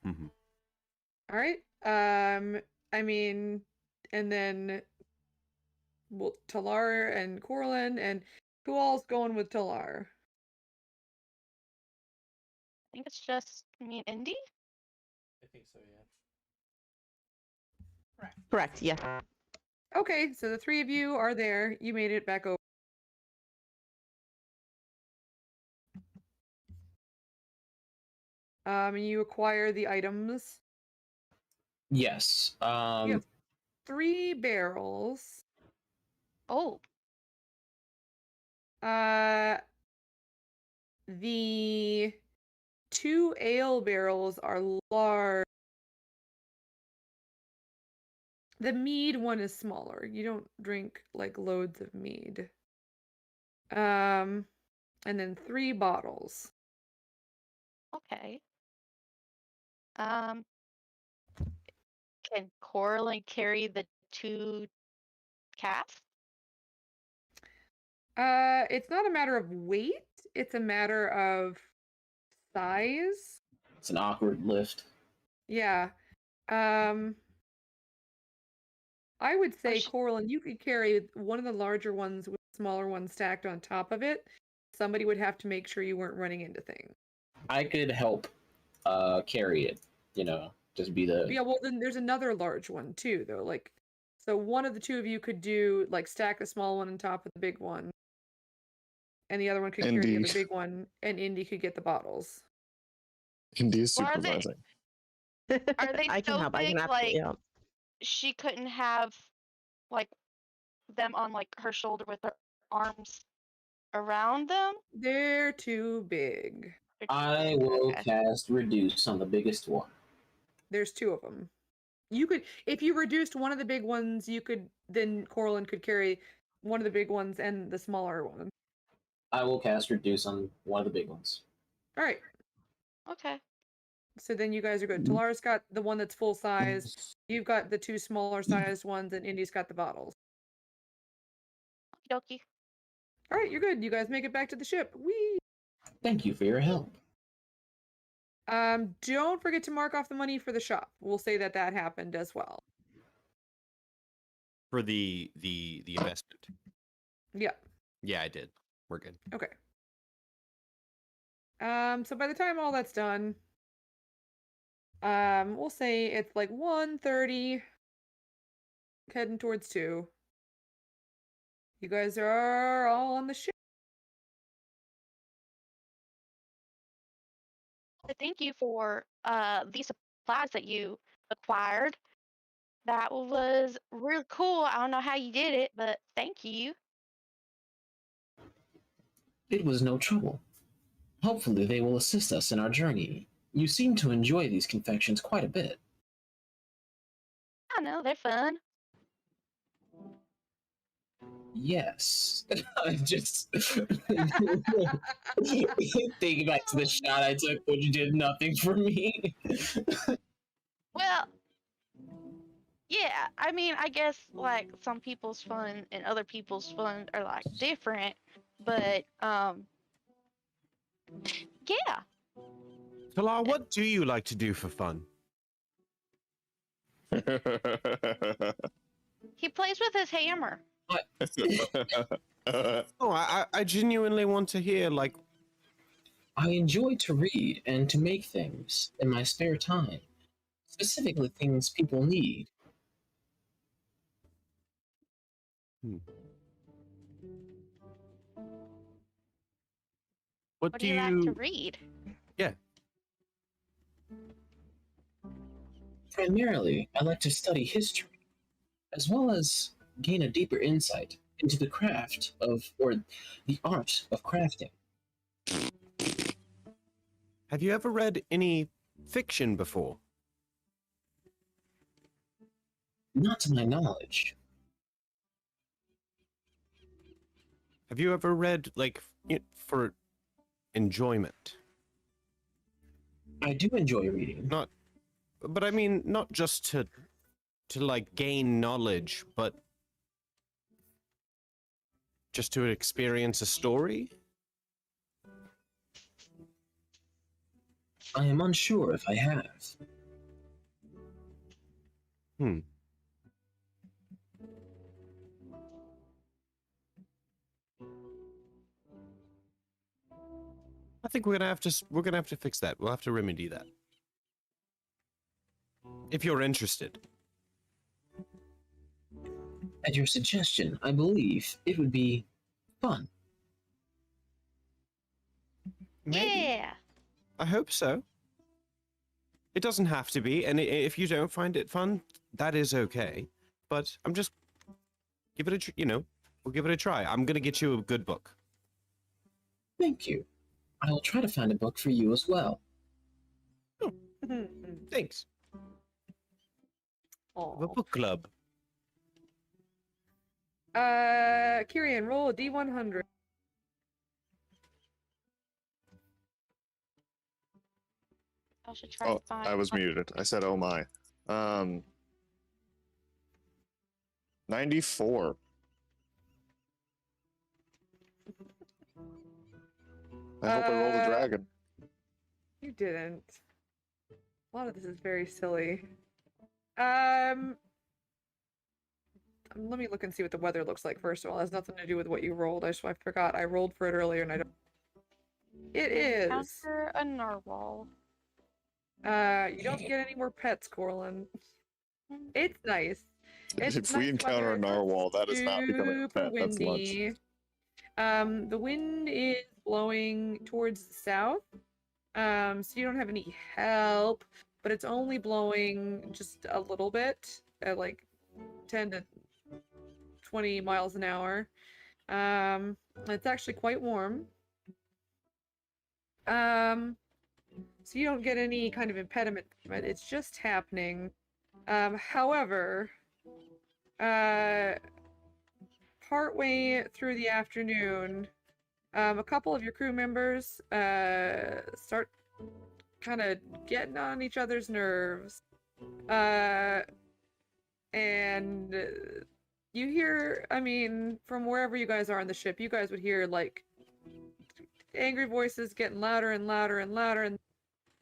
Mhm.
All right. I mean, and then well, Talar and Corlin, and who all's going with Talar?
I think it's just me and Indy.
I think so, yeah.
Correct. Yeah.
Okay, so the three of you are there. You made it back over. And you acquire the items.
Yes.
You have 3 barrels.
Oh,
The 2 ale barrels are large. The mead one is smaller. You don't drink like loads of mead. And then 3 bottles.
okay. Can Coraline carry the 2 casks?
It's not a matter of weight, it's a matter of size.
It's an awkward lift.
Yeah. I would say, Coraline, you could carry one of the larger ones with the smaller one stacked on top of it. Somebody would have to make sure you weren't running into things.
I could help carry it, just be the
Yeah, well, then there's another large one too, though. Like, so one of the 2 of you could do like stack the small one on top of the big one, and the other one could carry the
Indy.
other big one, and Indy could get the bottles.
Indy is
Well, are they-
supervising.
Are they
I can
so
help. I can
big,
absolutely
like
help.
she couldn't have like them on like her shoulder with her arms around them?
They're too big.
They're too
I
big,
will
okay.
cast reduce on the biggest one.
There's 2 of them. You could, if you reduced one of the big ones, you could, then Coraline could carry one of the big ones and the smaller one.
I will cast reduce on one of the big ones.
All right.
Okay.
So then you guys are good. Talar's got the one that's full size. You've got the 2 smaller sized ones, and Indy's got the bottles.
Okie dokie.
All right, you're good. You guys make it back to the ship. Whee!
Thank you for your help.
Don't forget to mark off the money for the shop. We'll say that happened as well.
For the investment.
Yeah.
Yeah, I did. We're good.
Okay. So by the time all that's done, we'll say it's like 1:30, heading towards 2. You guys are all on the ship.
Thank you for these supplies that you acquired. That was really cool. I don't know how you did it, but thank you.
It was no trouble. Hopefully they will assist us in our journey. You seem to enjoy these confections quite a bit.
I know, they're fun.
Yes. I just think back to the shot I took, which did nothing for me.
Well, yeah, I mean, I guess like some people's fun and other people's fun are like different, but yeah.
Talar, what do you like to do for fun?
He plays with his hammer.
Oh, I genuinely want to hear, like,
I enjoy to read and to make things in my spare time, specifically things people need.
what
What
do
do you like to read?
Yeah.
Primarily, I like to study history, as well as gain a deeper insight into the craft of, or the art of crafting.
Have you ever read any fiction before?
Not to my knowledge.
Have you ever read, like, for enjoyment?
I do enjoy reading.
Not, but I mean, not just to like gain knowledge, but just to experience a story?
I am unsure if I have.
I think we're gonna have to fix that. We'll have to remedy that. If you're interested.
At your suggestion, I believe it would be fun.
Maybe.
Yeah.
I hope so. It doesn't have to be, and if you don't find it fun, that is okay. But I'm just give it a we'll give it a try. I'm gonna get you a good book.
Thank you. I will try to find a book for you as well.
Thanks.
Aw.
The book club.
Kyrian, roll a D100.
I should try
Oh,
to find.
I was
one.
muted. I said, "Oh my." 94. I hope I rolled a dragon.
You didn't. A lot of this is very silly. Let me look and see what the weather looks like first of all. It has nothing to do with what you rolled. I forgot. I rolled for it earlier and I don't. It is.
Encounter a narwhal.
You don't get any more pets, Corlin. It's nice. It's
If we
nice
encounter a
weather. It's
narwhal, that is not becoming a
super
pet. That's lunch.
windy. The wind is blowing towards the south. So you don't have any help, but it's only blowing just a little bit, at like 10 to 20 miles an hour. It's actually quite warm. So you don't get any kind of impediment from it. It's just happening. However, partway through the afternoon, a couple of your crew members start kind of getting on each other's nerves. And you hear, I mean, from wherever you guys are on the ship, you guys would hear like angry voices getting louder and louder and louder, and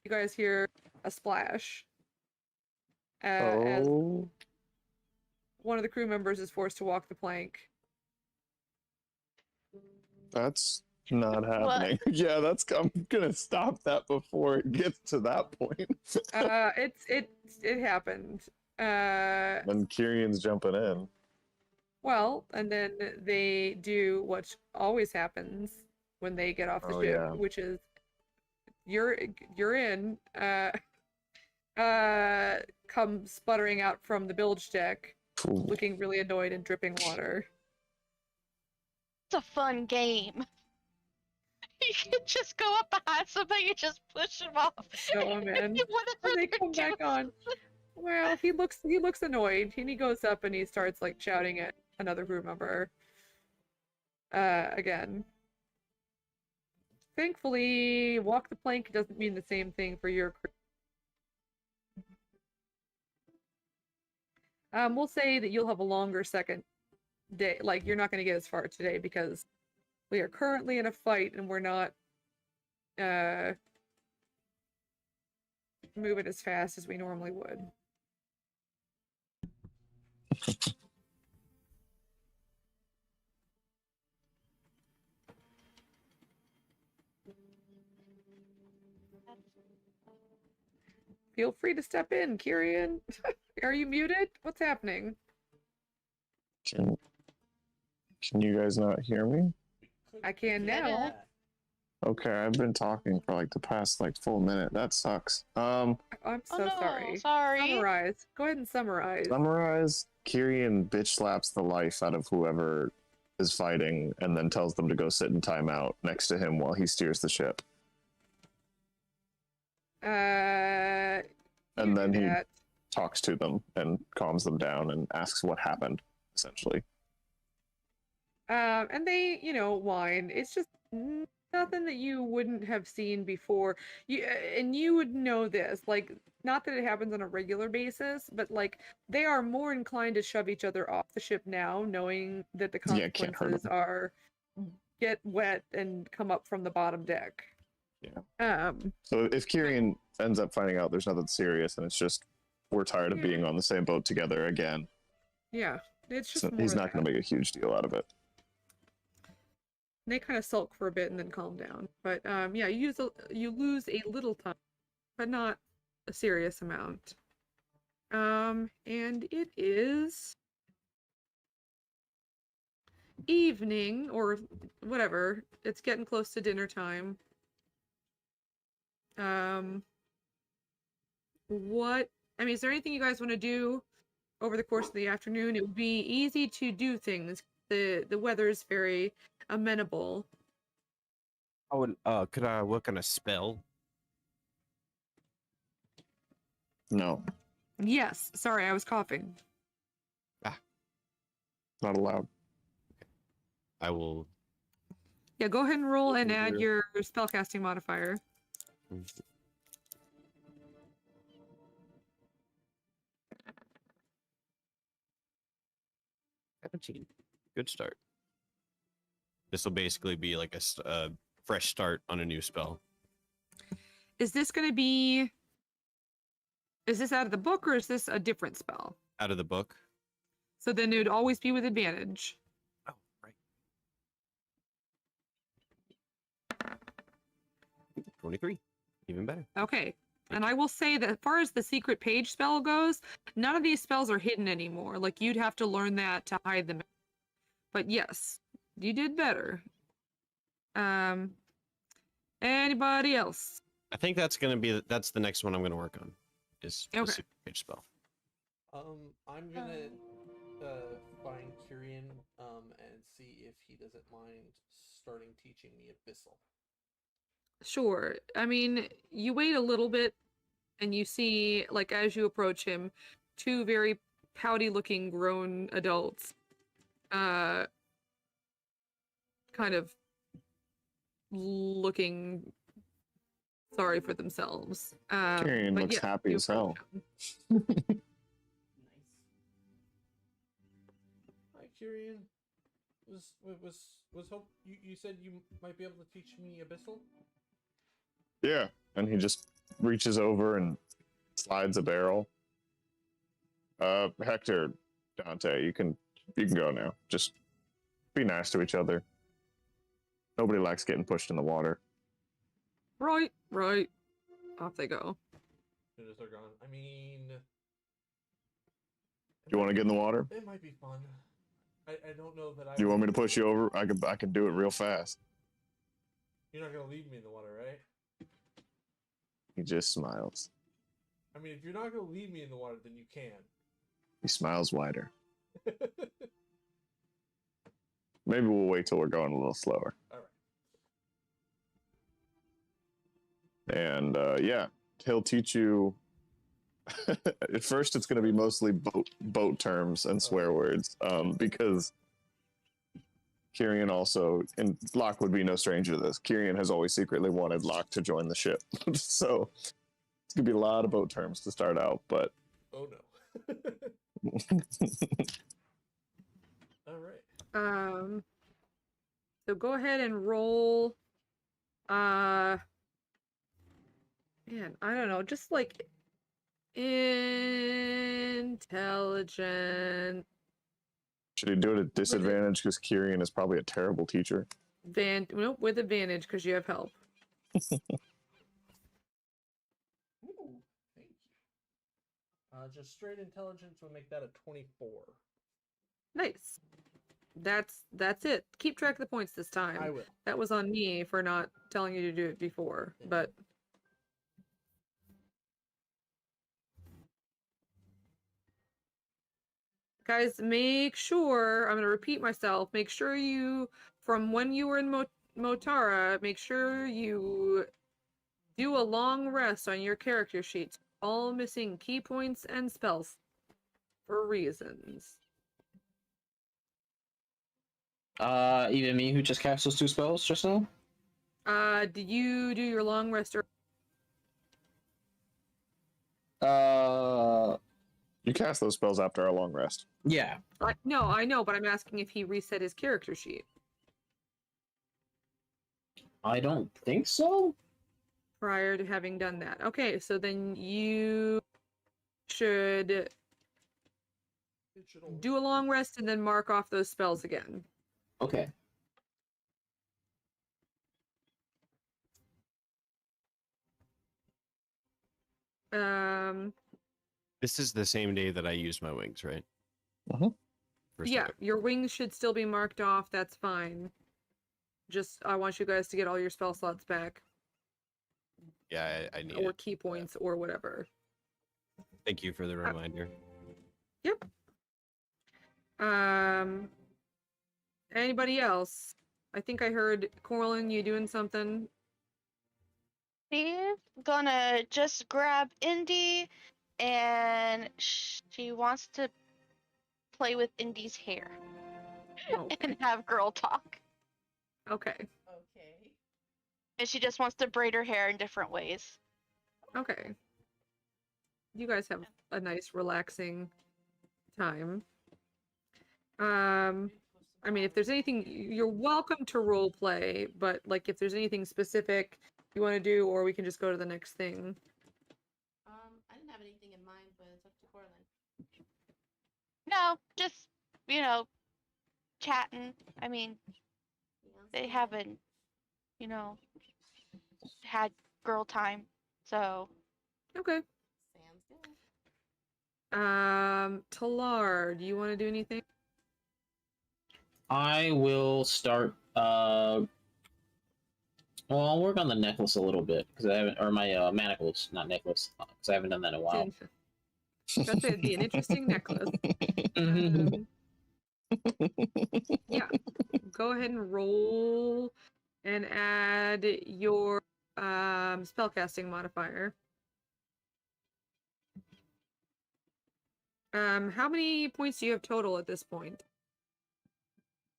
you guys hear a splash. As
Oh.
one of the crew members is forced to walk the plank.
That's not happening. Yeah, I'm gonna stop that before it gets to that point.
It happened.
And Kyrian's jumping in.
Well, and then they do what always happens when they get off the ship,
Yeah.
which is you're in, come sputtering out from the bilge deck,
Ooh.
looking really annoyed and dripping water.
It's a fun game. You can just go up behind somebody and just push them off.
Show 'em in.
Whatever
And they
they're
come back
doing.
on. Well, he looks annoyed, and he goes up and he starts like shouting at another crew member. Again. Thankfully, walk the plank doesn't mean the same thing for your crew. We'll say that you'll have a longer second day. Like, you're not going to get as far today because we are currently in a fight and we're not moving as fast as we normally would. Feel free to step in, Kyrian. Are you muted? What's happening?
Can you guys not hear me?
I can now.
Okay, I've been talking for like the past like full minute. That sucks.
I'm
Oh
so
no,
sorry.
sorry.
Summarize. Go ahead and summarize.
Summarize, Kyrian bitch slaps the life out of whoever is fighting and then tells them to go sit in timeout next to him while he steers the ship.
You
And
do
then he
that.
talks to them and calms them down and asks what happened, essentially.
And they, whine. It's just nothing that you wouldn't have seen before. And you would know this, like, not that it happens on a regular basis, but like they are more inclined to shove each other off the ship now, knowing that the
Yeah, it can't hurt
consequences are get wet and come up from the bottom deck.
Yeah. So if Kyrian ends up finding out there's nothing serious and it's just we're tired of
Yeah.
being on the same boat together again,
Yeah, it's just
so
more
he's
of
not going
that.
to make a huge deal out of it.
They kind of sulk for a bit and then calm down. But yeah, you lose a little time, but not a serious amount. And it is evening or whatever. It's getting close to dinner time. Is there anything you guys want to do over the course of the afternoon? It would be easy to do things. The weather is very amenable.
I would. Could I work on a spell?
No,
Yes, sorry, I was coughing.
not allowed.
I will.
Yeah, go ahead and roll and add
Sure.
your spellcasting modifier.
Good start. This will basically be like a fresh start on a new spell.
Is this going to be... Is this out of the book or is this a different spell?
Out of the book.
So then it would always be with advantage.
Oh, right. 23. Even better.
Okay. And I will say that as far as the secret page spell goes, none of these spells are hidden anymore. Like, you'd have to learn that to hide them. But yes, you did better. Anybody else?
I think that's the next one I'm gonna work on. Is the
Okay.
super page spell.
I'm gonna find Kyrian and see if he doesn't mind starting teaching me Abyssal.
Sure. I mean, you wait a little bit and you see, like, as you approach him, two very pouty looking grown adults kind of looking sorry for themselves.
Tyrion
but
looks
yeah,
happy
you
as hell.
approach them.
Nice.
Hi, Kyrian. Was hope you said you might be able to teach me Abyssal?
Yeah, and he just reaches over and slides a barrel. Hector, Dante, you can go now. Just be nice to each other. Nobody likes getting pushed in the water.
Right. Off they go.
As soon as they're gone. I mean,
You want to get in the water?
it might be fun. I don't know that I.
Do you want me to push you over? I can do it real fast.
You're not gonna leave me in the water, right?
He just smiles.
I mean, if you're not gonna leave me in the water, then you can.
He smiles wider. Maybe we'll wait till we're going a little slower.
All right.
And yeah, he'll teach you. At first, it's going to be mostly boat terms and swear words, because Kyrian also, and Locke would be no stranger to this. Kyrian has always secretly wanted Locke to join the ship, so it's going to be a lot of boat terms to start out. But
Oh no. All right.
So go ahead and roll. Man, I don't know, just like intelligent.
should he do it at disadvantage because Kyrian is probably a terrible teacher?
Nope, with advantage because you have help.
Ooh, thank you. Just straight intelligence would make that a 24.
Nice. That's it. Keep track of the points this time.
I will.
That was on me for not telling you to do it before, but guys, make sure, I'm going to repeat myself, make sure you, from when you were in Motara, make sure you do a long rest on your character sheets. All missing key points and spells for reasons.
Even me who just cast those 2 spells just now?
Did you do your long rest or
You cast those spells after a long rest.
Yeah.
no, I know, but I'm asking if he reset his character sheet
I don't think so.
prior to having done that. Okay, so then you should do a long rest and then mark off those spells again.
Okay.
This is the same day that I used my wings, right?
Mhm.
First
Yeah,
day.
your wings should still be marked off. That's fine. Just, I want you guys to get all your spell slots back,
Yeah, I need
or
it.
key points, or whatever.
Thank you for the reminder.
Yep. Anybody else? I think I heard Corlin, you doing something.
She's gonna just grab Indy, and she wants to play with Indy's hair
Okay.
and have girl talk.
Okay.
Okay.
And she just wants to braid her hair in different ways.
Okay. You guys have a nice, relaxing time. I mean, if there's anything, you're welcome to role play, but like if there's anything specific you want to do, or we can just go to the next thing.
I didn't have anything in mind, but it's up to Corlin.
No, just, chatting. I mean, they haven't, had girl time, so.
Okay.
Sounds good.
Talar, do you want to do anything?
I will start. Well, I'll work on the necklace a little bit because I haven't, or my manacles, not necklace, because I haven't done that in a while.
That's it'd be an interesting necklace. Yeah. Go ahead and roll and add your spellcasting modifier. How many points do you have total at this point?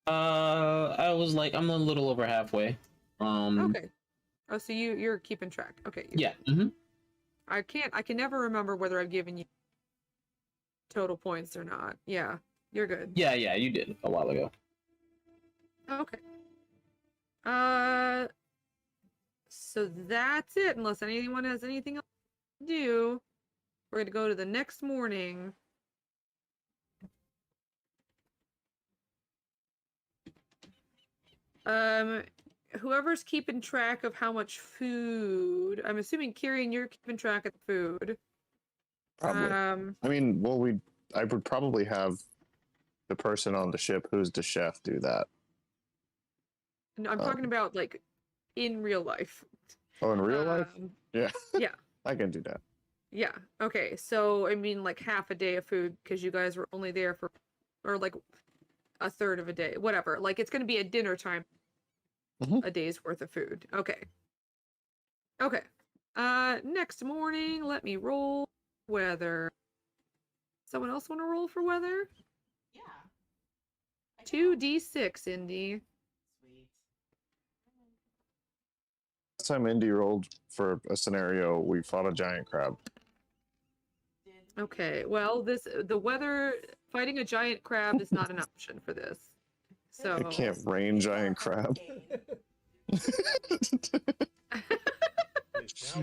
I was like, I'm a little over halfway.
Okay. Oh, so you're keeping track. Okay.
Yeah. Mm-hmm.
I can never remember whether I've given you total points or not. Yeah, you're good.
Yeah, you did a while ago.
Okay. So that's it, unless anyone has anything else to do. We're gonna go to the next morning. Whoever's keeping track of how much food, I'm assuming Kieran, you're keeping track of the food.
Probably. I mean, well, I would probably have the person on the ship who's the chef do that.
No, I'm talking about like in real life.
Oh, in real life? Yeah.
Yeah.
I can do that.
Yeah. Okay. So I mean, like half a day of food because you guys were only there for, or like a third of a day, whatever. Like it's gonna be a dinner time.
Mhm.
A day's worth of food. Okay. Okay. Next morning, let me roll weather. Someone else want to roll for weather?
Yeah. I can.
2d6, Indy.
Sweet.
Last time Indy rolled for a scenario, we fought a giant crab.
Did we-
Okay. Well, the weather fighting a giant crab is not an option for this. So
I can't rain giant crab.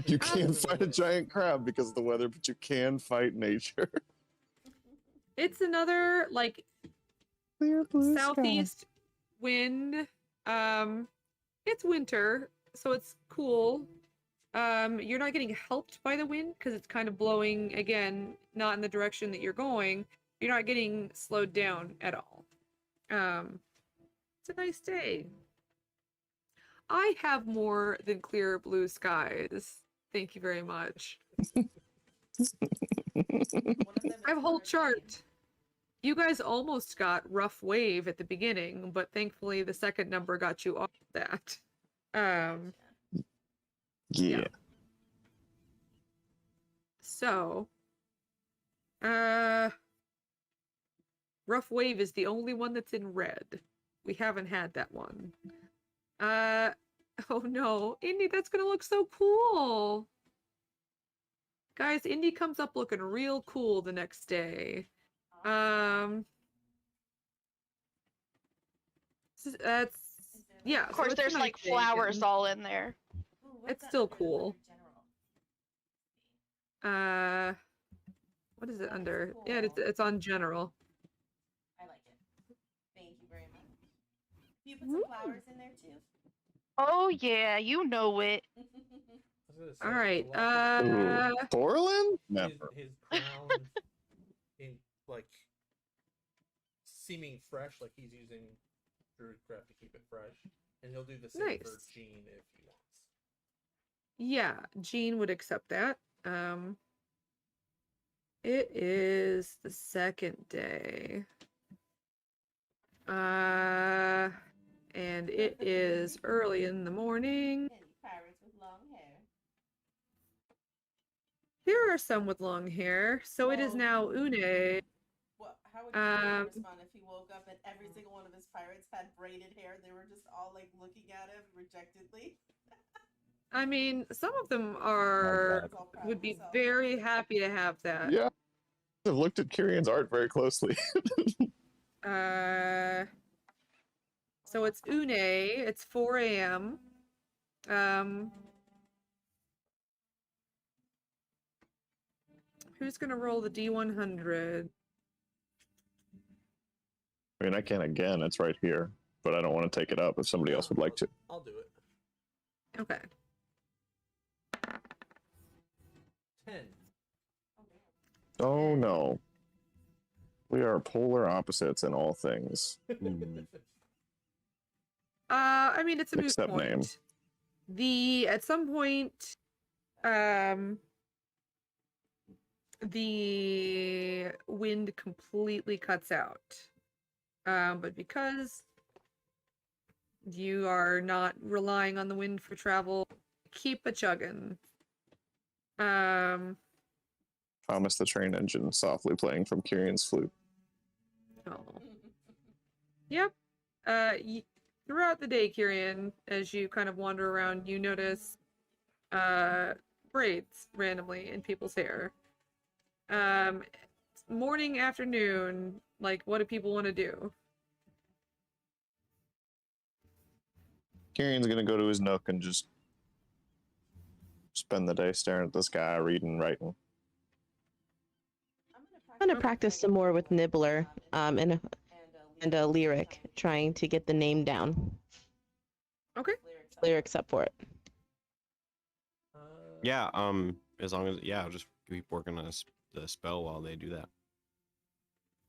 You can't fight a giant crab because of the weather, but you can fight nature.
it's another like
Clear blue sky.
southeast wind. It's winter, so it's cool. You're not getting helped by the wind because it's kind of blowing again, not in the direction that you're going. You're not getting slowed down at all. It's a nice day. I have more than clear blue skies. Thank you very much.
One of them
I have a
is
whole
hurricane.
chart. You guys almost got rough wave at the beginning, but thankfully the second number got you off that.
Yeah.
So, rough wave is the only one that's in red. We haven't had that one. Oh no, Indy, that's gonna look so cool. Guys, Indy comes up looking real cool the next day. That's yeah.
Of course, there's like flowers all in there.
Ooh, what's
It's
that
still
under
cool.
general?
What is it
That's
under?
cool.
Yeah, it's on general.
I like it. Thank you very much. You put some flowers in there too.
Oh yeah, you know it.
I was gonna say,
All right.
a lot of
Ooh, Borland?
his,
Never.
his crown in like seeming fresh, like he's using Druidcraft to keep it fresh, and he'll do the same for
Nice.
Gene if he wants.
Yeah, Jean would accept that. It is the second day. And it is early in the morning.
Any pirates with long hair.
There are some with long hair, so it is now Une.
What? How would you respond if he woke up and every single one of his pirates had braided hair? They were just all like looking at him rejectedly.
I mean, some of them are
He's all proud
would
of
be
himself.
very happy to have that.
Yeah. I've looked at Kyrion's art very closely.
So it's Une. It's 4 a.m. Who's gonna roll the D100?
I mean, I can again. It's right here, but I don't want to take it up if somebody else would like to.
I'll do it.
Okay.
10.
Oh no. We are polar opposites in all things.
I mean, it's a moot
Except
point.
name.
At some point, the wind completely cuts out. But because you are not relying on the wind for travel, keep a chugging.
Thomas the Train Engine softly playing from Kyrion's flute.
Oh. Yep. Throughout the day, Kyrian, as you kind of wander around, you notice braids randomly in people's hair. Morning, afternoon, like, what do people want to do?
Kyrion's gonna go to his nook and just spend the day staring at the sky, reading, writing.
I'm gonna practice some more with Nibbler, and a lyric, trying to get the name down.
Okay.
Lyrics up for it.
Yeah, as long as I'll just keep working on the spell while they do that.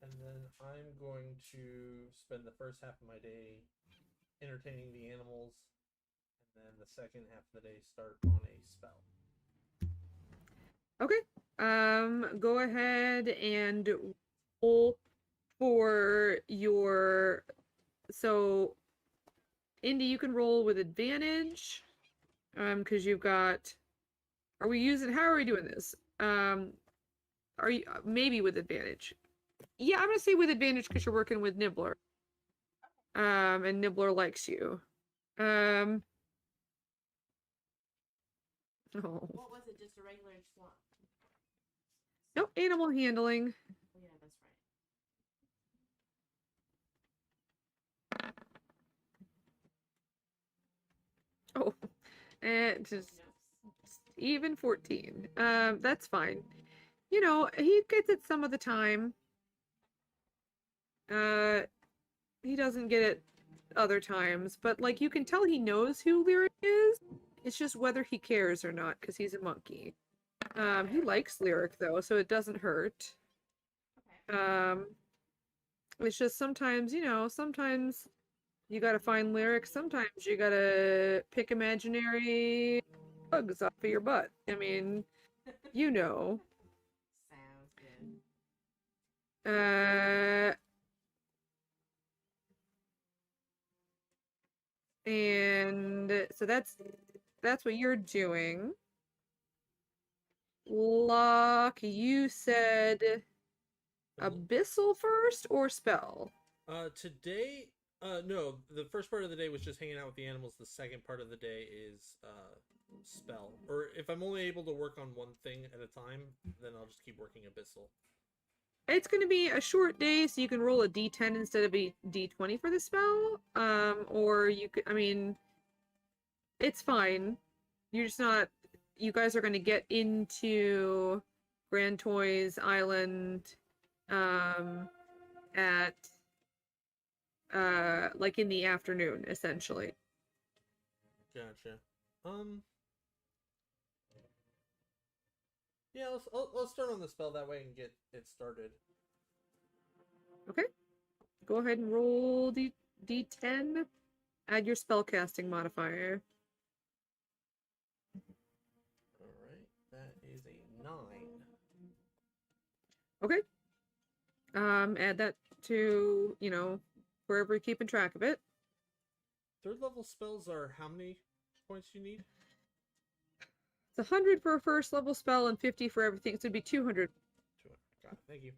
And then I'm going to spend the first half of my day entertaining the animals, and then the second half of the day start on a spell.
Okay. Go ahead and roll for your. So, Indy, you can roll with advantage. Because you've got. Are we using? How are we doing this? Are you maybe with advantage? Yeah, I'm gonna say with advantage because you're working with Nibbler. And Nibbler likes you. Oh.
What was it? Just a regular swamp?
Nope, animal handling.
Oh, yeah, that's right.
Oh, and just even 14. That's fine. You know, he gets it some of the time. He doesn't get it other times, but like you can tell he knows who Lyric is. It's just whether he cares or not, because he's a monkey. He likes Lyric though, so it doesn't hurt. It's just sometimes, sometimes you gotta find lyrics. Sometimes you gotta pick imaginary bugs off of your butt. I mean, you know.
Sounds good.
And so that's what you're doing. Locke, you said abyssal first or spell?
Today, no, the first part of the day was just hanging out with the animals. The second part of the day is spell. Or if I'm only able to work on one thing at a time, then I'll just keep working abyssal.
It's going to be a short day, so you can roll a d10 instead of a d20 for the spell. Or you could, I mean, it's fine. You're just not, you guys are going to get into Grand Toys Island, at, like in the afternoon, essentially.
Gotcha. Yeah, I'll start on the spell that way and get it started.
Okay. Go ahead and roll d10. Add your spellcasting modifier.
Alright, that is a 9.
Okay. Add that to, wherever you're keeping track of it.
Third level spells are how many points you need?
It's 100 for a first level spell and 50 for everything, so it'd be 200.
200. Got it. Thank you.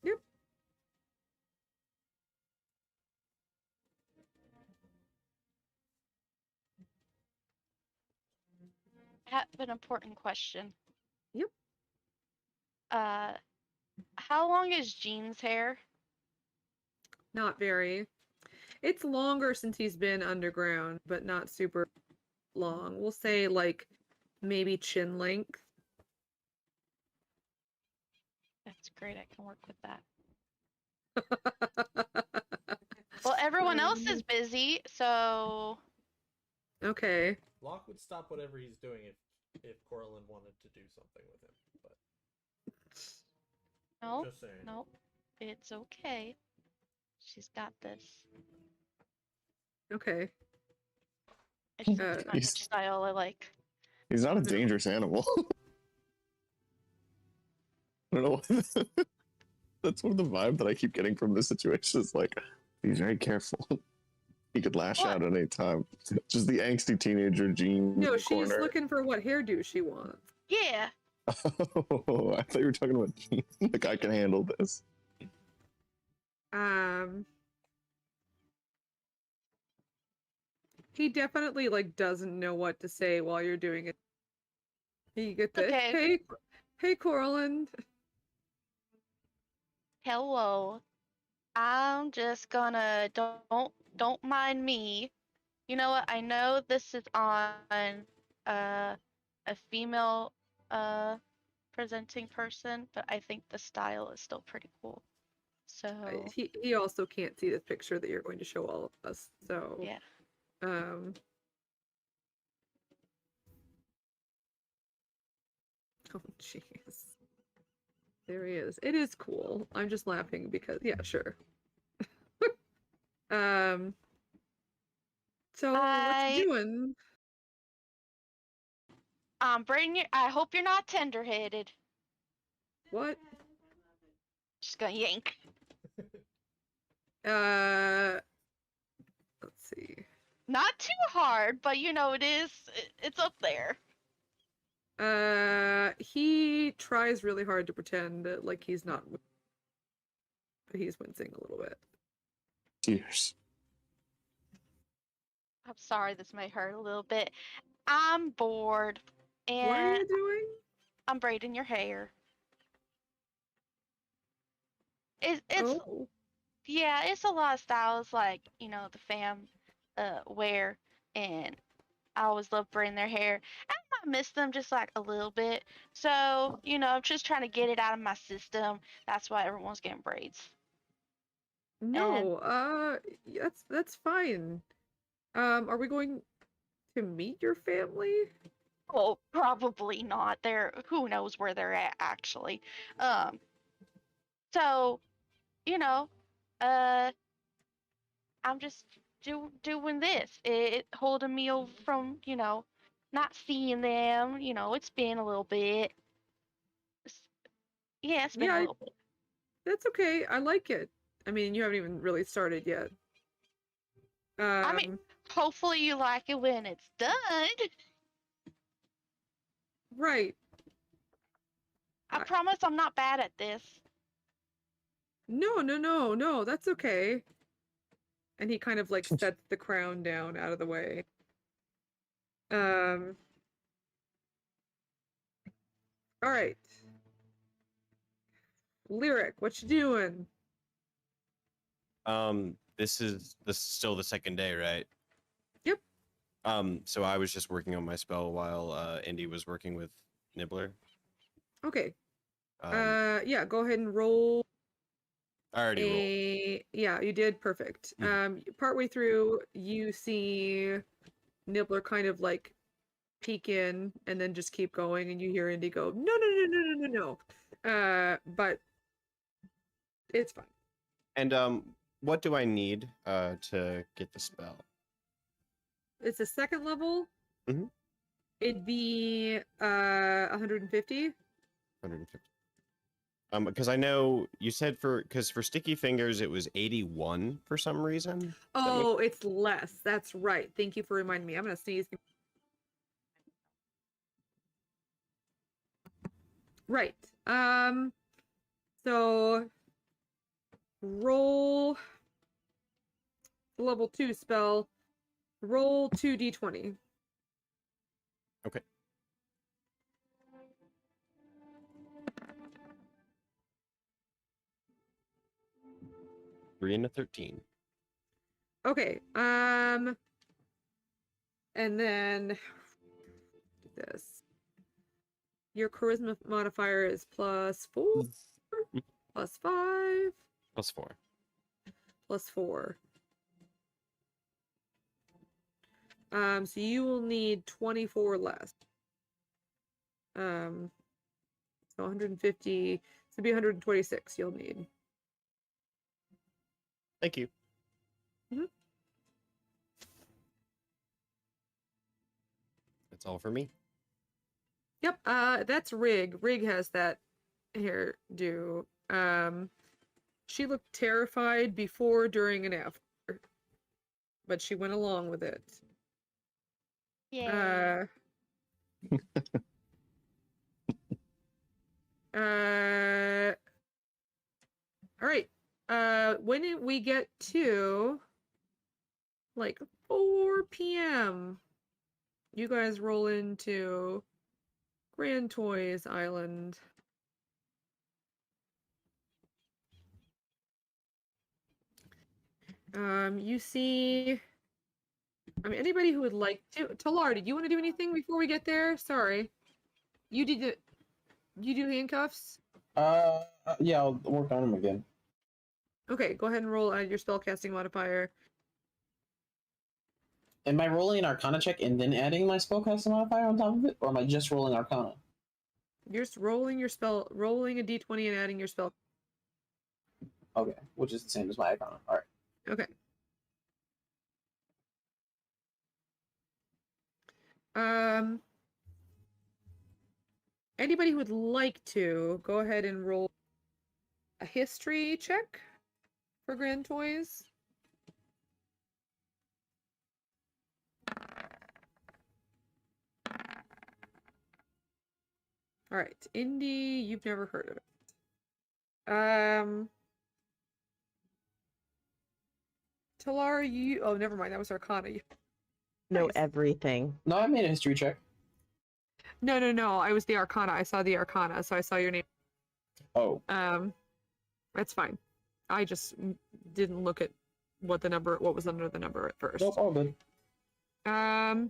Yep.
I have an important question.
Yep.
How long is Jean's hair?
Not very. It's longer since he's been underground, but not super long. We'll say, like, maybe chin length.
That's great. I can work with that. Well, everyone else is busy, so
Okay.
Locke would stop whatever he's doing if Corlin wanted to do something with him, but
no,
just saying.
no, it's okay. She's got this.
Okay.
It's not her
He's-
style I like.
He's not a dangerous animal. I don't know. That's one of the vibe that I keep getting from this situation. Is like, be very careful. He could lash
What?
out at any time. Just the angsty teenager Jean in
No,
the
she's
corner.
looking for what hairdo she wants.
Yeah.
Oh, I thought you were talking about Jean. Like, I can handle this.
He definitely, like, doesn't know what to say while you're doing it. You get the,
Okay.
hey, Corlin.
Hello. I'm just gonna don't mind me. You know what? I know this is on a female presenting person, but I think the style is still pretty cool. So
He also can't see this picture that you're going to show all of us, so
yeah.
Oh jeez. There he is. It is cool. I'm just laughing because yeah, sure. So what you doing?
Brayden, I hope you're not tender-headed.
What?
Just gonna yank.
Let's see.
Not too hard, but you know it's up there.
He tries really hard to pretend like he's not, but he's wincing a little bit.
Tears.
I'm sorry, this may hurt a little bit. I'm bored, and
What are you doing?
I'm braiding your hair. It's
Oh.
yeah, it's a lot of styles like the fam wear, and I always love braiding their hair. I might miss them just like a little bit, so I'm just trying to get it out of my system. That's why everyone's getting braids.
No, that's fine. Are we going to meet your family?
Well, probably not. Who knows where they're at actually. So, I'm just doing this. Holding me over from, not seeing them. It's been a little bit. Yeah, it's been a
Yeah,
little bit.
that's okay. I like it. I mean, you haven't even really started yet.
I mean, hopefully you like it when it's done.
Right.
I promise I'm not bad at this.
No, that's okay. And he kind of like sets the crown down out of the way. All right. Lyric, what you doing?
This is still the second day, right?
Yep.
So I was just working on my spell while Indy was working with Nibbler.
Okay.
Um,
Yeah, go ahead and roll.
I already rolled.
Yeah, you did perfect. Partway through, you see Nibbler kind of like peek in and then just keep going, and you hear Indy go, no. But it's fine.
And what do I need to get the spell?
It's a second level.
Mhm.
It'd be 150.
150. Because I know you said for Sticky Fingers it was 81 for some reason.
Oh, it's less. That's right. Thank you for reminding me. I'm gonna sneeze. Right. So roll level 2 spell. Roll 2d20.
Okay. Three and a 13.
Okay. And then this. Your charisma modifier is +4, +5,
+4.
+4. So you will need 24 less. So 150. So it'll be 126 you'll need.
Thank you. That's all for me.
Yep, that's Rig. Rig has that hairdo. She looked terrified before, during, and after, but she went along with it.
Yeah.
All right. When we get to like 4 p.m., you guys roll into Grand Toys Island. You see, I mean, anybody who would like to. Talar, did you want to do anything before we get there? Sorry. You did it. You do handcuffs?
Yeah, I'll work on them again.
Okay, go ahead and roll your spellcasting modifier.
Am I rolling an Arcana check and then adding my spellcasting modifier on top of it, or am I just rolling Arcana?
You're just rolling your spell, rolling a d20 and adding your spell.
Okay, which is the same as my Arcana. All right.
Okay. Anybody who would like to go ahead and roll a history check for Grand Toys. All right, Indy, you've never heard of it. Talar, you. Oh, never mind. That was Arcana.
Know
Nice.
everything.
No, I made a history check.
No. I was the Arcana. I saw the Arcana, so I saw your name.
Oh.
That's fine. I just didn't look at what was under the number at first.
Nope, all good.
Talar,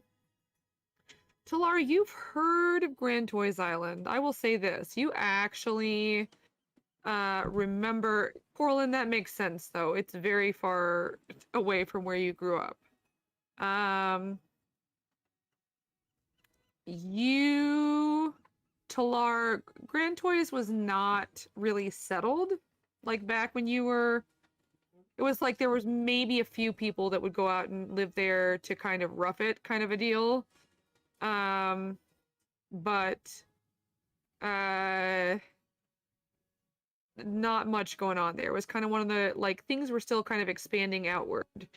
you've heard of Grand Toys Island. I will say this. You actually remember Corlin, that makes sense though. It's very far away from where you grew up. Talar, Grand Toys was not really settled like back when you were it was like there was maybe a few people that would go out and live there to kind of rough it, kind of a deal. But not much going on there. It was kind of one of the, like, things were still kind of expanding outward.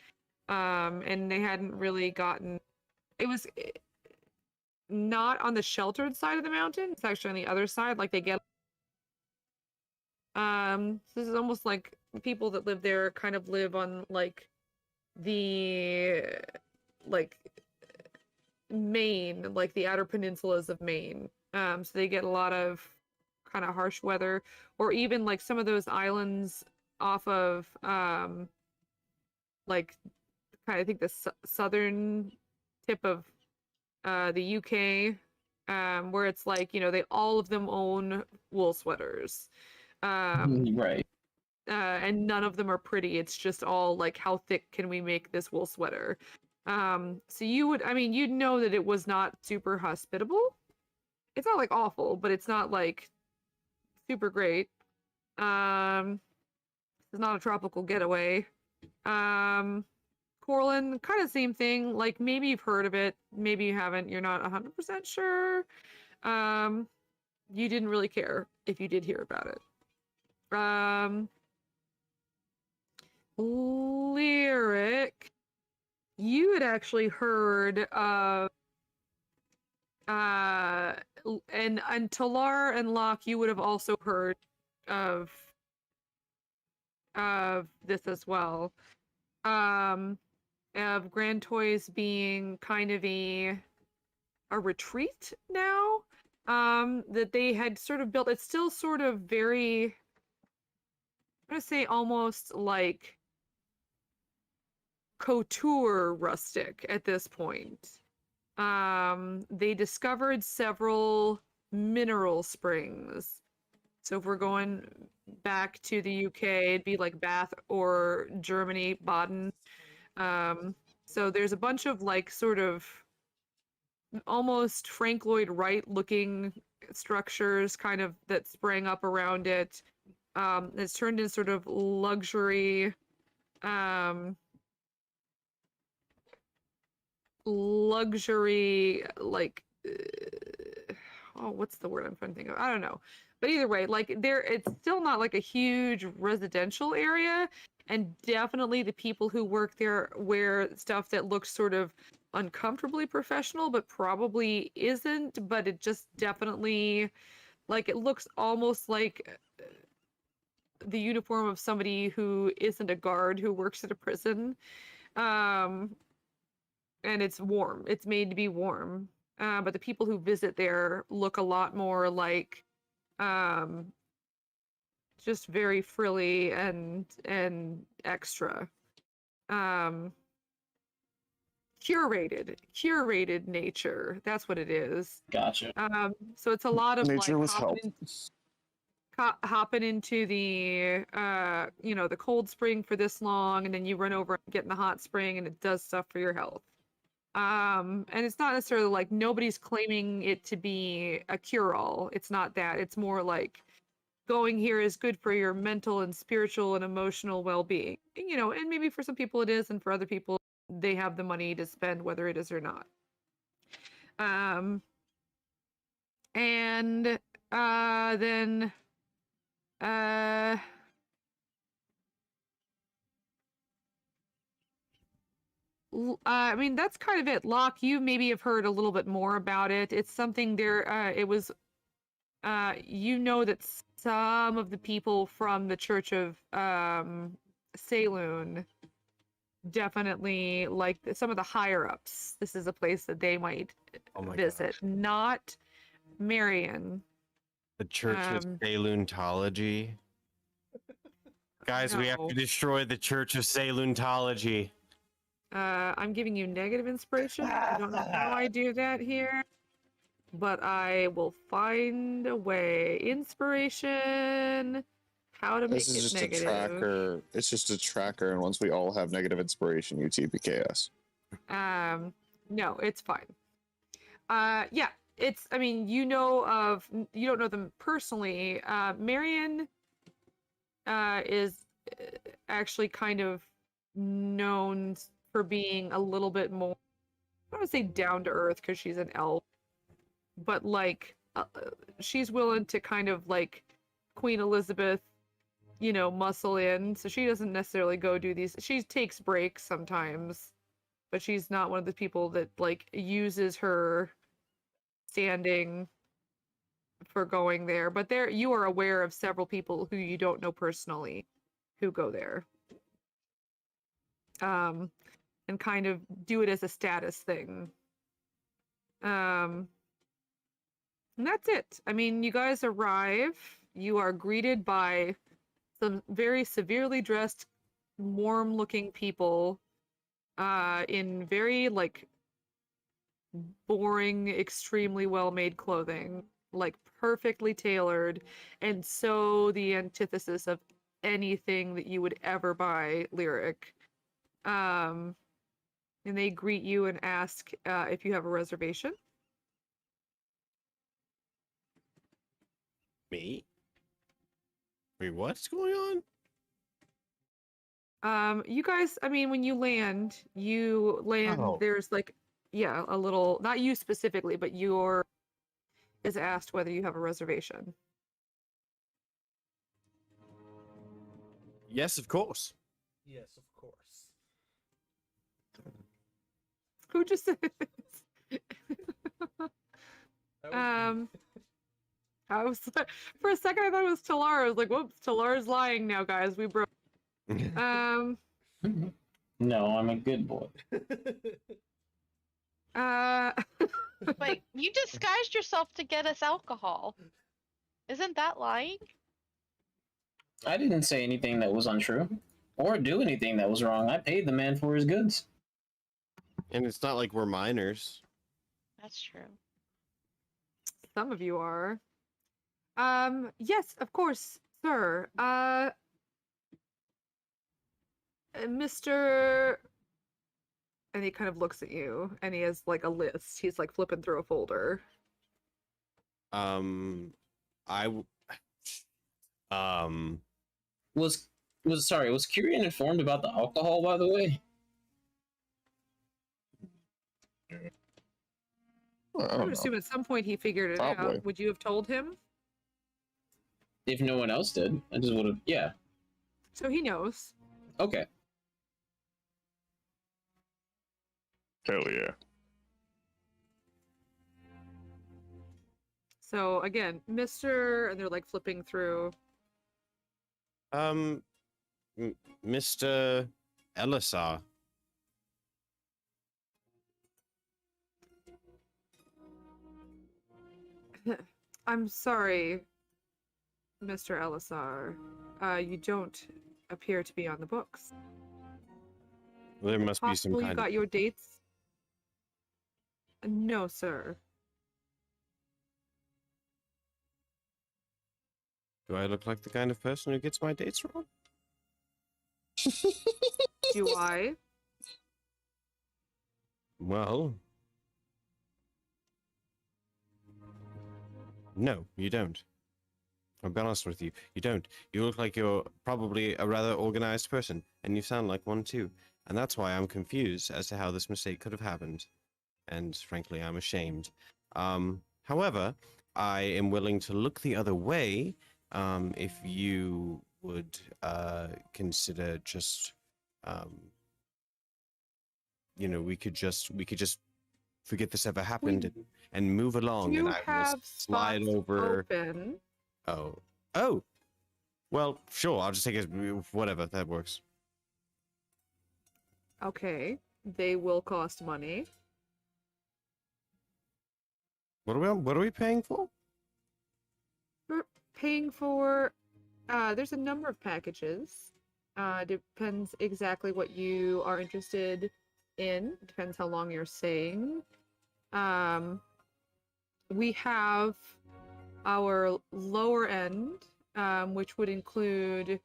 And they hadn't really gotten, it was not on the sheltered side of the mountain. It's actually on the other side. Like, they get, this is almost like people that live there kind of live on, like, the, like, Maine, like the outer peninsulas of Maine. So they get a lot of kind of harsh weather, or even like some of those islands off of, like, kind of, I think the southern tip of the UK, where it's like, you know, they all of them own wool sweaters.
Right.
And none of them are pretty. It's just all like, how thick can we make this wool sweater? So you would, I mean, you'd know that it was not super hospitable. It's not like awful, but it's not like super great. It's not a tropical getaway. Corlin, kind of same thing. Like, maybe you've heard of it, maybe you haven't. You're not 100% sure. You didn't really care if you did hear about it. Lyric, you had actually heard of, and Talar and Locke, you would have also heard of this as well. Of Grand Toys being kind of a retreat now, that they had sort of built. It's still sort of very, I'm gonna say almost like couture rustic at this point. They discovered several mineral springs. So if we're going back to the UK, it'd be like Bath or Germany, Baden. So there's a bunch of like sort of almost Frank Lloyd Wright looking structures kind of that sprang up around it. It's turned into sort of luxury, like, oh, what's the word I'm trying to think of? I don't know. But either way, like, it's still not like a huge residential area, and definitely the people who work there wear stuff that looks sort of uncomfortably professional, but probably isn't. But it just definitely, like, it looks almost like the uniform of somebody who isn't a guard who works at a prison. And it's warm. It's made to be warm. But the people who visit there look a lot more like, just very frilly and extra. Curated nature. That's what it is.
Gotcha.
So it's a lot of
Nature
like
was help.
hopping into the you know, the cold spring for this long, and then you run over and get in the hot spring, and it does stuff for your health. And it's not necessarily like, nobody's claiming it to be a cure-all. It's not that. It's more like, going here is good for your mental and spiritual and emotional well-being. You know, and maybe for some people it is, and for other people they have the money to spend whether it is or not. And then I mean, that's kind of it. Locke, you maybe have heard a little bit more about it. It's something there, it was, you know, that some of the people from the Church of Saloon definitely, like, some of the higher ups, this is a place that they might visit.
Gosh.
Not Marion.
The Church of Saluntology. Guys, we have
No.
to destroy the Church of Saluntology.
I'm giving you negative inspiration. I don't know how I do that here, but I will find a way. Inspiration. How to make
This is
it
just
negative.
a tracker. It's just a tracker, and once we all have negative inspiration, you TPKS.
No, it's fine. Yeah, it's, I mean, you don't know them personally. Marion is actually kind of known for being a little bit more, I don't want to say down to earth because she's an elf, but like she's willing to kind of like Queen Elizabeth, muscle in. So she doesn't necessarily go do these. She takes breaks sometimes, but she's not one of the people that like uses her standing for going there. But there, you are aware of several people who you don't know personally who go there. And kind of do it as a status thing. And that's it. I mean, you guys arrive. You are greeted by some very severely dressed, warm-looking people in very, like, boring, extremely well-made clothing. Like, perfectly tailored. And so the antithesis of anything that you would ever buy Lyric. And they greet you and ask if you have a reservation.
Me? Wait, what's going on?
You guys, I mean, when you land,
Oh.
there's like, yeah, a little, not you specifically, but is asked whether you have a reservation.
Yes, of course.
Yes, of course.
Who just said
That was me.
I was, for a second I thought it was Talara. I was like, whoops, Talara's lying now, guys. We broke.
No, I'm a good boy.
Wait, you disguised yourself to get us alcohol. Isn't that lying?
I didn't say anything that was untrue, or do anything that was wrong. I paid the man for his goods.
And it's not like we're minors.
That's true.
Some of you are. Yes, of course, sir. Mr. And he kind of looks at you, and he has like a list. He's like flipping through a folder.
Was Kyrian informed about the alcohol, by the way?
I
I
don't
would
know.
assume at some point he figured it
Probably.
out. Would you have told him?
If no one else did, I just would have. Yeah.
So he knows.
Okay.
Hell yeah.
So again, Mr. and they're like flipping through.
Mr. Elisar.
I'm sorry, Mr. Elisar. You don't appear to be on the books.
There must be some
Possible
kind
you got your dates? No, sir.
Do I look like the kind of person who gets my dates wrong?
Do I?
Well, no, you don't. I'll be honest with you. You don't. You look like you're probably a rather organized person, and you sound like one too. And that's why I'm confused as to how this mistake could have happened. And frankly, I'm ashamed. However, I am willing to look the other way if you would consider just, we could just forget this ever happened and move along,
You
and I will
have
slide
spots
over.
open.
Oh. Well, sure. I'll just take it. Whatever, that works.
Okay. They will cost money.
What are we paying for?
We're paying for there's a number of packages. Depends exactly what you are interested in. Depends how long you're staying. We have our lower end, which would include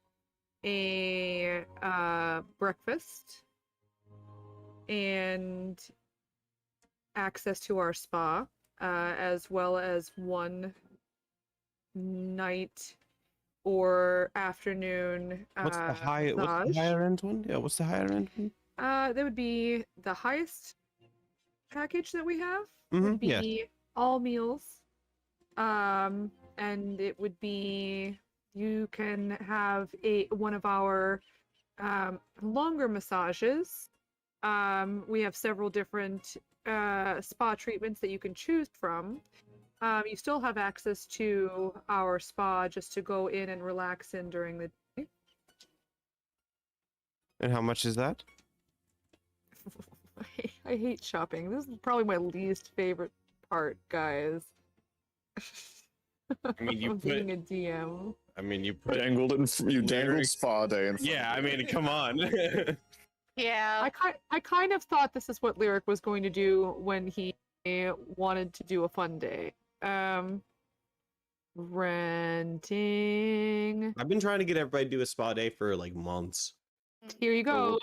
a breakfast and access to our spa, as well as one night or afternoon
What's the higher
massage.
end one? Yeah, what's the higher end one?
That would be the highest package that we have.
Mhm,
Would
yeah.
be all meals. And it would be you can have one of our longer massages. We have several different spa treatments that you can choose from. You still have access to our spa just to go in and relax in during the day.
And how much is that?
I hate shopping. This is probably my least favorite part, guys.
I mean, you
of
put.
being a DM.
I mean, you put.
You dangled
Lyric-
spa day in front
Yeah,
of
I
me.
mean, come on.
Yeah.
I kind of thought this is what Lyric was going to do when he wanted to do a fun day. Renting.
I've been trying to get everybody to do a spa day for like months.
Here you go.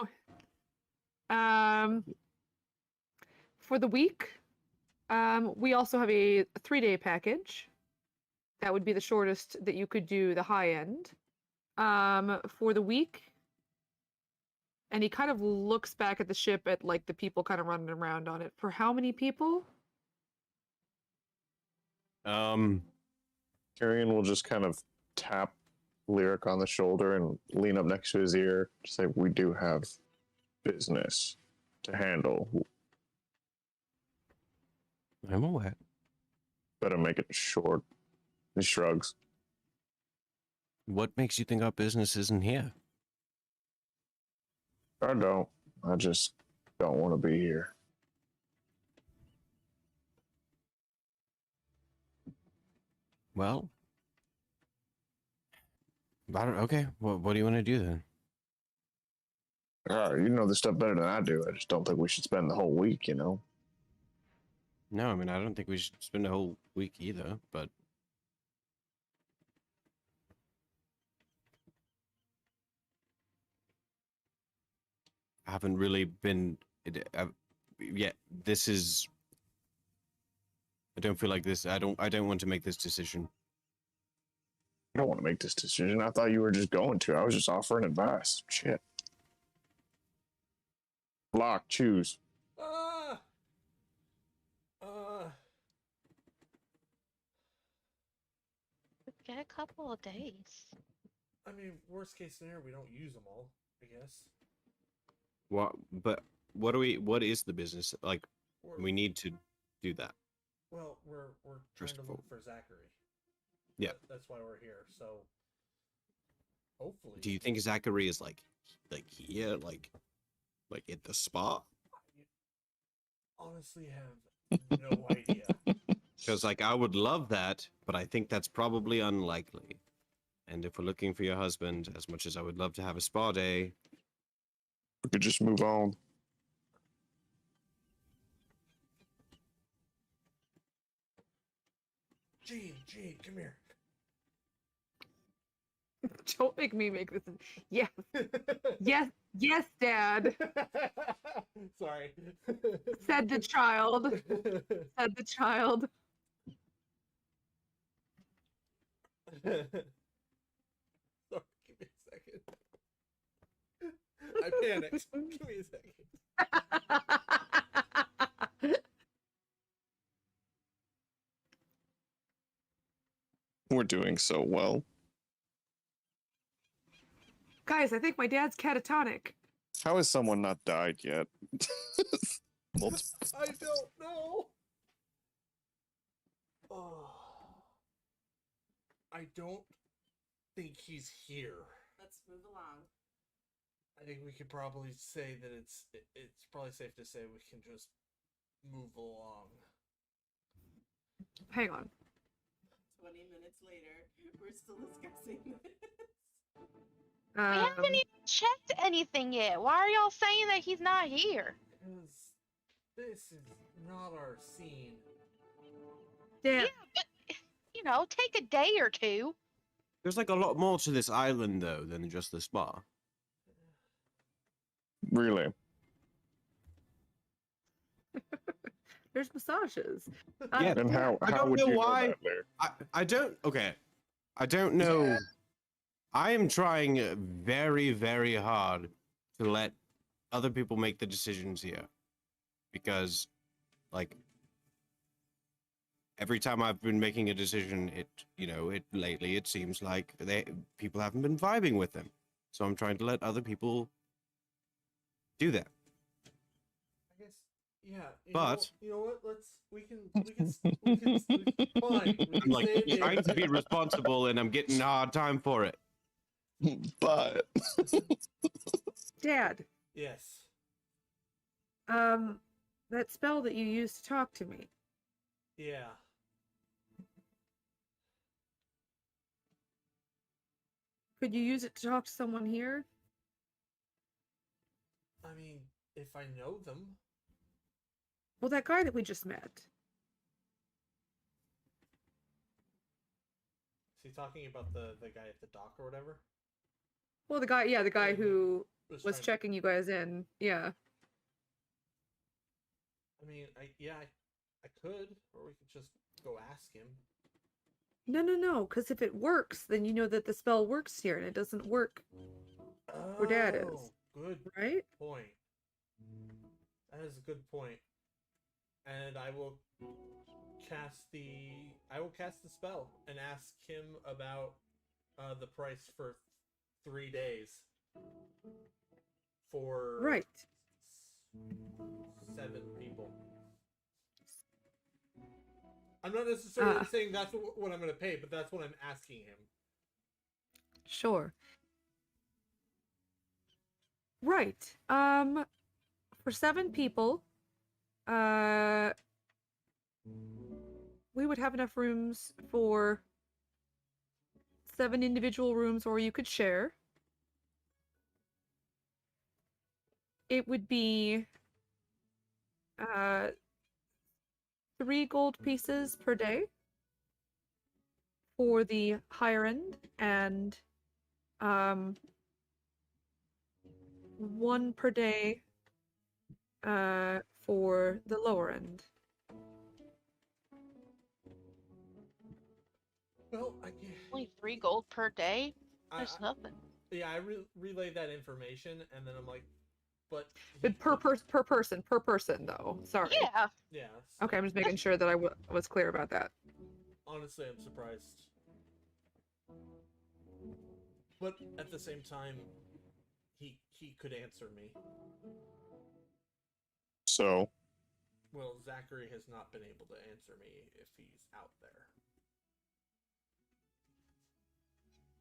For the week, we also have a 3-day package. That would be the shortest that you could do the high end. For the week, and he kind of looks back at the ship at like the people kind of running around on it. For how many people?
Tyrion will just kind of tap Lyric on the shoulder and lean up next to his ear to say, "We do have business to handle.
I'm aware.
Better make it short." He shrugs.
What makes you think our business isn't here?
I don't. I just don't want to be here.
Well, okay. What do you want to do then?
You know this stuff better than I do. I just don't think we should spend the whole week, you know?
No, I mean, I don't think we should spend a whole week either, but I haven't really been. Yeah, this is. I don't feel like this. I don't want to make this decision.
I don't want to make this decision. I thought you were just going to. I was just offering advice. Shit. Lock, choose.
Get a couple of days.
I mean, worst case scenario, we don't use them all, I guess.
What? But what do we? What is the business like?
We're,
We need to do that.
Well, we're trying
First
to
of
look
all.
for Zachary.
Yeah.
That's why we're here. So hopefully.
Do you think Zachary is like here, like at the spa?
Honestly, have no idea.
Because like I would love that, but I think that's probably unlikely. And if we're looking for your husband, as much as I would love to have a spa day,
We could just move on.
Gene, come here.
Don't make me make this. Yes, yes, Dad.
Sorry.
Said the child. Said the child.
Sorry, give me a second. I panicked. Give me a second.
We're doing so well.
Guys, I think my dad's catatonic.
How has someone not died yet?
I don't know. Oh. I don't think he's here.
Let's move along.
I think we could probably say that it's probably safe to say we can just move along.
Hang on.
20 minutes later, we're still discussing this.
We haven't even checked anything yet. Why are y'all saying that he's not here?
Because this is not our scene.
Damn.
Yeah, but you know, take a day or two.
there's like a lot more to this island though than just the spa.
Really?
There's massages.
Yeah,
And how
I don't
would
know
you
why.
know that, Larry?
I don't. Okay, I don't know I am trying very, very hard to let other people make the decisions here, because, like, every time I've been making a decision, lately it seems like people haven't been vibing with them. So I'm trying to let other people do that.
I guess, yeah.
But-
you know what? We can fine. We
I'm
can
like
say it
trying
is.
to be responsible, and I'm getting a hard time for it.
But
Dad,
Yes.
that spell that you used to talk to me.
Yeah.
Could you use it to talk to someone here?
I mean, if I know them.
Well, that guy that we just met.
Is he talking about the guy at the dock or whatever?
Well, the guy
Yeah,
who
Was
was
trying to-
checking you guys in. Yeah.
I mean, I could, or we could just go ask him.
No, because if it works, then you know that the spell works here, and it doesn't work, Where Dad is.
Oh, good
right?
point. That is a good point. And I will cast the spell and ask him about the price for 3 days for
Right.
7 people. I'm not necessarily saying that's what I'm going to pay, but that's what I'm asking him.
Sure. Right. For 7 people, we would have enough rooms for 7 individual rooms, or you could share. It would be 3 gold pieces per day for the higher end, and 1 per day for the lower end.
Well,
Only 3 gold per day? That's
I
nothing.
yeah, I relay that information, and then I'm like, but
But per person though. Sorry.
Yeah.
yeah.
Okay, I'm just making sure that I was clear about that.
Honestly, I'm surprised. But at the same time, he could answer me.
so
Well, Zachary has not been able to answer me if he's out there.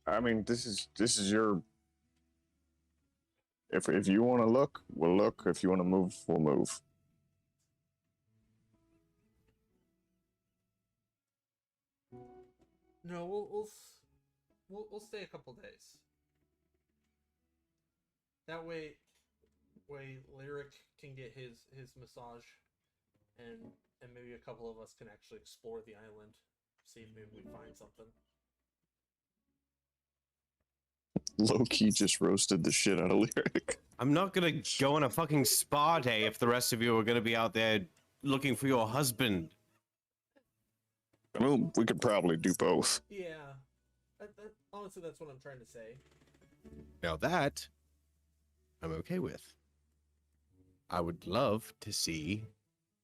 I mean, this is your. If you want to look, we'll look. If you want to move, we'll move.
No, we'll stay a couple days. That way Lyric can get his massage, and maybe a couple of us can actually explore the island, see if maybe we find something.
Low key just roasted the shit out of Lyric.
I'm not gonna go on a fucking spa day if the rest of you are gonna be out there looking for your husband.
I mean, we could probably do both.
Yeah, honestly, that's what I'm trying to say.
Now that I'm okay with. I would love to see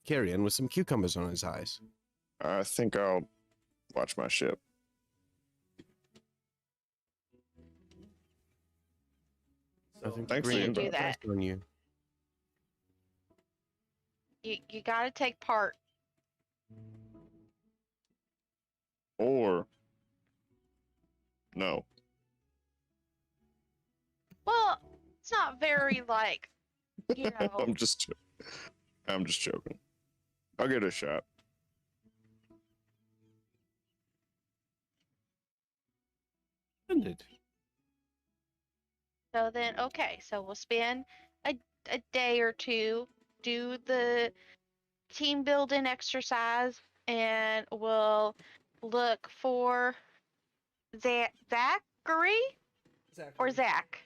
Kyrian with some cucumbers on his eyes.
I think I'll watch my ship.
So,
Nothing
Thanks for the
green
invite.
Do that.
on you.
You gotta take part.
Or no.
Well, it's not very like, you know.
I'm just joking. I'll give it a shot.
Splendid.
So then, okay, so we'll spend a day or two, do the team building exercise, and we'll look for Zachary or Zach.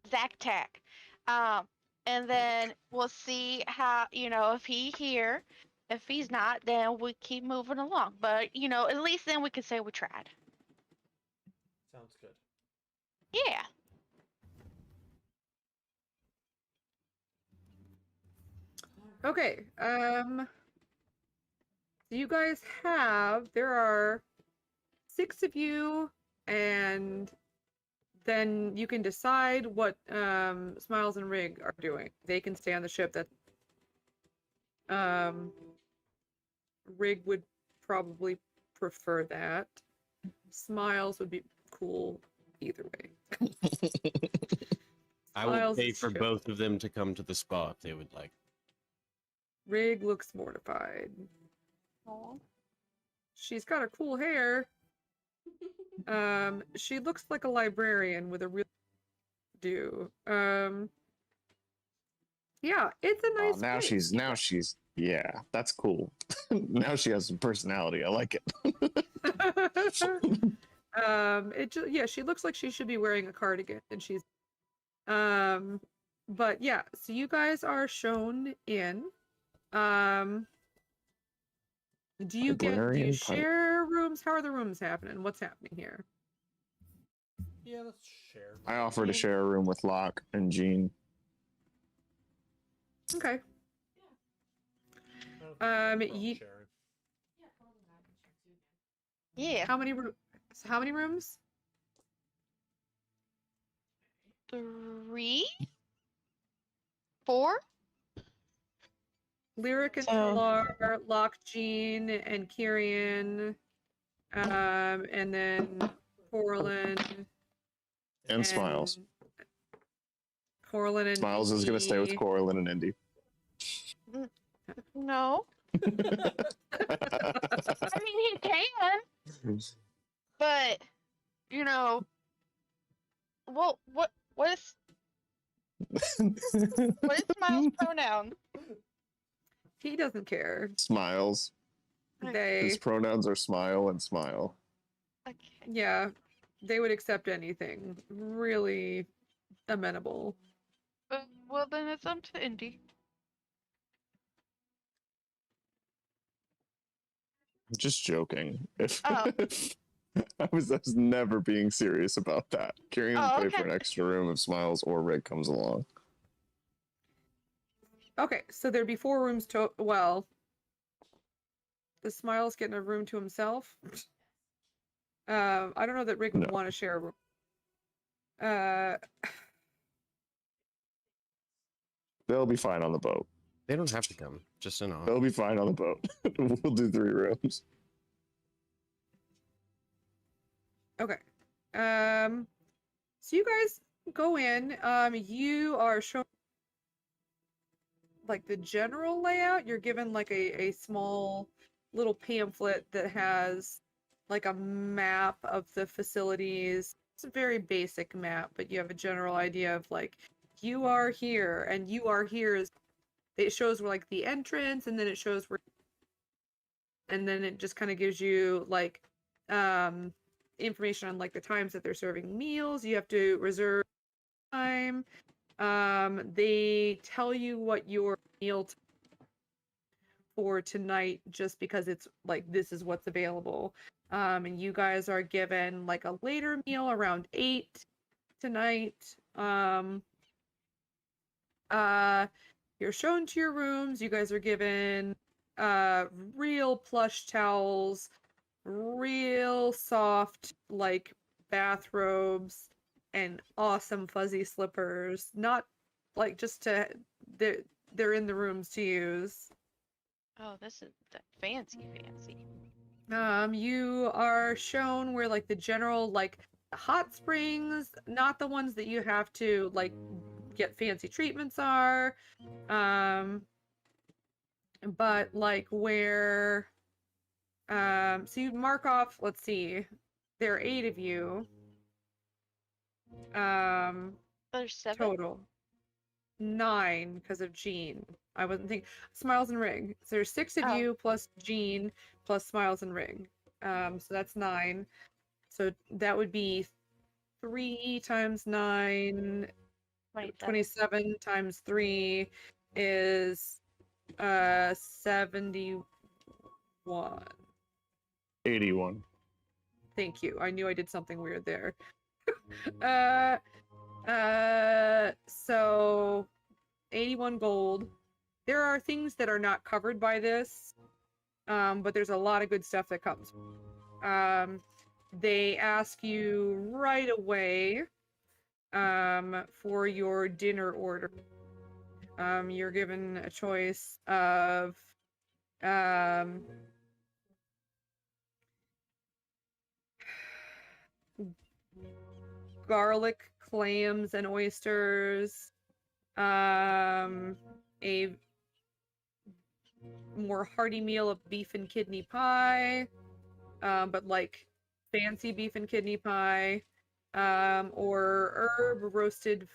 Zach Tech. And then we'll see how, if he's here. If he's not, then we keep moving along. But, at least then we can say we tried.
sounds good.
Yeah.
Okay. So you guys there are 6 of you, and then you can decide what Smiles and Rig are doing. They can stay on the ship. That Rig would probably prefer that. Smiles would be cool either way.
I will
Smiles
pay
is
for
chill.
both of them to come to the spa if they would like.
Rig looks mortified.
Aw.
She's got a cool hair. She looks like a librarian with a real do. Yeah, it's a nice place.
now she's yeah, that's cool. Now she has some personality. I like it.
Yeah, she looks like she should be wearing a cardigan, and she's but yeah, so you guys are shown in. Do you
Librarian
share rooms? How are the rooms happening? What's happening here?
Yeah, let's share.
I offer to share a room with Locke and Jean.
Okay.
I don't think
ye-
sharing.
Yeah.
How many rooms?
3? 4?
Lyric and
So-
Solar, Locke, Jean, and Kyrian, and then Coraline
And Smiles.
Coraline and
Smiles is gonna stay with
Indy.
Coraline and Indy.
No. I mean, he can, but you know, well, what is Miles' pronoun?
He doesn't care.
Smiles.
They,
His pronouns are smile and smile.
Okay.
yeah, they would accept anything. Really amenable.
Well, then it's up to Indy.
I'm just joking. If
Oh.
I was never being serious about that. Kyrian will
Oh,
pay for
okay.
an extra room if Smiles or Rig comes along.
Okay, so there'd be 4 rooms to. Well, the Smiles getting a room to himself. I don't know that Rick would
No.
want to share a room.
They'll be fine on the boat.
They don't have to come. Just an offer.
They'll be fine on the boat. We'll do 3 rooms.
Okay. So you guys go in. You are shown like the general layout. You're given like a small little pamphlet that has like a map of the facilities. It's a very basic map, but you have a general idea of like you are here and you are here is it shows where like the entrance, and then it shows where, and then it just kind of gives you like information on like the times that they're serving meals. You have to reserve time. They tell you what your meal for tonight just because it's like this is what's available. And you guys are given like a later meal around 8 tonight. You're shown to your rooms. You guys are given real plush towels, real soft like bathrobes, and awesome fuzzy slippers. Not like just to they're in the rooms to use.
Oh, this is fancy.
You are shown where like the general like hot springs, not the ones that you have to like get fancy treatments are. But like where so you mark off, let's see. There are 8 of you.
There's 7.
Total. 9 because of Jean. I wasn't thinking Smiles and Rig. So there's 6 of
Oh.
you plus Jean plus Smiles and Rig. So that's 9. So that would be 3 times 9. 27 times 3 is 71.
81.
Thank you. I knew I did something weird there. So 81 gold. There are things that are not covered by this, but there's a lot of good stuff that comes. They ask you right away for your dinner order. You're given a choice of garlic clams and oysters, a more hearty meal of beef and kidney pie, but like fancy beef and kidney pie, or herb roasted.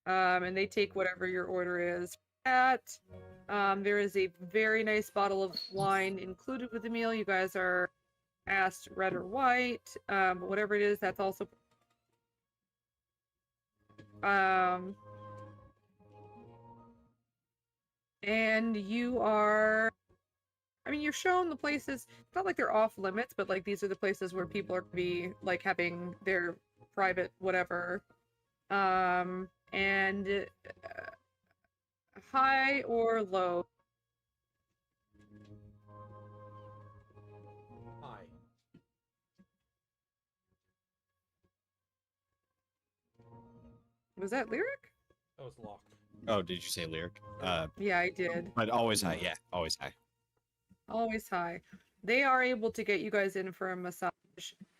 And they take whatever your order is. There is a very nice bottle of wine included with the meal. You guys are asked red or white, but whatever it is, that's also. And you are. I mean, you're shown the places. It's not like they're off limits, but like these are the places where people are gonna be like having their private whatever. And high or low?
Hi.
Was that lyric?
That was locked.
Oh, did you say lyric?
Yeah, I did.
But always high. Yeah, always high.
Always high. They are able to get you guys in for a massage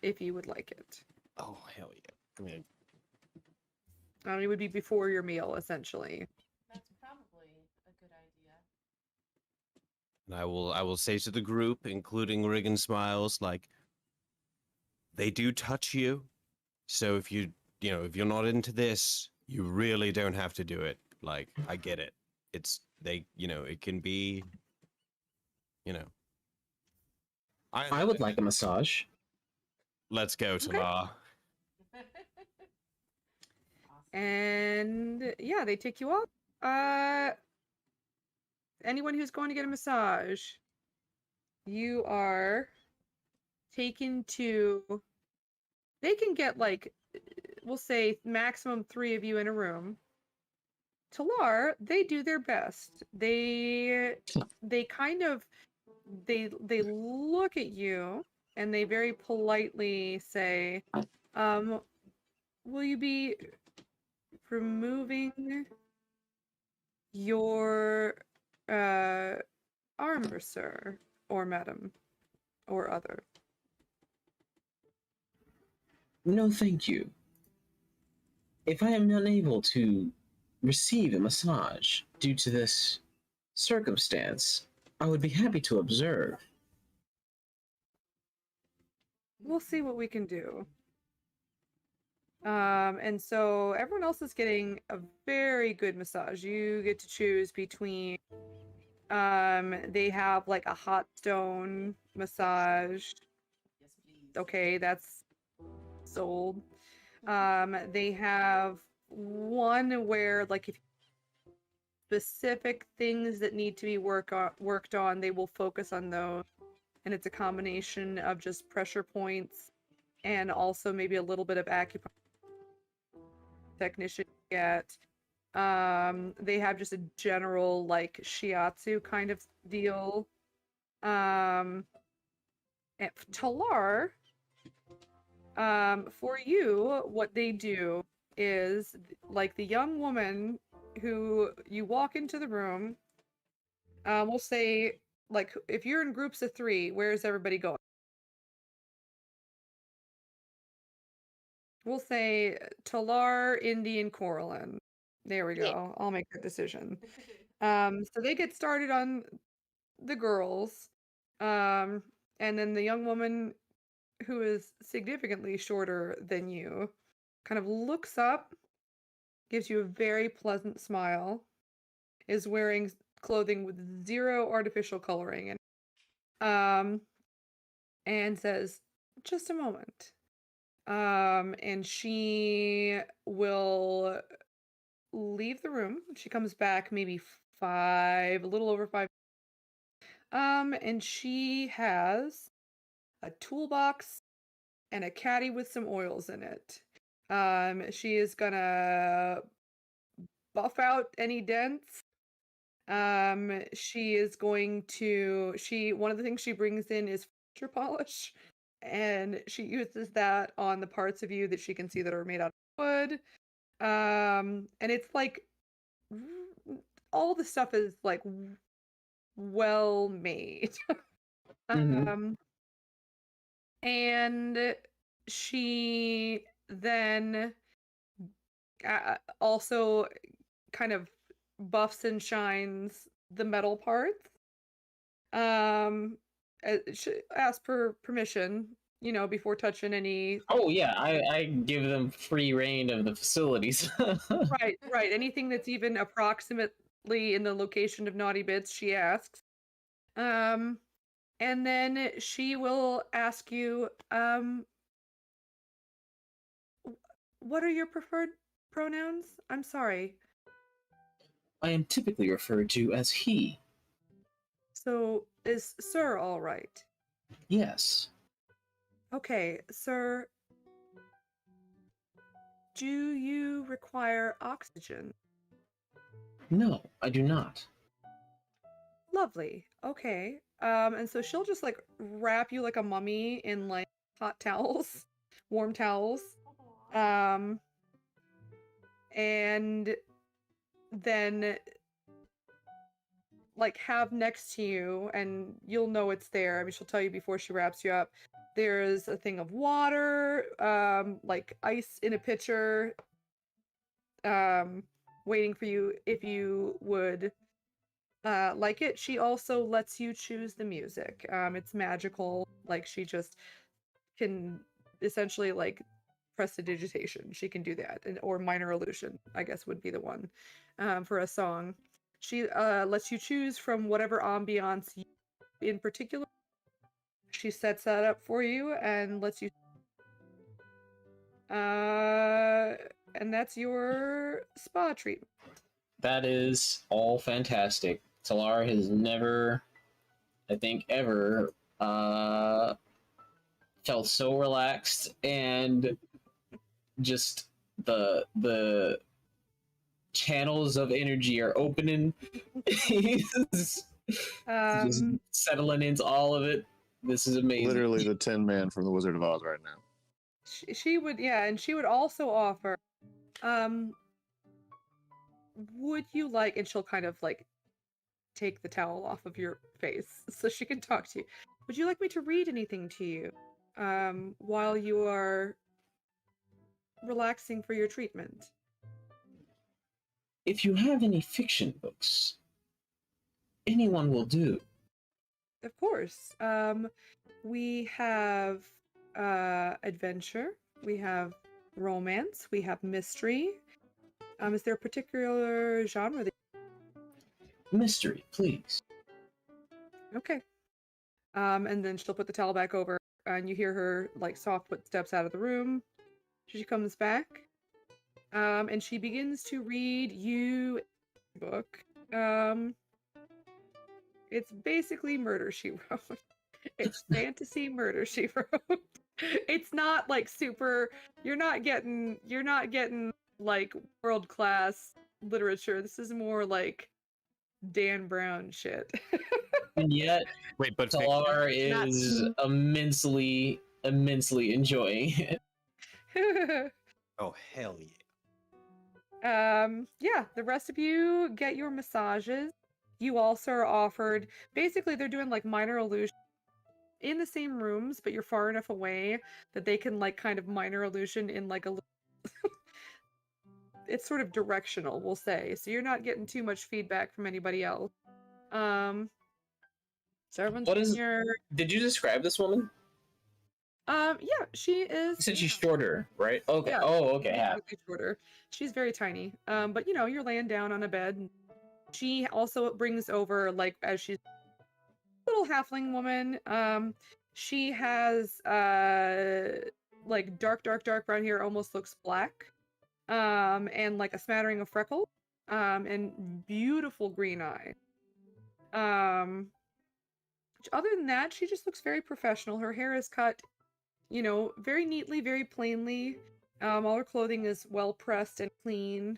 if you would like it.
Oh hell yeah! I mean,
It would be before your meal, essentially.
That's probably a good idea.
and I will say to the group, including Riggin Smiles, like they do touch you. So if if you're not into this, you really don't have to do it. Like I get it. It's it can be,
I would like a massage.
Let's go, Talar.
And yeah, they take you up. Anyone who's going to get a massage, you are taken to. They can get like, we'll say maximum 3 of you in a room. Talar, they do their best. They kind of they look at you and they very politely say, will you be removing your armor, sir, or madam, or other?
No, thank you. If I am unable to receive a massage due to this circumstance, I would be happy to observe.
We'll see what we can do. And so everyone else is getting a very good massage. You get to choose between they have like a hot stone massage.
Yes, please.
Okay, that's sold. They have one where like if specific things that need to be worked on, they will focus on those. And it's a combination of just pressure points and also maybe a little bit of acupuncture technician get. They have just a general like shiatsu kind of deal. And Talar, for you, what they do is like the young woman who you walk into the room, we'll say like if you're in groups of 3, where's everybody going? We'll say Talar, Indy, and Coraline. There we go. I'll make that decision. So they get started on the girls. And then the young woman who is significantly shorter than you kind of looks up, gives you a very pleasant smile, is wearing clothing with 0 artificial coloring in it, and says, just a moment. And she will leave the room. She comes back maybe a little over 5. And she has a toolbox and a caddy with some oils in it. She is gonna buff out any dents. She is going to one of the things she brings in is furniture polish, and she uses that on the parts of you that she can see that are made out of wood. And it's like all the stuff is like well made.
Mhm.
And she then also kind of buffs and shines the metal parts. Ask for permission, before touching any.
Oh yeah, I give them free reign of the facilities.
Right. Anything that's even approximately in the location of naughty bits, she asks. And then she will ask you, what are your preferred pronouns? I'm sorry.
I am typically referred to as he.
So is sir all right?
Yes.
Okay, sir. Do you require oxygen?
No, I do not.
Lovely. Okay. And so she'll just like wrap you like a mummy in like hot towels, warm towels. And then like have next to you, and you'll know it's there. I mean, she'll tell you before she wraps you up. There's a thing of water, like ice in a pitcher, waiting for you if you would like it. She also lets you choose the music. It's magical. Like she just can essentially like prestidigitation. She can do that, or minor illusion, I guess would be the one for a song. She lets you choose from whatever ambiance in particular. She sets that up for you and lets you. And that's your spa treatment.
That is all fantastic. Talar has never, I think, ever felt so relaxed, and just the channels of energy are opening. He's just settling into all of it. This is amazing.
Literally the Tin Man from The Wizard of Oz right now.
She would, yeah, and she would also offer, would you like, and she'll kind of like take the towel off of your face so she can talk to you. Would you like me to read anything to you while you are relaxing for your treatment?
If you have any fiction books, anyone will do.
Of course. We have adventure, we have romance, we have mystery. Is there a particular genre that...
Mystery, please.
Okay. And then she'll put the towel back over, and you hear her like soft footsteps out of the room. She comes back, and she begins to read you a book. It's basically Murder, She Wrote. It's fantasy Murder, She Wrote. It's not like super. You're not getting like world-class literature. This is more like Dan Brown shit.
And yet,
Wait, but
Talar is
Not-
immensely enjoying it.
oh hell yeah!
Yeah, the rest of you get your massages. You also are offered, basically they're doing like minor illusion in the same rooms, but you're far enough away that they can like kind of minor illusion in like a it's sort of directional, we'll say. So you're not getting too much feedback from anybody else. So everyone's
What is-
in your...
Did you describe this woman?
Yeah, she is...
You said she's shorter, right? Okay.
Yeah,
Oh, okay. Yeah.
slightly shorter. She's very tiny. But you know, you're laying down on a bed. She also brings over, like, as she's a little halfling woman, she has like dark brown hair, almost looks black. And like a smattering of freckles. And beautiful green eyes. Other than that, she just looks very professional. Her hair is cut you know, very neatly, very plainly. All her clothing is well pressed and clean.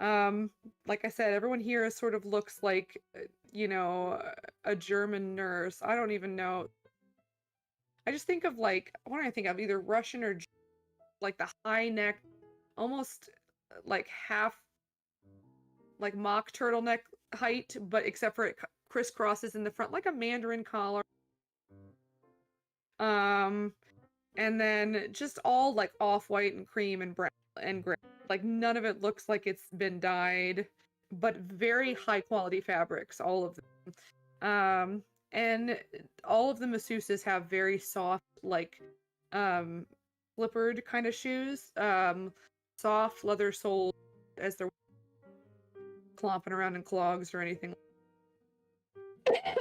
Like I said, everyone here sort of looks like, you know, a German nurse. I don't even know. I just think of like, what do I think of? Either Russian or like the high neck, almost like half, like mock turtleneck height, but except for it crisscrosses in the front, like a Mandarin collar. And then just all like off-white and cream and brown and gray. Like none of it looks like it's been dyed, but very high quality fabrics, all of them. And all of the masseuses have very soft, like slippered kind of shoes. Soft leather soles as they're clomping around in clogs or anything. She's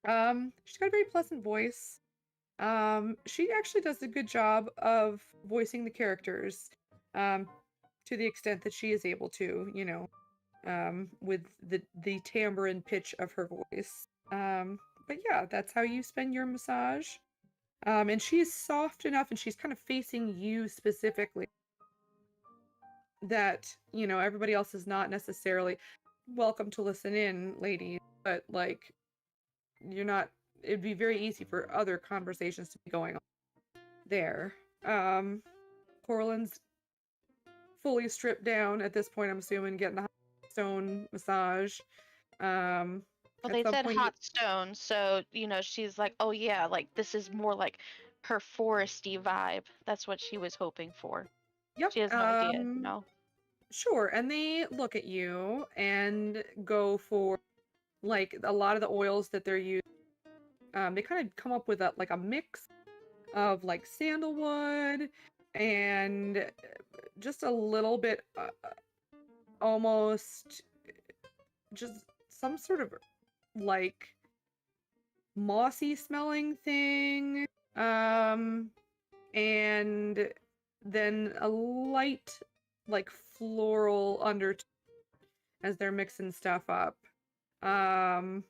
got a very pleasant voice. She actually does a good job of voicing the characters, to the extent that she is able to, you know, with the timbre and pitch of her voice. But yeah, that's how you spend your massage. And she's soft enough and she's kind of facing you specifically that, you know, everybody else is not necessarily welcome to listen in, ladies, but like, you're not, it'd be very easy for other conversations to be going on there. Corlin's fully stripped down at this point, I'm assuming, getting the hot stone massage.
Well, they said hot stone, so, you know, she's like, oh yeah, like this is more like her foresty vibe. That's what she was hoping for.
Yep.
She has no idea, you know.
Sure, and they look at you and go for like a lot of the oils that they're using. They kind of come up with a like a mix of like sandalwood and just a little bit almost just some sort of like mossy smelling thing, and then a light like floral undertone as they're mixing stuff up. And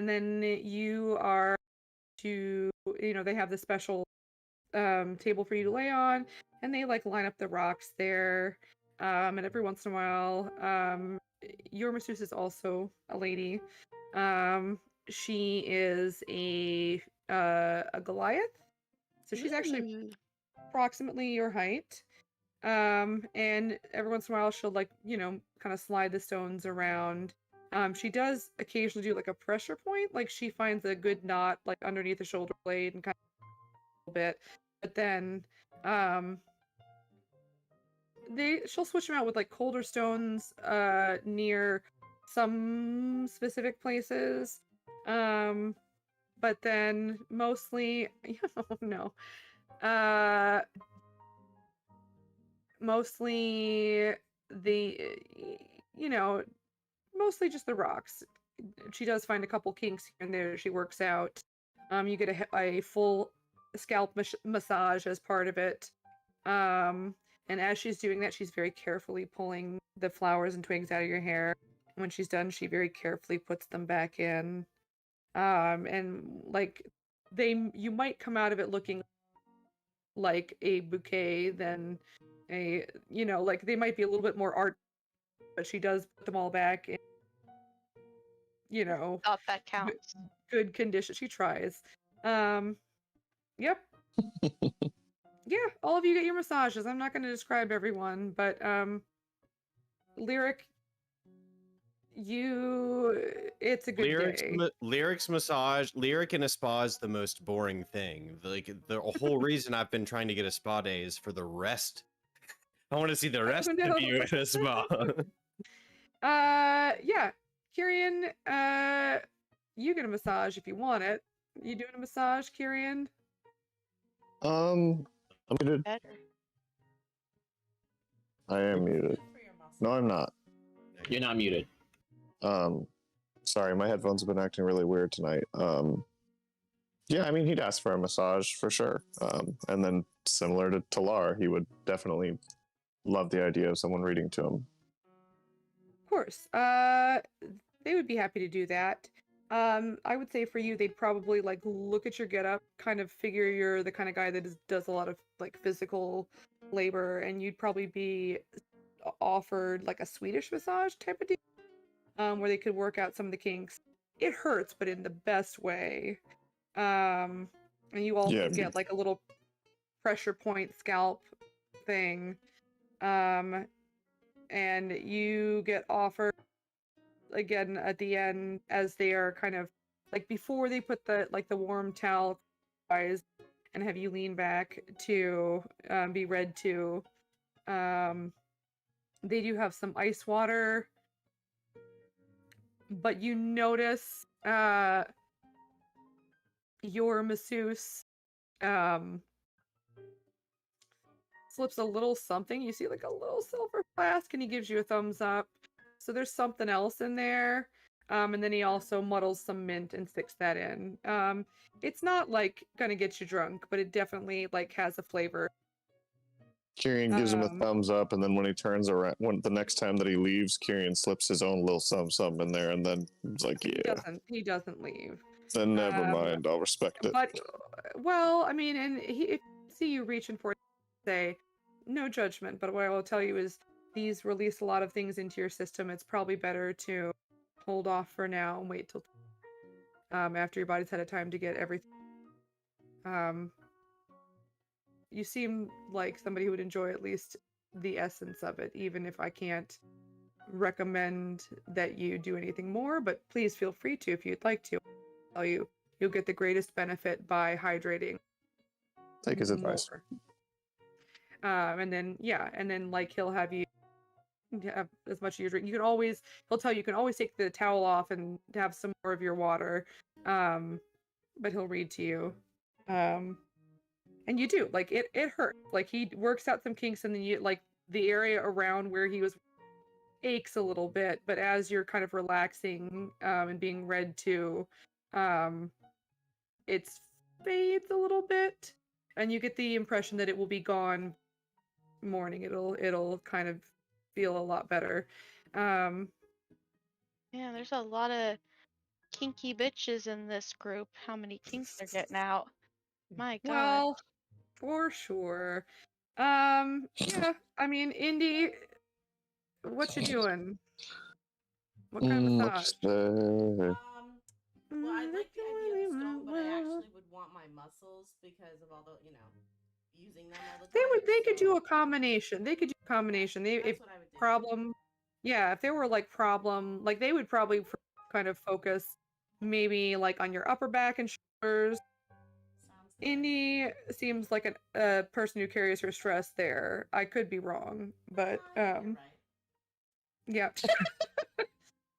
then you are to, you know, they have the special table for you to lay on, and they like line up the rocks there. And every once in a while, your masseuse is also a lady. She is a Goliath, so she's actually approximately your height. And every once in a while she'll like, you know, kind of slide the stones around. She does occasionally do like a pressure point, like she finds a good knot like underneath the shoulder blade and kind of a little bit, but then she'll switch them out with like colder stones near some specific places, but then mostly mostly the, you know, mostly just the rocks. She does find a couple kinks here and there she works out. You get a full scalp massage as part of it. And as she's doing that, she's very carefully pulling the flowers and twigs out of your hair. When she's done, she very carefully puts them back in. And like you might come out of it looking like a bouquet than a, you know, like they might be a little bit more art, but she does put them all back in, you know,
that counts.
Good condition. She tries. Yep. Yeah, all of you get your massages. I'm not going to describe everyone, but Lyric, it's a good day.
Lyric's massage, Lyric in a spa is the most boring thing. Like the whole reason I've been trying to get a spa day is for the rest. I want to see the rest of you in a spa.
Yeah, Kyrian, you get a massage if you want it. You doing a massage, Kyrian?
I'm muted.
Better.
I am muted. No, I'm not.
You're not muted.
Sorry, my headphones have been acting really weird tonight. Yeah, I mean, he'd ask for a massage for sure. And then similar to Talar, he would definitely love the idea of someone reading to him.
Of course. They would be happy to do that. I would say for you, they'd probably like look at your getup, kind of figure you're the kind of guy that does a lot of like physical labor, and you'd probably be offered like a Swedish massage type of deal, where they could work out some of the kinks. It hurts, but in the best way. And you also
Yeah.
get like a little pressure point scalp thing. And you get offered again at the end as they are kind of like before they put the warm towel eyes and have you lean back to be read to. They do have some ice water, but you notice your masseuse slips a little something. You see like a little silver flask and he gives you a thumbs up. So there's something else in there. And then he also muddles some mint and sticks that in. It's not like gonna get you drunk, but it definitely like has a flavor.
Kyrian gives him a thumbs up, and then when he turns around, when the next time that he leaves, Kyrian slips his own little something in there, and then he's like, "Yeah."
He doesn't leave.
Then never mind. I'll respect it.
But well, I mean, and if you see you reaching for it, say no judgment. But what I will tell you is these release a lot of things into your system. It's probably better to hold off for now and wait till after your body's had a time to get everything. You seem like somebody who would enjoy at least the essence of it, even if I can't recommend that you do anything more, but please feel free to if you'd like to. I'll tell you, you'll get the greatest benefit by hydrating.
Take his advice.
And then like he'll have you have as much of your drink. You can always, he'll tell you, you can always take the towel off and have some more of your water. But he'll read to you. And you do, like it hurts. Like he works out some kinks and then you like the area around where he was aches a little bit, but as you're kind of relaxing and being read to, it fades a little bit and you get the impression that it will be gone morning. It'll kind of feel a lot better.
Yeah, there's a lot of kinky bitches in this group. How many kinks they're getting out? My God.
Well, for sure. Yeah, I mean, Indy, what you doing? What kind of massage?
Well, I like the idea of the stone, but I actually would want my muscles because of all the, using them all the time.
They could do a combination. They could do a combination.
That's
If
what I would do.
problem, yeah, if there were like problem, like they would probably kind of focus maybe like on your upper back and shoulders.
Sounds good.
Indy seems like a person who carries her stress there. I could be wrong, but
You're right.
yeah.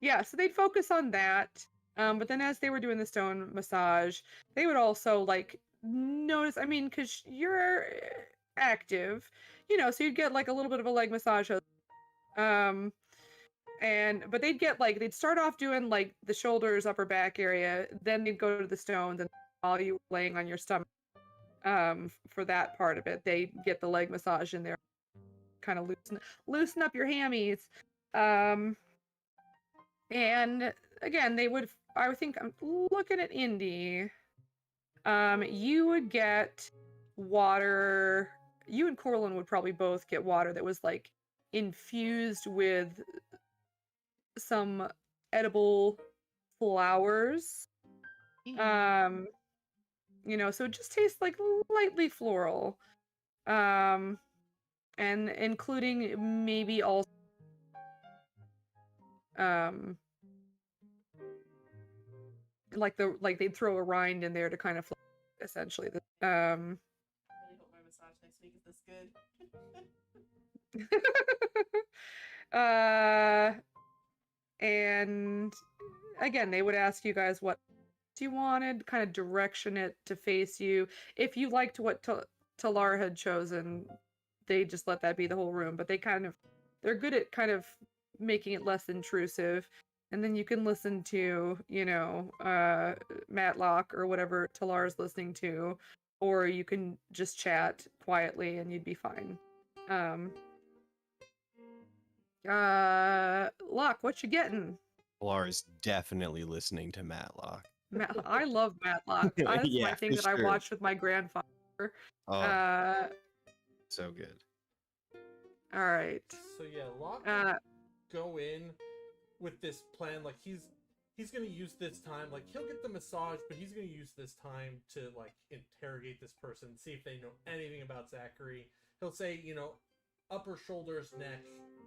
Yeah, so they'd focus on that. But then as they were doing the stone massage, they would also like notice, I mean, because you're active, so you'd get like a little bit of a leg massage. But they'd start off doing like the shoulders, upper back area, then they'd go to the stones, and while you were laying on your stomach, for that part of it, they get the leg massage in there, kind of loosen up your hammies. And again, I think I'm looking at Indy. You would get water. You and Corlin would probably both get water that was like infused with some edible flowers. So it just tastes like lightly floral. And including maybe also like they'd throw a rind in there to kind of essentially
I really hope my massage next week is this good.
And again, they would ask you guys what you wanted, kind of direction it to face you. If you liked what Talar had chosen, they just let that be the whole room, but they're good at kind of making it less intrusive. And then you can listen to, Matlock or whatever Talar's listening to, or you can just chat quietly and you'd be fine. Locke, what you getting?
Pilar is definitely listening to Matlock.
I love Matlock. That's
Yeah,
my thing
for
that I
sure.
watched with my grandfather.
Oh,
Uh,
so good.
all right.
So yeah, Locke
Uh,
go in with this plan. Like he's gonna use this time. Like he'll get the massage, but he's gonna use this time to like interrogate this person, see if they know anything about Zachary. He'll say, you know, upper shoulders, neck,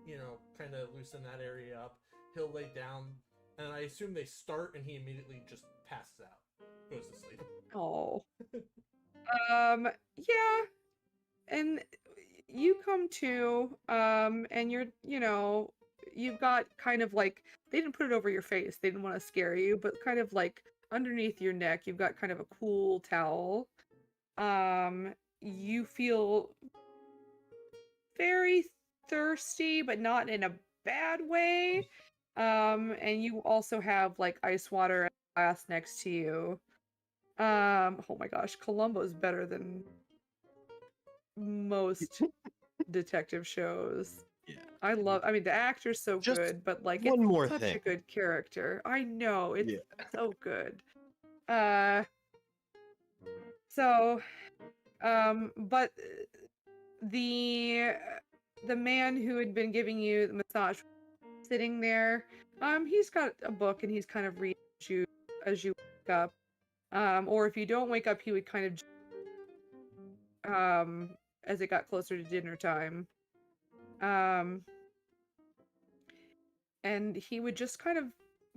you know, kind of loosen that area up. He'll lay down, and I assume they start, and he immediately just passes out, goes to sleep.
oh. Yeah. And you come to, and you've got kind of like, they didn't put it over your face. They didn't want to scare you, but kind of like underneath your neck, you've got kind of a cool towel. You feel very thirsty, but not in a bad way. And you also have like ice water and glass next to you. Oh my gosh, Columbo's better than most detective shows.
Yeah.
I mean, the actor's so
Just
good, but like
one
it's
more
such
thing.
a good character. I know, it's
Yeah.
so good. So but the man who had been giving you the massage sitting there, he's got a book and he's kind of reading you as you wake up. Or if you don't wake up, he would kind of as it got closer to dinner time. And he would just kind of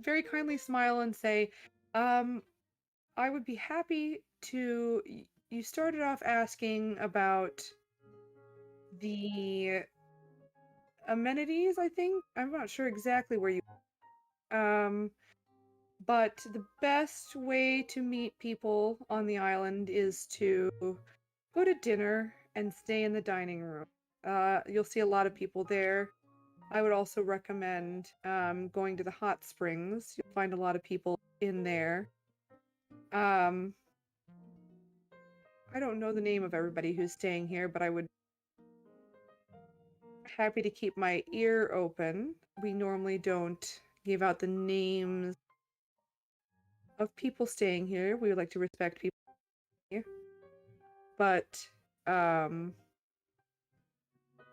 very kindly smile and say, I would be happy to. You started off asking about the amenities, I think. I'm not sure exactly where you. But the best way to meet people on the island is to go to dinner and stay in the dining room. You'll see a lot of people there. I would also recommend going to the hot springs. You'll find a lot of people in there. I don't know the name of everybody who's staying here, but I would happy to keep my ear open. We normally don't give out the names of people staying here. We would like to respect people here. But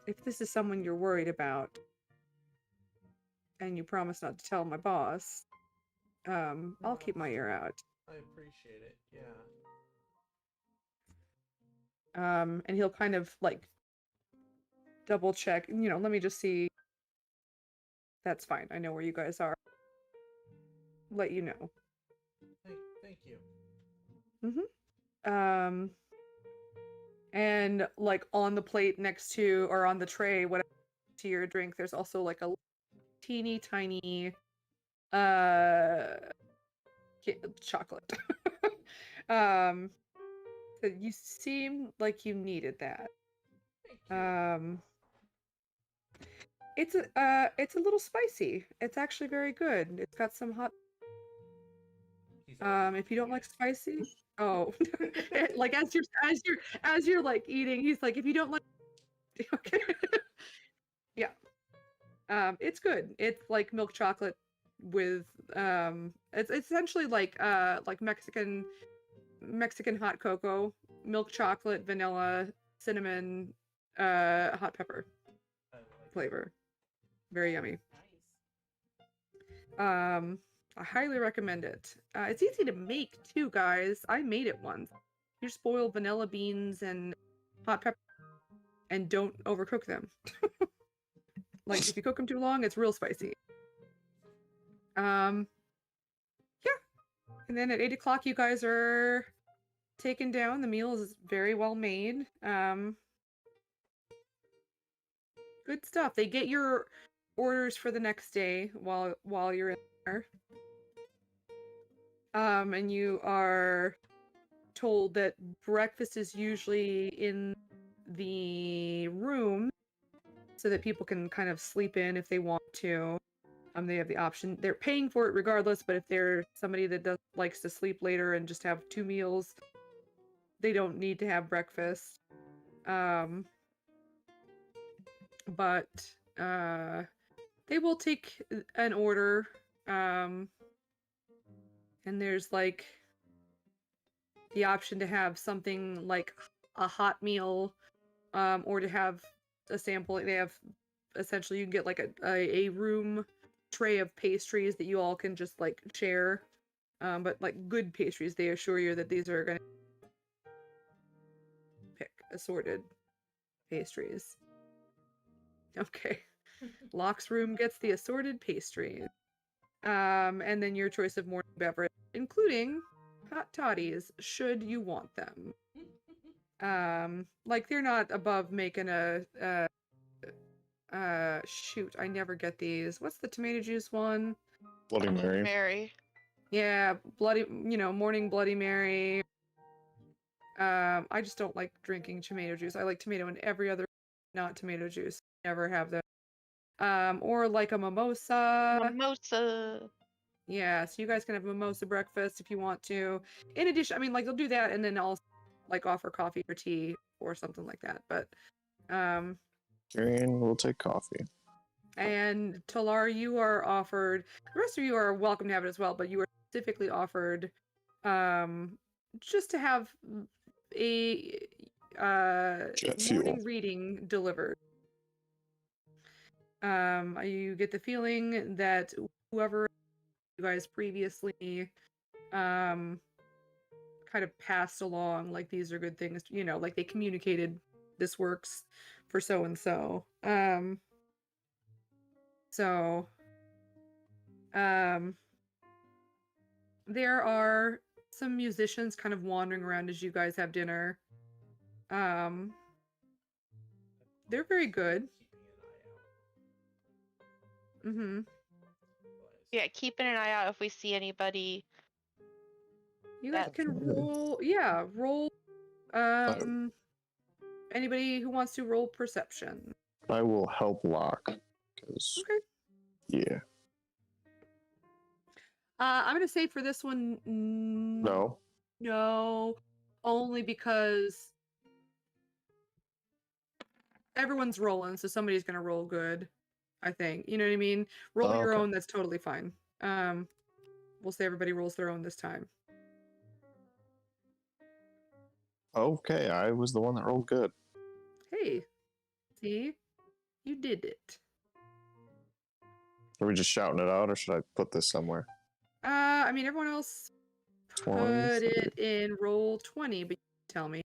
if this is someone you're worried about, and you promise not to tell my boss, I'll keep my ear out.
I appreciate it. Yeah.
And he'll kind of like double check, let me just see. That's fine. I know where you guys are. Let you know.
Thank you.
And like on the plate next to, or on the tray, whatever to your drink, there's also like a teeny tiny chocolate. You seem like you needed that. It's a little spicy. It's actually very good. It's got some hot. If you don't like spicy, oh, like as you're like eating, he's like, if you don't like, okay, yeah, it's good. It's like milk chocolate with it's essentially like Mexican hot cocoa, milk chocolate, vanilla, cinnamon, hot pepper flavor. Very yummy. I highly recommend it. It's easy to make too, guys. I made it once. You just boil vanilla beans and hot pepper and don't overcook them. Like if you cook them too long, it's real spicy. Yeah. And then at 8 o'clock, you guys are taken down. The meal is very well made. Good stuff. They get your orders for the next day while you're in there. And you are told that breakfast is usually in the room so that people can kind of sleep in if they want to. They have the option. They're paying for it regardless, but if they're somebody that likes to sleep later and just have 2 meals, they don't need to have breakfast. But they will take an order And there's like the option to have something like a hot meal, or to have a sample. They have essentially, you can get like a room tray of pastries that you all can just like share. But like good pastries, they assure you that these are gonna pick assorted pastries. Okay. Locke's room gets the assorted pastries. And then your choice of morning beverage, including hot toddies, should you want them. Like they're not above making shoot, I never get these. What's the tomato juice one?
Bloody Mary.
Mary.
Yeah, morning Bloody Mary. I just don't like drinking tomato juice. I like tomato in every other, not tomato juice. Never have that. Or like a mimosa.
Mimosa.
Yeah, so you guys can have mimosa breakfast if you want to. In addition, I mean, like they'll do that and then also like offer coffee or tea or something like that. But
Tyrion will take coffee.
and Talar, you are offered. The rest of you are welcome to have it as well, but you are specifically offered just to have a
Jet fuel.
morning reading delivered. You get the feeling that whoever you guys previously kind of passed along, like these are good things, you know, like they communicated this works for so and so. There are some musicians kind of wandering around as you guys have dinner. They're very good. Mm-hmm.
Yeah, keeping an eye out if we see anybody.
You guys
That's-
can roll. Yeah, roll. Anybody who wants to roll perception.
I will help Locke. Because,
Okay.
yeah.
I'm gonna say for this one,
No.
no, only because everyone's rolling, so somebody's gonna roll good. I think, you know what I mean. Roll your
Okay.
own. That's totally fine. We'll say everybody rolls their own this time.
Okay, I was the one that rolled good.
Hey, see, you did it.
Are we just shouting it out, or should I put this somewhere?
I mean, everyone else
20,
put it in roll 20, but you tell me.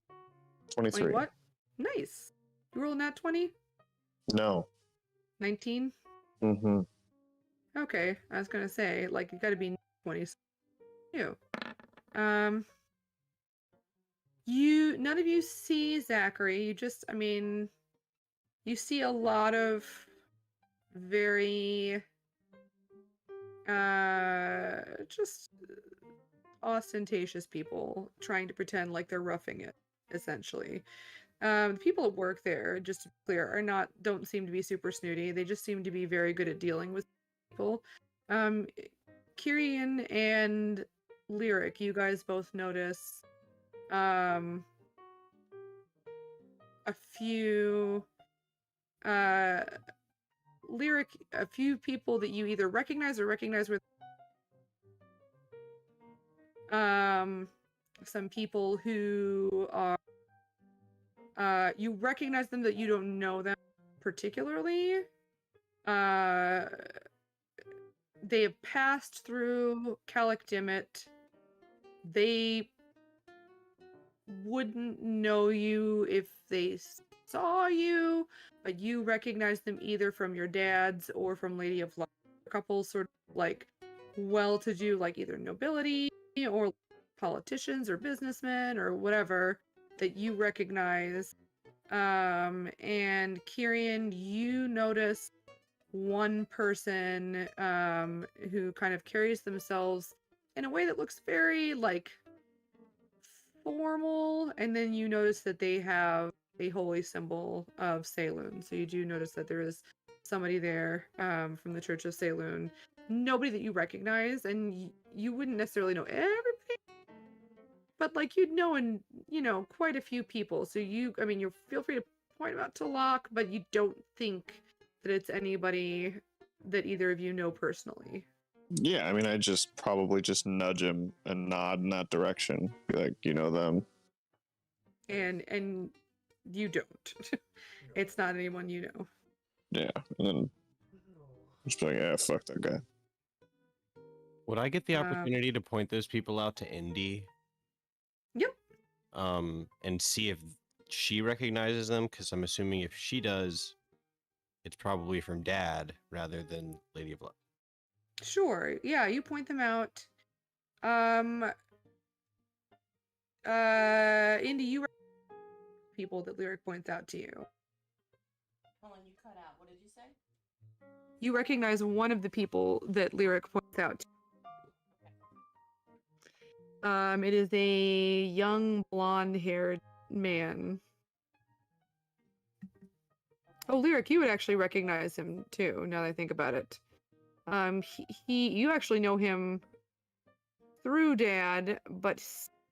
23.
What? Nice. You roll nat 20?
No.
19?
Mm-hmm.
Okay, I was gonna say, like, you gotta be 20. You. None of you see Zachary. You just, I mean, you see a lot of very, just ostentatious people trying to pretend like they're roughing it, essentially. The people at work there, just to be clear, don't seem to be super snooty. They just seem to be very good at dealing with people. Kyrian and Lyric, you guys both notice a few Lyric, a few people that you either recognize or recognize with some people who are you recognize them, that you don't know them particularly. They have passed through Calic Dimmet. They wouldn't know you if they saw you, but you recognize them either from your dad's or from Lady of Luck. A couple sort of like well-to-do, like either nobility or politicians or businessmen or whatever that you recognize. And Kyrian, you notice one person who kind of carries themselves in a way that looks very like formal, and then you notice that they have a holy symbol of Saloon. So you do notice that there is somebody there from the Church of Saloon. Nobody that you recognize, and you wouldn't necessarily know everybody, but like you'd know, and you know, quite a few people. So you feel free to point them out to Locke, but you don't think that it's anybody that either of you know personally.
Yeah, I mean, I just probably just nudge him and nod in that direction. Be like, you know them.
And you don't. It's not anyone you know.
Yeah, and then just be like, yeah, fuck that guy.
Would I get the
Um,
opportunity to point those people out to Indy?
Yep.
And see if she recognizes them? Because I'm assuming if she does, it's probably from Dad rather than Lady of Love.
Sure. Yeah, you point them out. Indy, you people that Lyric points out to you.
Hold on, you cut out. What did you say?
You recognize one of the people that Lyric points out to. It is a young blonde-haired man. Oh, Lyric, you would actually recognize him too, now that I think about it. You actually know him through Dad, but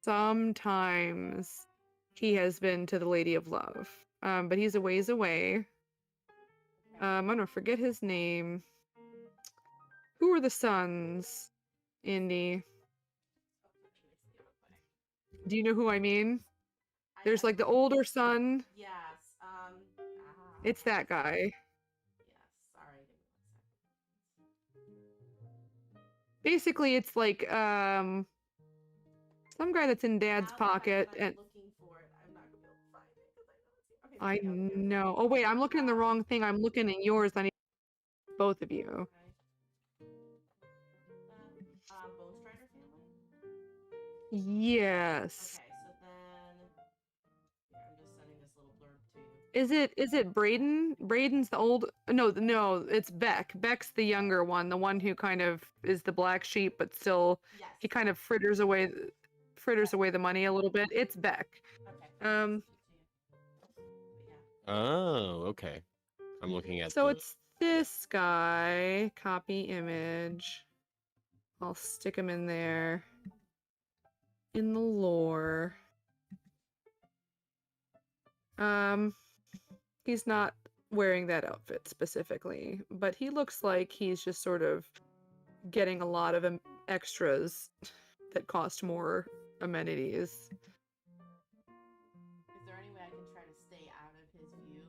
sometimes he has been to the Lady of Love. But he's a ways away. I'm gonna forget his name. Who are the sons, Indy? Do you know who I mean? There's like the older son.
Yes.
It's that guy.
Yes. Sorry. Give me 1 second.
Basically, it's like some guy that's in Dad's
Now that
pocket,
I'm
and
looking for it, I'm not gonna be able to find it because I know it's here. Okay,
I
there we go, here we go.
know. Oh wait, I'm looking in the wrong thing. I'm looking in yours. I need both of you.
Okay. Bone Strider family?
Yes.
Okay, so then here, I'm just sending this little blurb to you.
Is it Braden? Braden's the old. No, it's Beck. Beck's the younger one, the one who kind of is the black sheep, but still
Yes.
he kind of fritters away the money a little bit. It's Beck.
Okay.
Oh, okay. I'm looking at
So
the...
it's this guy. Copy image. I'll stick him in there. In the lore. He's not wearing that outfit specifically, but he looks like he's just sort of getting a lot of extras that cost more amenities.
Is there any way I can try to stay out of his view?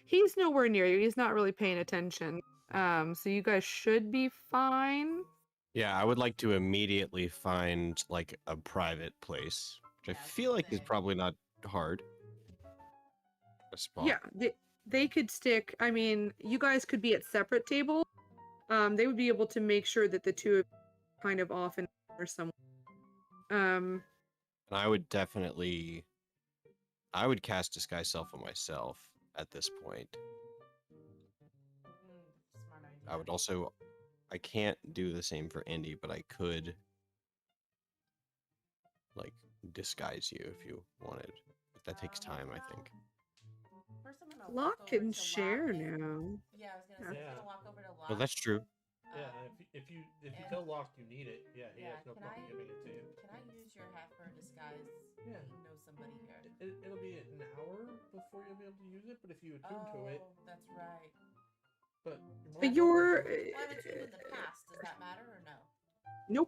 He's nowhere near you. He's not really paying attention. So you guys should be fine.
Yeah, I would like to immediately find like a private place, which I
Yeah,
feel like is
same.
probably not hard. A spot.
Yeah, they could stick. I mean, you guys could be at separate tables. They would be able to make sure that the two of you kind of off in or somewhere.
And I would cast Disguise Self on myself at this point.
Smart idea.
I would also, I can't do the same for Indy, but I could like disguise you if you wanted. But that takes time, I think.
First I'm gonna
Locke
walk over
can
to
share
Locke
now.
Yeah, I was gonna say
Yeah.
I'm gonna walk over to Locke.
Well, that's true.
Yeah, if you tell Locke you need it, yeah, he has no
can
problem
I-
giving it to you.
Can I use your Half-Bird disguise?
Yeah.
You know somebody here.
It'll be an hour before you'll be able to use it, but if you attune to it,
That's right.
but
But you're.
Well, I've attuned in the past. Does that matter or no?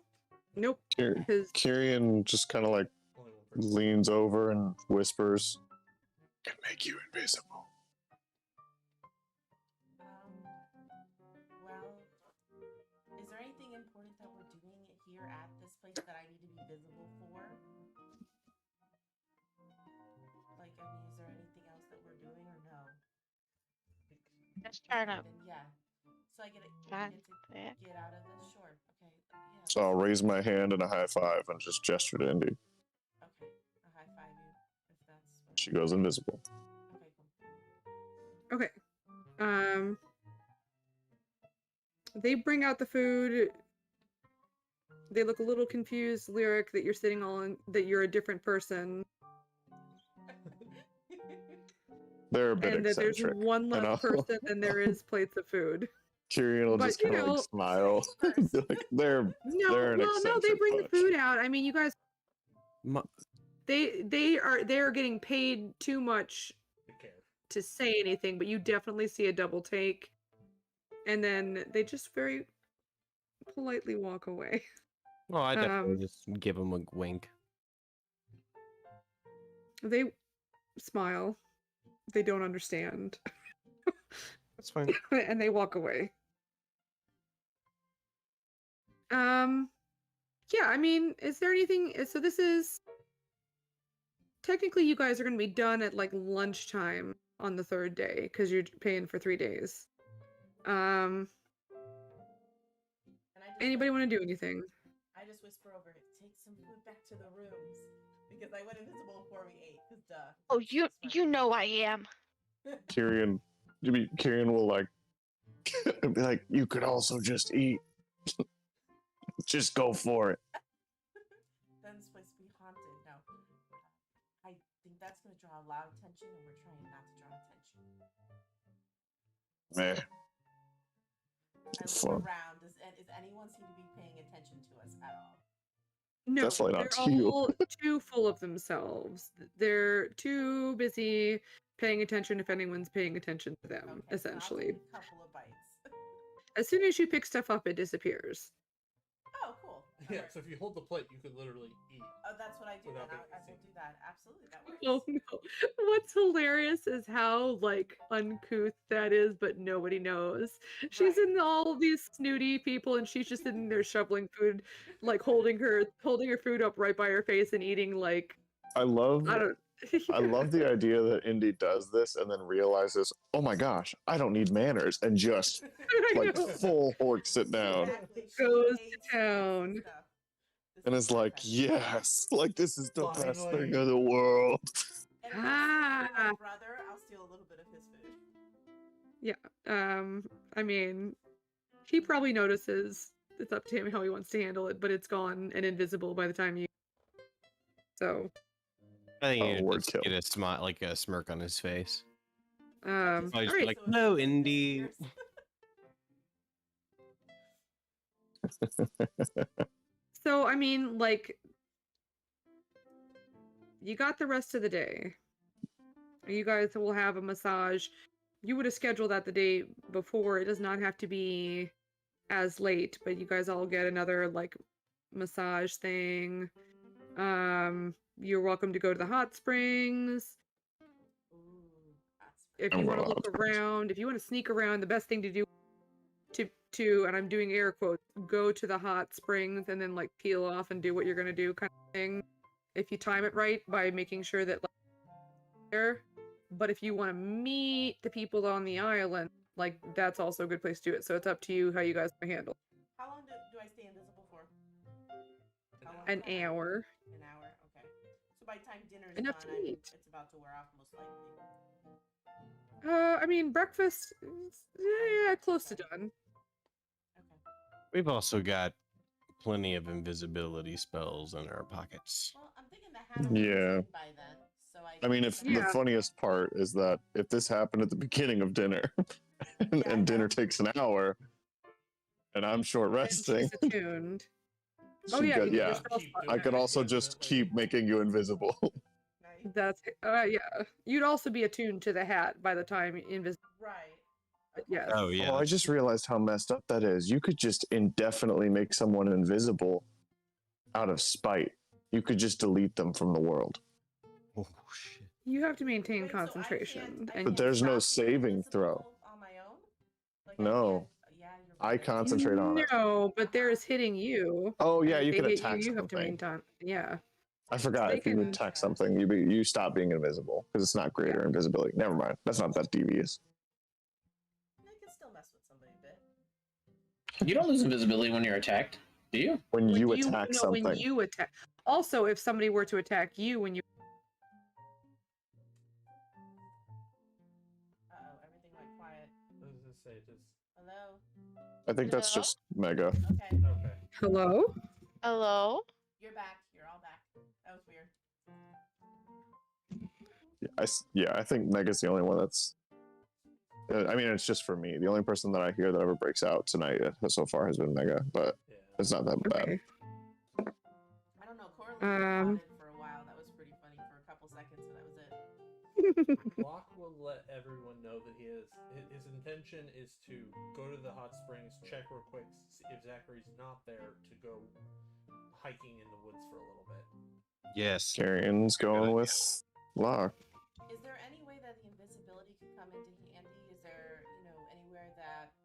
Nope.
Kyr-
Because
Kyrian just kind of like
only one person.
leans over and whispers, "Can make you invisible."
Well, is there anything important that we're doing here at this place that I need to be visible for? Like, I mean, is there anything else that we're doing or no?
Just trying to.
Then yeah. So I get
Fine.
to
Yeah.
get out of this? Sure. Okay. Yeah.
So I'll raise my hand in a high five and just gesture to Indy.
Okay. I'll high five you if that's what
She goes invisible.
Okay, cool.
okay. They bring out the food. They look a little confused, Lyric, that you're sitting on, that you're a different person,
They're a bit
and that there's
eccentric.
one
I know.
less person than there is plates of food.
Kyrian will
But,
just
you
kind of like
know-
smile. Like they're
No,
They're an
well, no, they
eccentric
bring the
bunch.
food out. I mean, you guys,
My,
they are getting paid too much
Good care.
to say anything, but you definitely see a double take, and then they just very politely walk away.
Well, I definitely
Um,
just give him a wink.
They smile. They don't understand.
That's fine.
And they walk away. Yeah, I mean, is there anything so this is technically you guys are going to be done at like lunchtime on the third day because you're paying for 3 days.
And I just
Anybody
like,
want to do anything?
I just whisper over it. Take some food back to the rooms because I went invisible before we ate. Cause duh.
Oh, you know I am.
Kyrian, Kyrian will like be like, you could also just eat. Just go for it.
Then this place will be haunted. No, I think that's gonna draw a lot of attention, and we're trying not to draw attention.
Man,
I look
fun.
around. Is anyone seem to be paying attention to us at all?
No,
Definitely not
they're
to you.
all too full of themselves. They're too busy paying attention if anyone's paying attention to them,
Okay, so I'll
essentially.
take a couple of bites.
As soon as you pick stuff up, it disappears.
Oh, cool.
Yeah,
Alright.
so if you hold the plate, you could literally eat.
Oh, that's what I do.
Without
And
being
I will
seen.
do that. Absolutely, that works.
Oh no. What's hilarious is how like uncouth that is, but nobody knows. She's
Right.
in all these snooty people and she's just sitting there shoveling food, like holding her food up right by her face and eating like
I love
I don't
the idea that Indy does this and then realizes, oh my gosh, I don't need manners, and just
I
like
know.
full horks it down.
Exactly. She
Goes to
hates this
town.
stuff. This
And
is
it's like,
perfect.
yes, like this is the best thing
Finally.
in the world.
And if it's my
Ah.
brother, I'll steal a little bit of his food.
I mean, he probably notices. It's up to him how he wants to handle it, but it's gone and invisible by the time you. So,
I think
Oh,
you
word
just
kill.
get a smile, like a smirk on his face.
all
He's
right.
like,
So
"No,
it's
Indy."
So, I mean, like, you got the rest of the day. You guys will have a massage. You would have scheduled that the day before. It does not have to be as late, but you guys all get another, like, massage thing. You're welcome to go to the hot springs.
Ooh, that's
If
I'm
you want to
going
look
hot springs.
around, if you want to sneak around, the best thing to do to and I'm doing air quotes, go to the hot springs and then like peel off and do what you're gonna do kind of thing. If you time it right by making sure that like there. But if you want to meet the people on the island, like that's also a good place to do it. So it's up to you how you guys want to handle.
How long do I stay invisible for? How long
An
time?
hour.
An hour, okay. So by the time dinner's
Enough
done,
to eat.
it's about to wear off most likely.
I mean breakfast yeah, close to done.
Okay.
We've also got plenty of invisibility spells in our pockets.
Well, I'm thinking the hat will
Yeah.
be by then. So
I mean, if
Yeah.
the funniest part is that if this happened at the beginning of dinner and dinner takes an hour and I'm short
And
resting,
she's attuned. Oh
she
yeah,
got-
you can
yeah,
just spell
Keep
slot.
doing
I could
it
also just
indefinitely.
keep making you invisible.
Nice.
That's yeah. You'd also be attuned to the hat by the time invisible.
Right.
But
Okay.
yes.
Oh yeah.
Oh, I just realized how messed up that is. You could just indefinitely make someone invisible out of spite. You could just delete them from the world.
Oh shit.
You have to maintain
Wait, so I
concentration.
can't- I
and
But
can't
there's no
stop being
saving throw.
invisible on my own? Like, I
No.
can't- yeah, you're
I
right.
concentrate on it.
No, but there's hitting you.
Oh yeah,
and
you
if
can
they hit
attack
you. You have to
something.
maintain. Yeah.
I forgot
They
if you
can-
attack something, you stop being invisible because it's not greater invisibility. Never mind. That's not that devious.
I can still mess with somebody a bit.
You don't lose invisibility when you're attacked, do you?
When
When
you attack
no,
something.
when you attack. Also, if somebody were to attack you when you
Uh-oh, everything went quiet.
What does it say? Just
Hello?
I think that's
Hello?
just Mega.
Okay.
okay.
hello.
Hello?
You're back. You're all back. That was weird.
I think Mega's the only one that's. I mean, it's just for me. The only person that I hear that ever breaks out tonight so far has been Mega, but
Yeah.
it's not that bad.
Okay.
I don't know. Coraline
Um,
nodded for a while. That was pretty funny for a couple seconds, but that was it.
Locke will let everyone know that his intention is to go to the hot springs, check real quick, see if Zachary's not there, to go hiking in the woods for a little bit.
Yes.
Tyrion's going
idea.
with Locke.
Is there any way that the invisibility could come into handy? Is there, anywhere that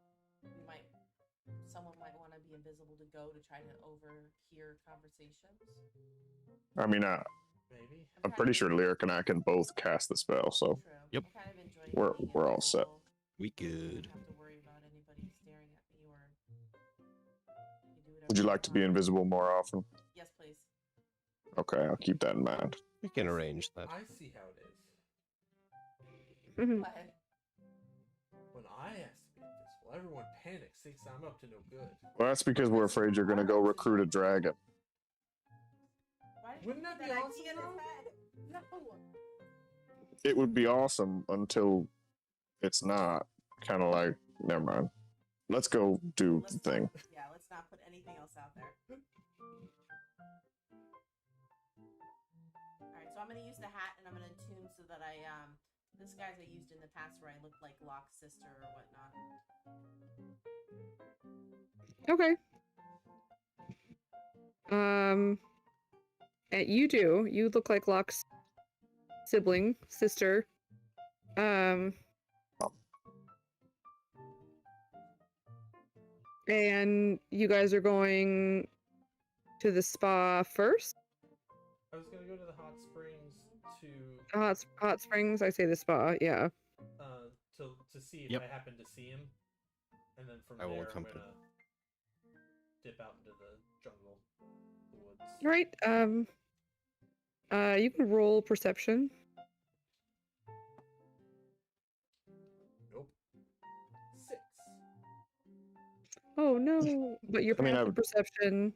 someone might want to be invisible to go to try to overhear conversations?
I mean,
Maybe.
I'm pretty sure Lyric and I can both cast the spell, so
True.
Yep.
I'm kind of enjoying
We're-
being
we're all set.
invisible.
We
I don't
good.
have to worry about anybody staring at me or.
would you like to be invisible more often?
Yes, please.
Okay, I'll keep that in mind.
We can arrange that.
I see how it is.
Mhm.
Go ahead.
When I ask to be invisible, everyone panics, thinks I'm up to no good.
Well, that's because we're afraid you're gonna go recruit a dragon.
Why did
Wouldn't
you
that
put
be
idea
awesome,
in his
though?
head? No.
It would be awesome until it's not. Kind of like, never mind. Let's go do the thing.
Let's not put anything else out there. Alright, so I'm gonna use the hat and I'm gonna tune so that I disguise I used in the past where I looked like Locke's sister or whatnot.
Okay. You do. You look like Locke's sibling, sister. And you guys are going to the spa first?
I was gonna go to the hot springs to
Hot springs? I say the spa, yeah.
to see if
Yep.
I happen to see him, and then from
I will
there I'm
accompany.
gonna dip out into the jungle, the woods.
Right, you can roll perception.
Nope. 6.
Oh no, but your
I mean, I
passive
would-
perception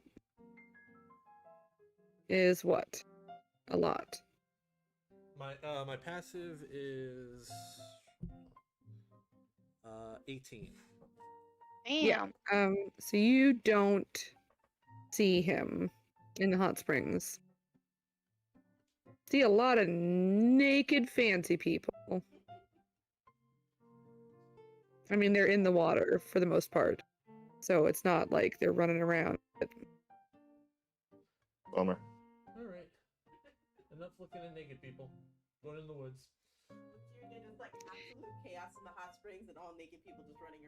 is what? A lot.
My passive is 18.
Damn.
So you don't see him in the hot springs. See a lot of naked fancy people. I mean, they're in the water for the most part. So it's not like they're running around.
Bummer.
Alright. Enough looking at naked people. Going in the woods.
You're just like absolute chaos in the hot springs and all naked people just running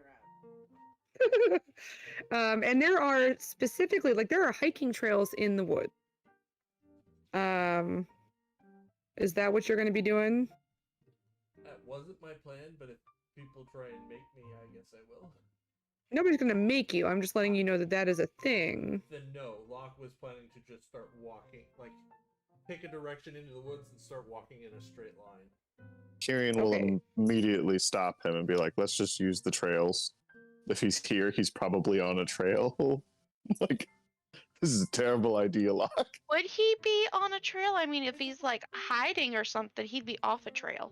around.
And there are specifically, like, there are hiking trails in the wood. Is that what you're going to be doing?
That wasn't my plan, but if people try and make me, I guess I will.
Nobody's going to make you. I'm just letting you know that that is a thing.
Then no, Locke was planning to just start walking, like, pick a direction into the woods and start walking in a straight line.
Tyrion will
Okay.
immediately stop him and be like, let's just use the trails. If he's here, he's probably on a trail. Like, this is a terrible idea, Locke.
Would he be on a trail? I mean, if he's like hiding or something, he'd be off a trail.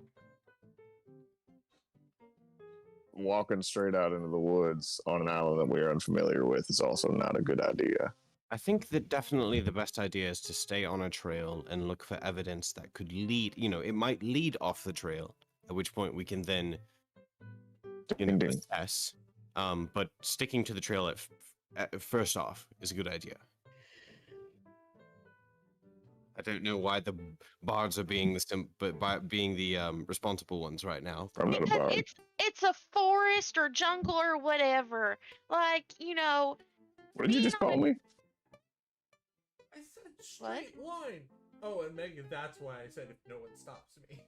Walking straight out into the woods on an island that we are unfamiliar with is also not a good idea.
I think that definitely the best idea is to stay on a trail and look for evidence that could lead, it might lead off the trail, at which point we can then,
Ding, ding.
assess. But sticking to the trail at first off is a good idea. I don't know why the bards are being the responsible ones right now.
I'm not a
Because
bard.
it's a forest or jungle or whatever. Like,
What did you just call me?
I said straight line. Oh, and Megan, that's why I said if no one stops me.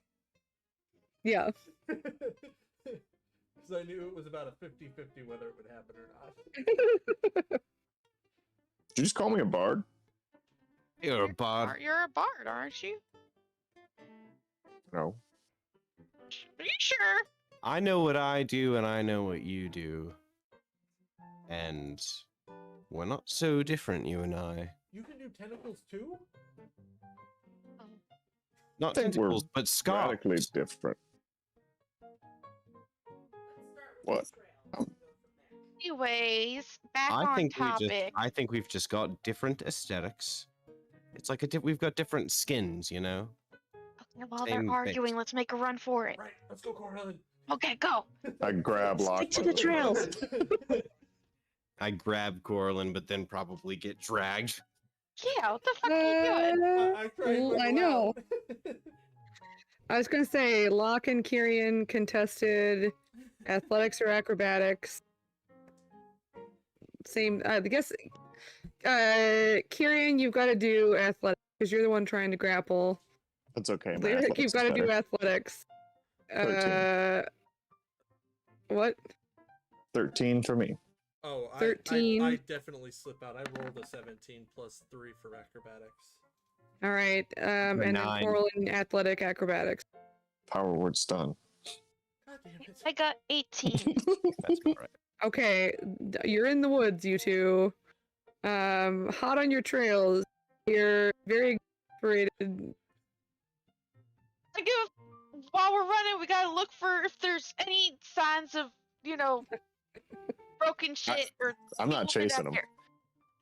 Yeah.
Because I knew it was about a 50-50 whether it would happen or not.
Did you just call me a bard?
You're a bard.
You're a bard, aren't you?
No.
Are you sure?
I know what I do and I know what you do. And we're not so different, you and I.
You can do tentacles too?
Not
I think we're
tentacles, but
Radically
scarves.
different.
Let's start with
What?
the trail and go from there.
Anyways, back on topic.
I think we've just got different aesthetics. It's like we've got different skins,
And while
Same
they're
base.
arguing, let's make a run for it.
Right, let's go, Corlin.
Okay, go.
I grab Locke.
Stick to the trails.
I grab Corlin, but then probably get dragged.
Yeah, what the fuck are you doing?
I try and
I
wiggle
know.
out.
I was gonna say Locke and Kyrian contested athletics or acrobatics. Same, I guess. Kyrian, you've got to do athletics because you're the one trying to grapple.
That's okay. my
Lyric, you've
athletics
got to
is
do
better.
athletics.
13.
What?
13 for me.
Oh,
13.
I definitely slip out. I rolled a 17 plus 3 for acrobatics.
All right. And then
9.
Corlin, athletic acrobatics.
Power word stun.
God damn it.
I got 18.
That's correct.
Okay, you're in the woods, you two. Hot on your trails. You're very exasperated.
While we're running, we gotta look for if there's any signs of, broken shit or.
I'm not
movement
chasing
out
'em.
there.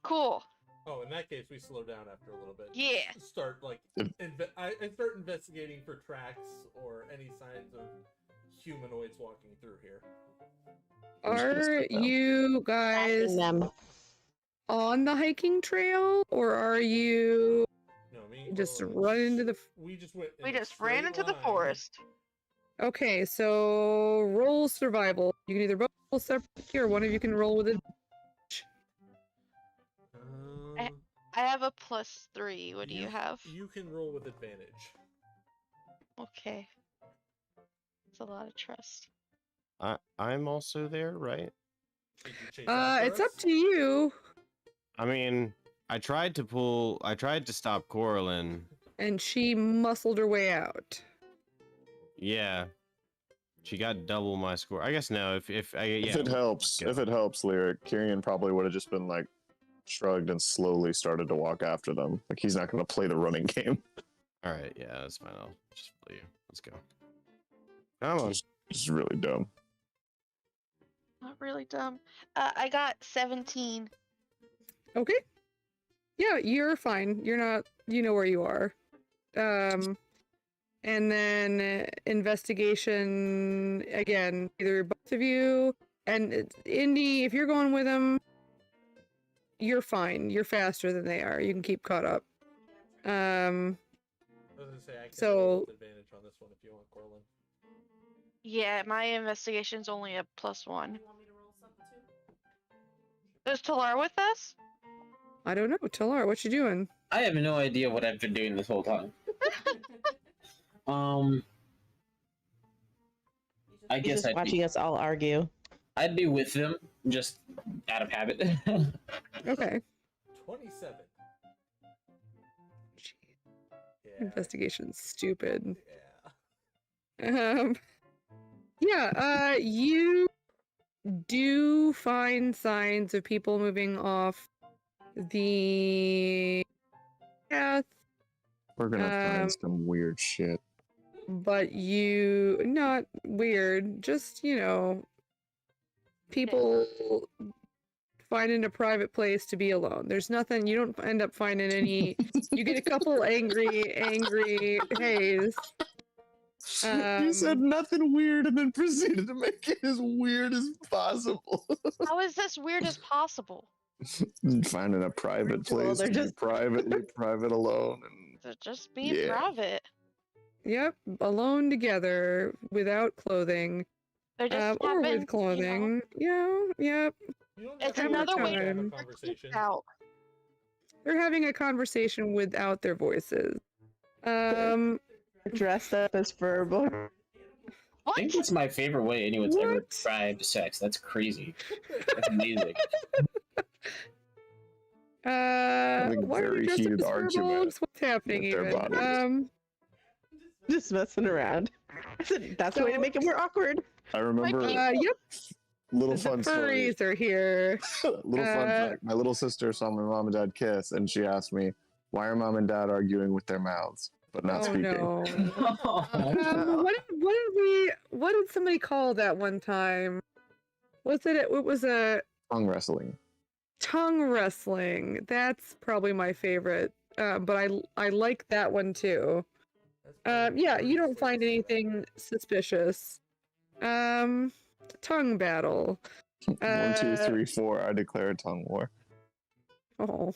Cool.
Oh, in that case, we slow down after a little bit.
Yeah.
Start like I start investigating for tracks or any signs of humanoids walking through here.
I'm just gonna
Are
sit down.
you guys
Tracking them.
on the hiking trail, or are you
No, me.
just
Corlin,
running into the?
We just went.
We
in a
just ran
straight
into the
line.
forest.
Okay, so roll survival. You can either both roll separately, or one of you can roll with it.
I have a +3. What do you have?
You can roll with advantage.
Okay. It's a lot of trust.
I'm also there, right?
Did you chase after
It's up
us?
to you.
I mean, I tried to stop Corlin.
And she muscled her way out.
Yeah. She got double my score. I guess no, if
If it helps, Lyric, Kyrian probably would have just been like shrugged and slowly started to walk after them. Like he's not going to play the running game.
All right, yeah, that's fine. I'll just follow you. Let's go. Come on.
Just really dumb.
Not really dumb. I got 17.
Okay. Yeah, you're fine. You're not. You know where you are. And then investigation again. Either both of you and Indy. If you're going with them, you're fine. You're faster than they are. You can keep caught up.
I was gonna say I can
So-
roll with advantage on this one if you want, Corlin.
Yeah, my investigation's only a +1.
You want me to roll something too?
Is Talar with us?
I don't know. Talar, what you doing?
I have no idea what I've been doing this whole time. I
He's
guess
just watching us all argue.
I'd be with them just out of habit.
Okay.
27.
Gee,
Yeah.
investigation's stupid.
Yeah.
Yeah, you do find signs of people moving off the path,
We're going to
Um,
find some weird shit.
but not weird, just, people finding a private place to be alone. There's nothing, you don't end up finding any, you get a couple angry hays.
You said nothing weird and then proceeded to make it as weird as possible.
How is this weird as possible?
Finding a private
Ritual,
place
they're
to be
just-
private alone. And
To just be
Yeah.
private.
Yep, alone together without clothing,
They're just
or
having,
with clothing. Yep.
You don't
It's
have to
another
have
way
a
to
get
conversation.
kicked out.
They're having a conversation without their voices.
Dressed up as Furbo.
I
What?
think that's my favorite way anyone's ever
What?
described sex. That's crazy. That's amazing.
Having
Why are
very
you dressed up
heated
as
argument
Furbolgs? What's happening
with their
even?
bodies.
Just messing around. I said, that's the way to make it more awkward.
I remember
Yep,
little
the
fun story.
furries are here.
Little fun fact. My little sister saw my mom and dad kiss, and she asked me, "Why are mom and dad arguing with their mouths but not
Oh
speaking?"
no. What did somebody call that one time? It was a
Tongue wrestling.
tongue wrestling. That's probably my favorite. But I like that one too. Yeah, you don't find anything suspicious. Tongue battle.
1, 2, 3, 4. I declare a tongue war.
Oh.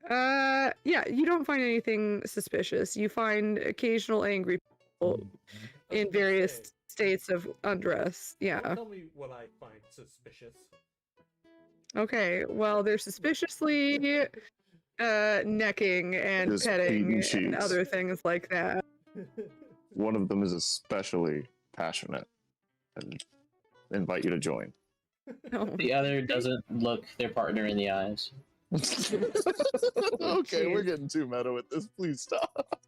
Yeah, you don't find anything suspicious. You find occasional angry people in various states of undress. Yeah.
Don't tell me what I find suspicious.
Okay, well, they're suspiciously necking and
Just
petting
beating
and
cheeks.
other things like that.
One of them is especially passionate and invite you to join.
Oh.
The other doesn't look their partner in the eyes.
Okay, we're
Jeez.
getting too meta with this. Please stop.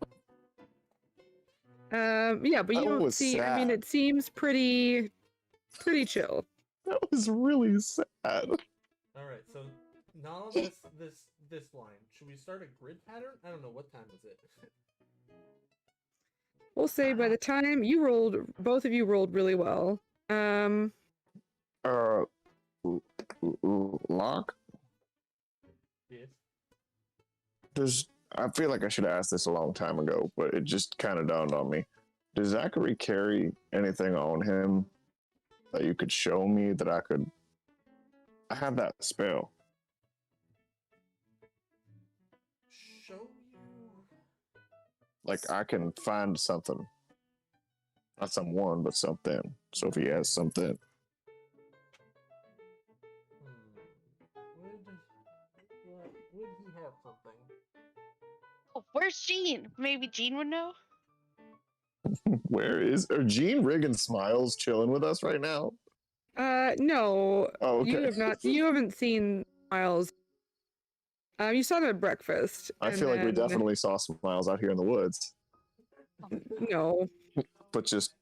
Yeah, but you
That
don't
was
see. I mean,
sad.
it seems pretty chill.
That was really sad.
All right, so now this line. Should we start a grid pattern? I don't know, what time is it?
We'll say by the time you rolled, both of you rolled really well.
Locke?
Yes.
I feel like I should have asked this a long time ago, but it just kind of dawned on me. Does Zachary carry anything on him that you could show me that I could? I have that spell.
Show you.
Like I can find something. Not someone, but something. So if he has something.
Would he have something?
Oh, where's Jean? Maybe Jean would know.
Where is Gene Riggin Smiles chilling with us right now?
No,
Oh, okay.
you have not. You haven't seen Miles. You saw them at breakfast.
I
and
feel like we
then-
definitely saw Smiles out here in the woods,
No,
but just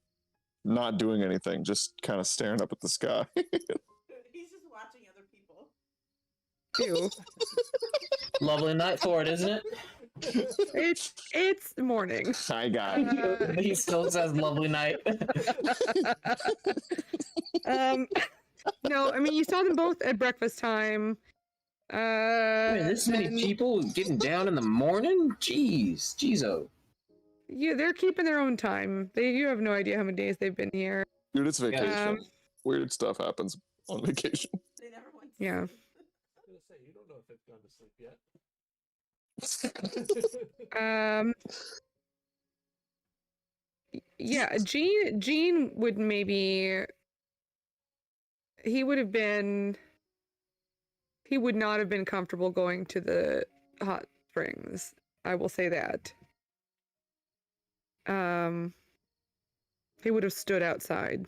not doing anything, just kind of staring up at the sky.
He's just watching other people.
ew.
Lovely night for it, isn't it?
It's morning.
Hi, guy.
He still says lovely night.
No, I mean you saw them both at breakfast time.
Man, this many
then-
people getting down in the morning? Jeez-o.
Yeah, they're keeping their own time. You have no idea how many days they've been here.
Dude, it's vacation.
Um,
Weird stuff happens on vacation.
They never went.
Yeah.
I was gonna say, you don't know if they've gone to sleep yet.
Yeah, Gene would maybe he would not have been comfortable going to the hot springs. I will say that. He would have stood outside.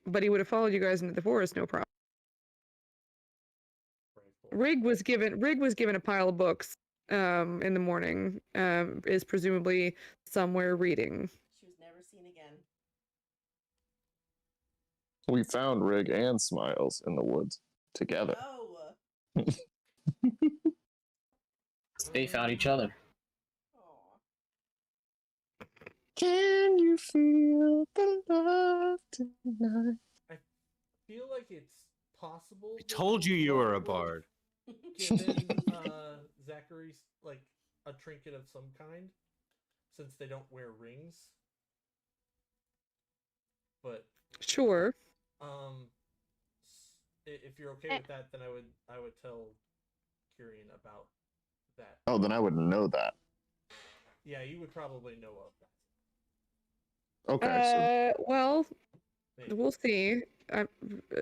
But he would have followed you guys into the forest, no problem. Rig was given a pile of books in the morning, is presumably somewhere reading.
She was never seen again.
We found Rig and Smiles in the woods together.
Oh.
They found each other.
Aw.
Can you feel the love tonight?
I feel like it's possible.
I told you you were a bard.
Given Zachary's like a trinket of some kind, since they don't wear rings. But
Sure.
if you're okay with that, then I would tell Kyrian about that.
Oh, then I would know that.
Yeah, you would probably know of that.
Okay,
Well,
Maybe.
we'll see.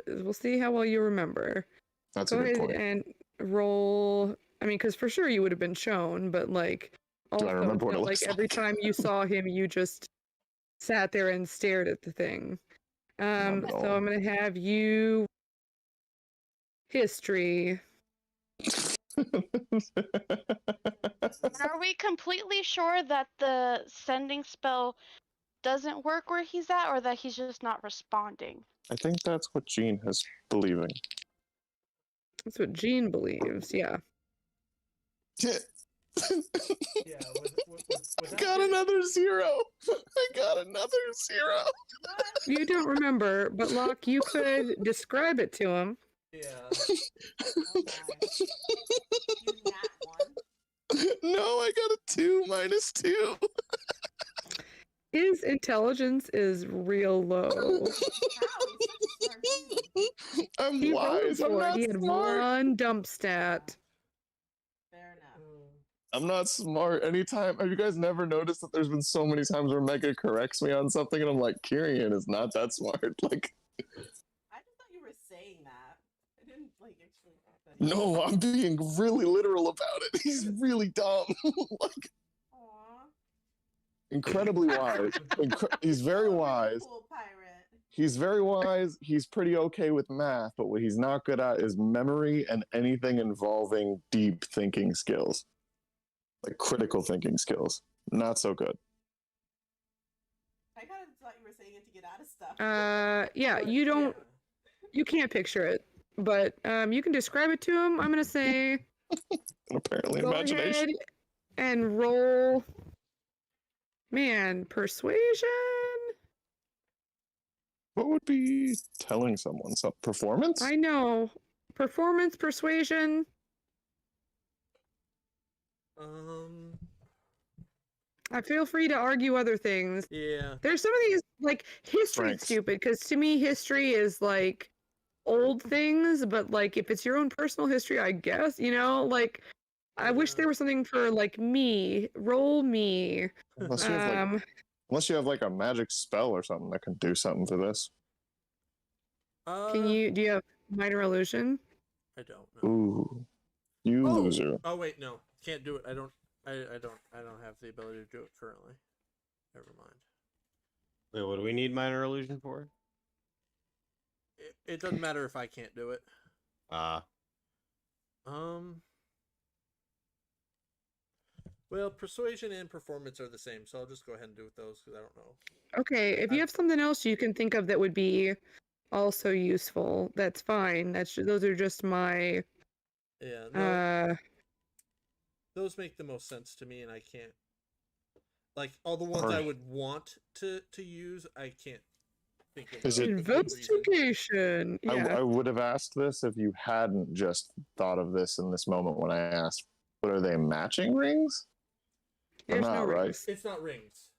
We'll see how well you remember.
so that's
Go
a good
ahead
point.
and roll. I mean, because for sure you would have been shown, but like, also,
I remember
it's
what
not
it
like
looks
every
like?
time you saw him, you just sat there and stared at the thing.
Not at
So
all.
I'm gonna have you history.
Are we completely sure that the sending spell doesn't work where he's at, or that he's just not responding?
I think that's what Gene is believing.
That's what Jean believes. Yeah.
Yeah, without
Got
getting-
another 0. I got another 0.
You don't remember, but Locke, you could describe it to him.
Yeah.
Oh my. You nat one.
No, I got a 2 minus 2.
His intelligence is real low.
Wow, he's such a smart dude.
I'm
He rolled
wise. I'm
for it.
not
He had
smart.
one dump stat.
Fair enough.
I'm not smart. Anytime, have you guys never noticed that there's been so many times where Mega corrects me on something and I'm like, Kyrian is not that smart. Like,
I just thought you were saying that. I didn't like actually think that.
no, I'm being really literal about it. He's really dumb. Like,
Aw.
incredibly wise. He's very
Oh,
wise.
Cool pirate.
He's very wise. He's pretty okay with math, but what he's not good at is memory and anything involving deep thinking skills, like critical thinking skills. Not so good.
I kind of thought you were saying it to get out of stuff.
Yeah, you can't picture it, but you can describe it to him. I'm gonna say
And apparently,
go
imagination.
ahead and roll. Man, persuasion.
What would be telling someone some performance?
I know. Performance, persuasion. Feel free to argue other things.
Yeah.
There's some of these, like, history's
Strengths.
stupid, because to me, history is, like, old things, but, like, if it's your own personal history, I guess, you know? Like, I wish there was something for, like, me. Roll me.
Unless you have like a magic spell or something that can do something for this.
Do you have minor illusion?
I don't know.
Ooh, you loser.
Oh wait, no, can't do it. I don't have the ability to do it currently. Never mind.
Wait, what do we need minor illusion for?
It doesn't matter if I can't do it. Well, persuasion and performance are the same, so I'll just go ahead and do with those because I don't know.
Okay, if you have something else you can think of that would be also useful, that's fine. Those are just my
Yeah. No, those make the most sense to me, and I can't. Like all the ones I would want to use, I can't think of.
Is it
investigation? Yeah.
I would have asked this if you hadn't just thought of this in this moment when I asked. But are they matching rings?
There's
not,
no
right?
rings.
It's not rings.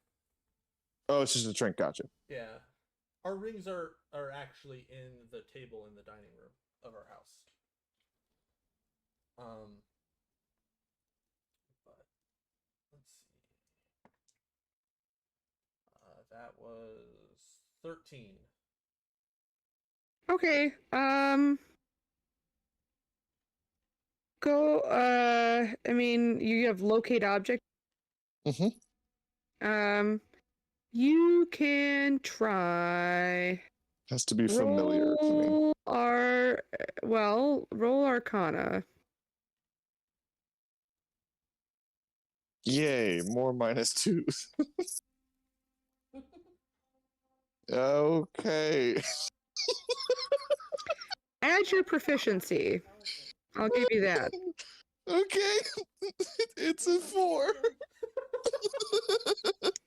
Oh, it's just a drink. Gotcha.
Yeah, our rings are actually in the table in the dining room of our house. But let's see. That was 13.
Okay. I mean, you have locate object.
Mm-hmm.
You can try.
Has to be familiar to me.
Roll Arcana.
Yay, more minus twos. Okay.
Add your proficiency. I'll give you that.
Okay. It's a 4.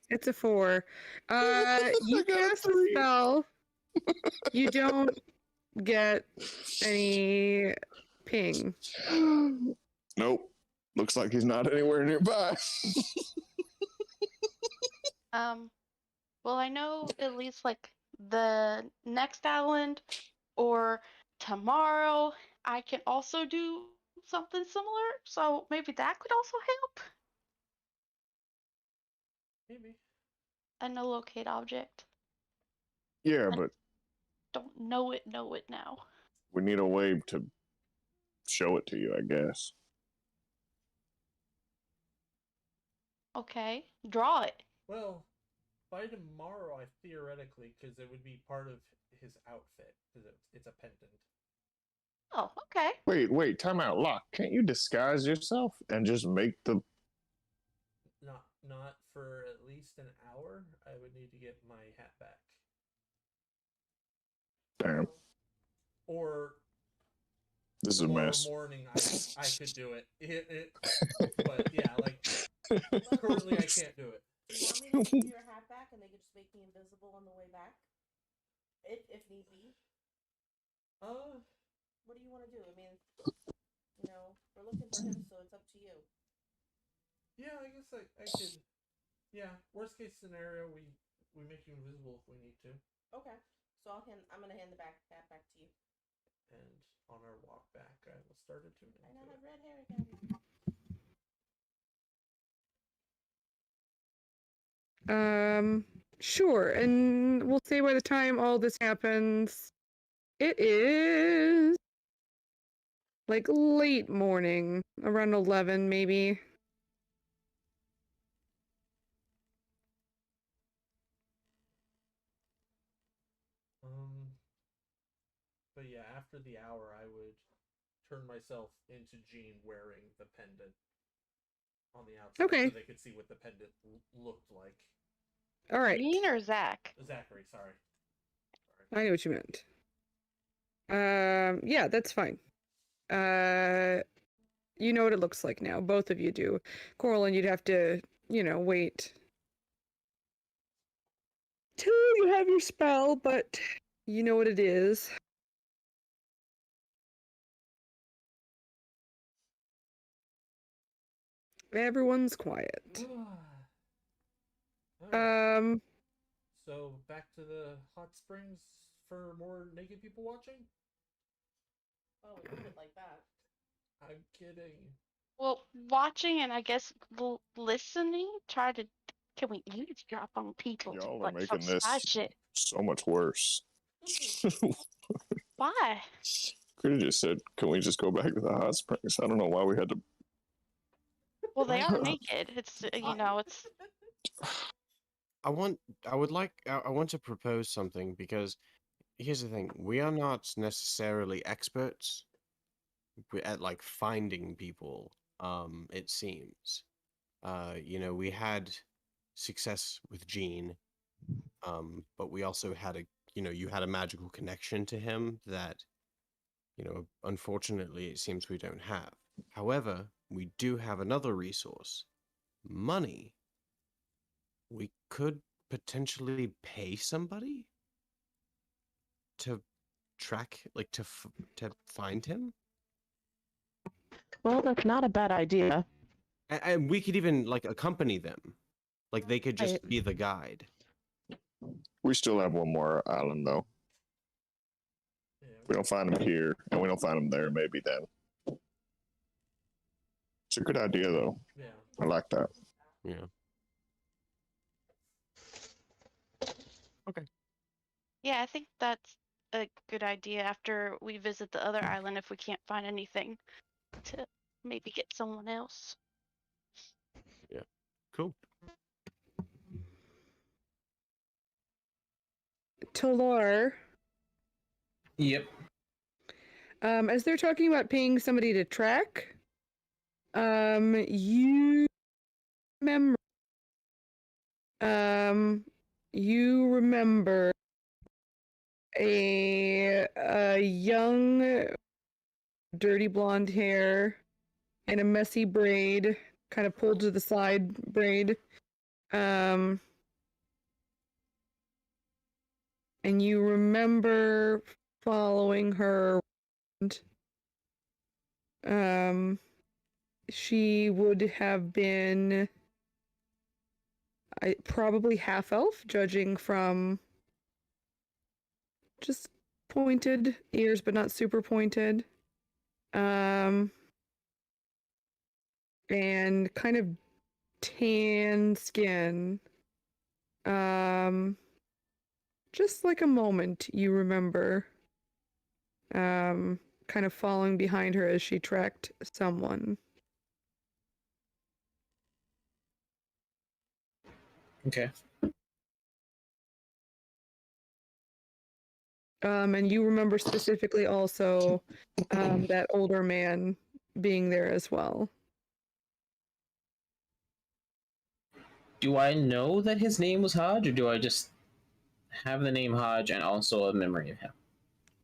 It's a 4. You cast a spell. You don't get any ping.
Nope. Looks like he's not anywhere nearby.
Well, I know at least like the next island or tomorrow I can also do something similar, so maybe that could also help.
Maybe.
A no locate object.
Yeah, but
Don't know it now.
we need a way to show it to you, I guess.
Okay, draw it.
Well, by tomorrow, I theoretically, because it would be part of his outfit, because it's a pendant.
Oh, okay.
Wait, time out. Locke, can't you disguise yourself and just make the...
Not for at least an hour. I would need to get my hat back.
Damn.
Or
This is a
tomorrow
mess.
morning, I could do it. But yeah, like currently I can't do it.
Do you want me to give you your hat back and they could just make me invisible on the way back? If need be. What do you want to do? I mean, we're looking for him, so it's up to you.
Yeah, I guess I could. Yeah, worst case scenario, we make you invisible if we need to.
Okay. So I'm gonna hand the backpack back to you.
And on our walk back, I will start attuning
I now
to
have
it.
red hair again.
Sure. And we'll say by the time all this happens, it is like late morning, around 11 maybe.
But yeah, after the hour, I would turn myself into Jean wearing the pendant on the outside,
Okay.
so they could see what the pendant looked like.
All right.
Jean or Zach?
Zachary, sorry.
I know what you meant. Yeah, that's fine. You know what it looks like now. Both of you do. Corlin, you'd have to, wait till you have your spell, but you know what it is. Everyone's quiet.
Alright, so back to the hot springs for more naked people watching?
Oh, we put it like that.
I'm kidding.
Well, watching and I guess listening. Try to. Can we eavesdrop on people?
Y'all are
Like some
making
spy
this
shit.
so much worse.
Why?
Could have just said, "Can we just go back to the hot springs?" I don't know why we had to.
Well, they are naked. It's it's.
I want to propose something because here's the thing: we are not necessarily experts at like finding people. It seems, we had success with Gene, but we also had you had a magical connection to him that, unfortunately, it seems we don't have. However, we do have another resource: money. We could potentially pay somebody to track, like to find him,
Well, that's not a bad idea.
and we could even like accompany them, like they could just
Right.
be the guide.
We still have one more island though.
Yeah.
If we don't find him here, and we don't find him there, maybe then. It's a good idea though.
Yeah.
I like that.
Yeah. Okay.
Yeah, I think that's a good idea. After we visit the other island, if we can't find anything, to maybe get someone else.
Yeah. Cool.
Talar,
Yep.
as they're talking about paying somebody to track, you remember, a young, dirty blonde hair and a messy braid, kind of pulled to the side braid. And you remember following her around. She would have been probably half elf, judging from just pointed ears, but not super pointed. And kind of tan skin. Just like a moment you remember. Kind of following behind her as she tracked someone.
Okay.
And you remember specifically also that older man being there as well.
Do I know that his name was Hodge, or do I just have the name Hodge and also a memory of him?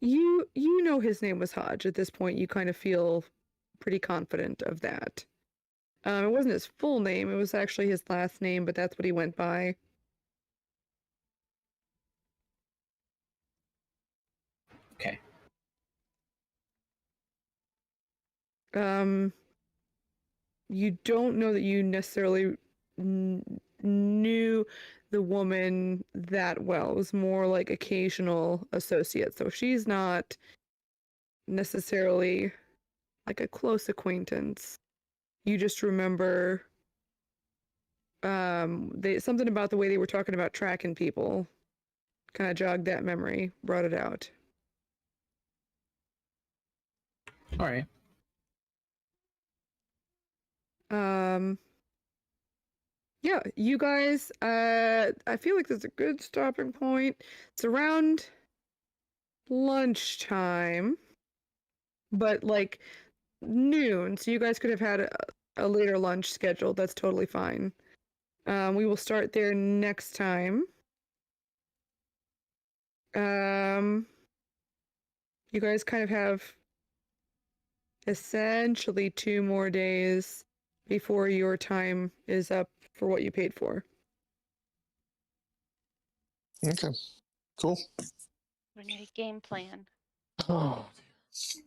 You know his name was Hodge. At this point, you kind of feel pretty confident of that. It wasn't his full name. It was actually his last name, but that's what he went by.
Okay.
you don't know that you necessarily knew the woman that well. It was more like occasional associates. So she's not necessarily like a close acquaintance. You just remember something about the way they were talking about tracking people kind of jogged that memory, brought it out.
All right.
Yeah, you guys, I feel like there's a good stopping point. It's around lunchtime, but like noon, so you guys could have had a later lunch scheduled. That's totally fine. We will start there next time. You guys kind of have essentially 2 more days before your time is up for what you paid for.
Okay. Cool.
We need a game plan.
Oh, dear.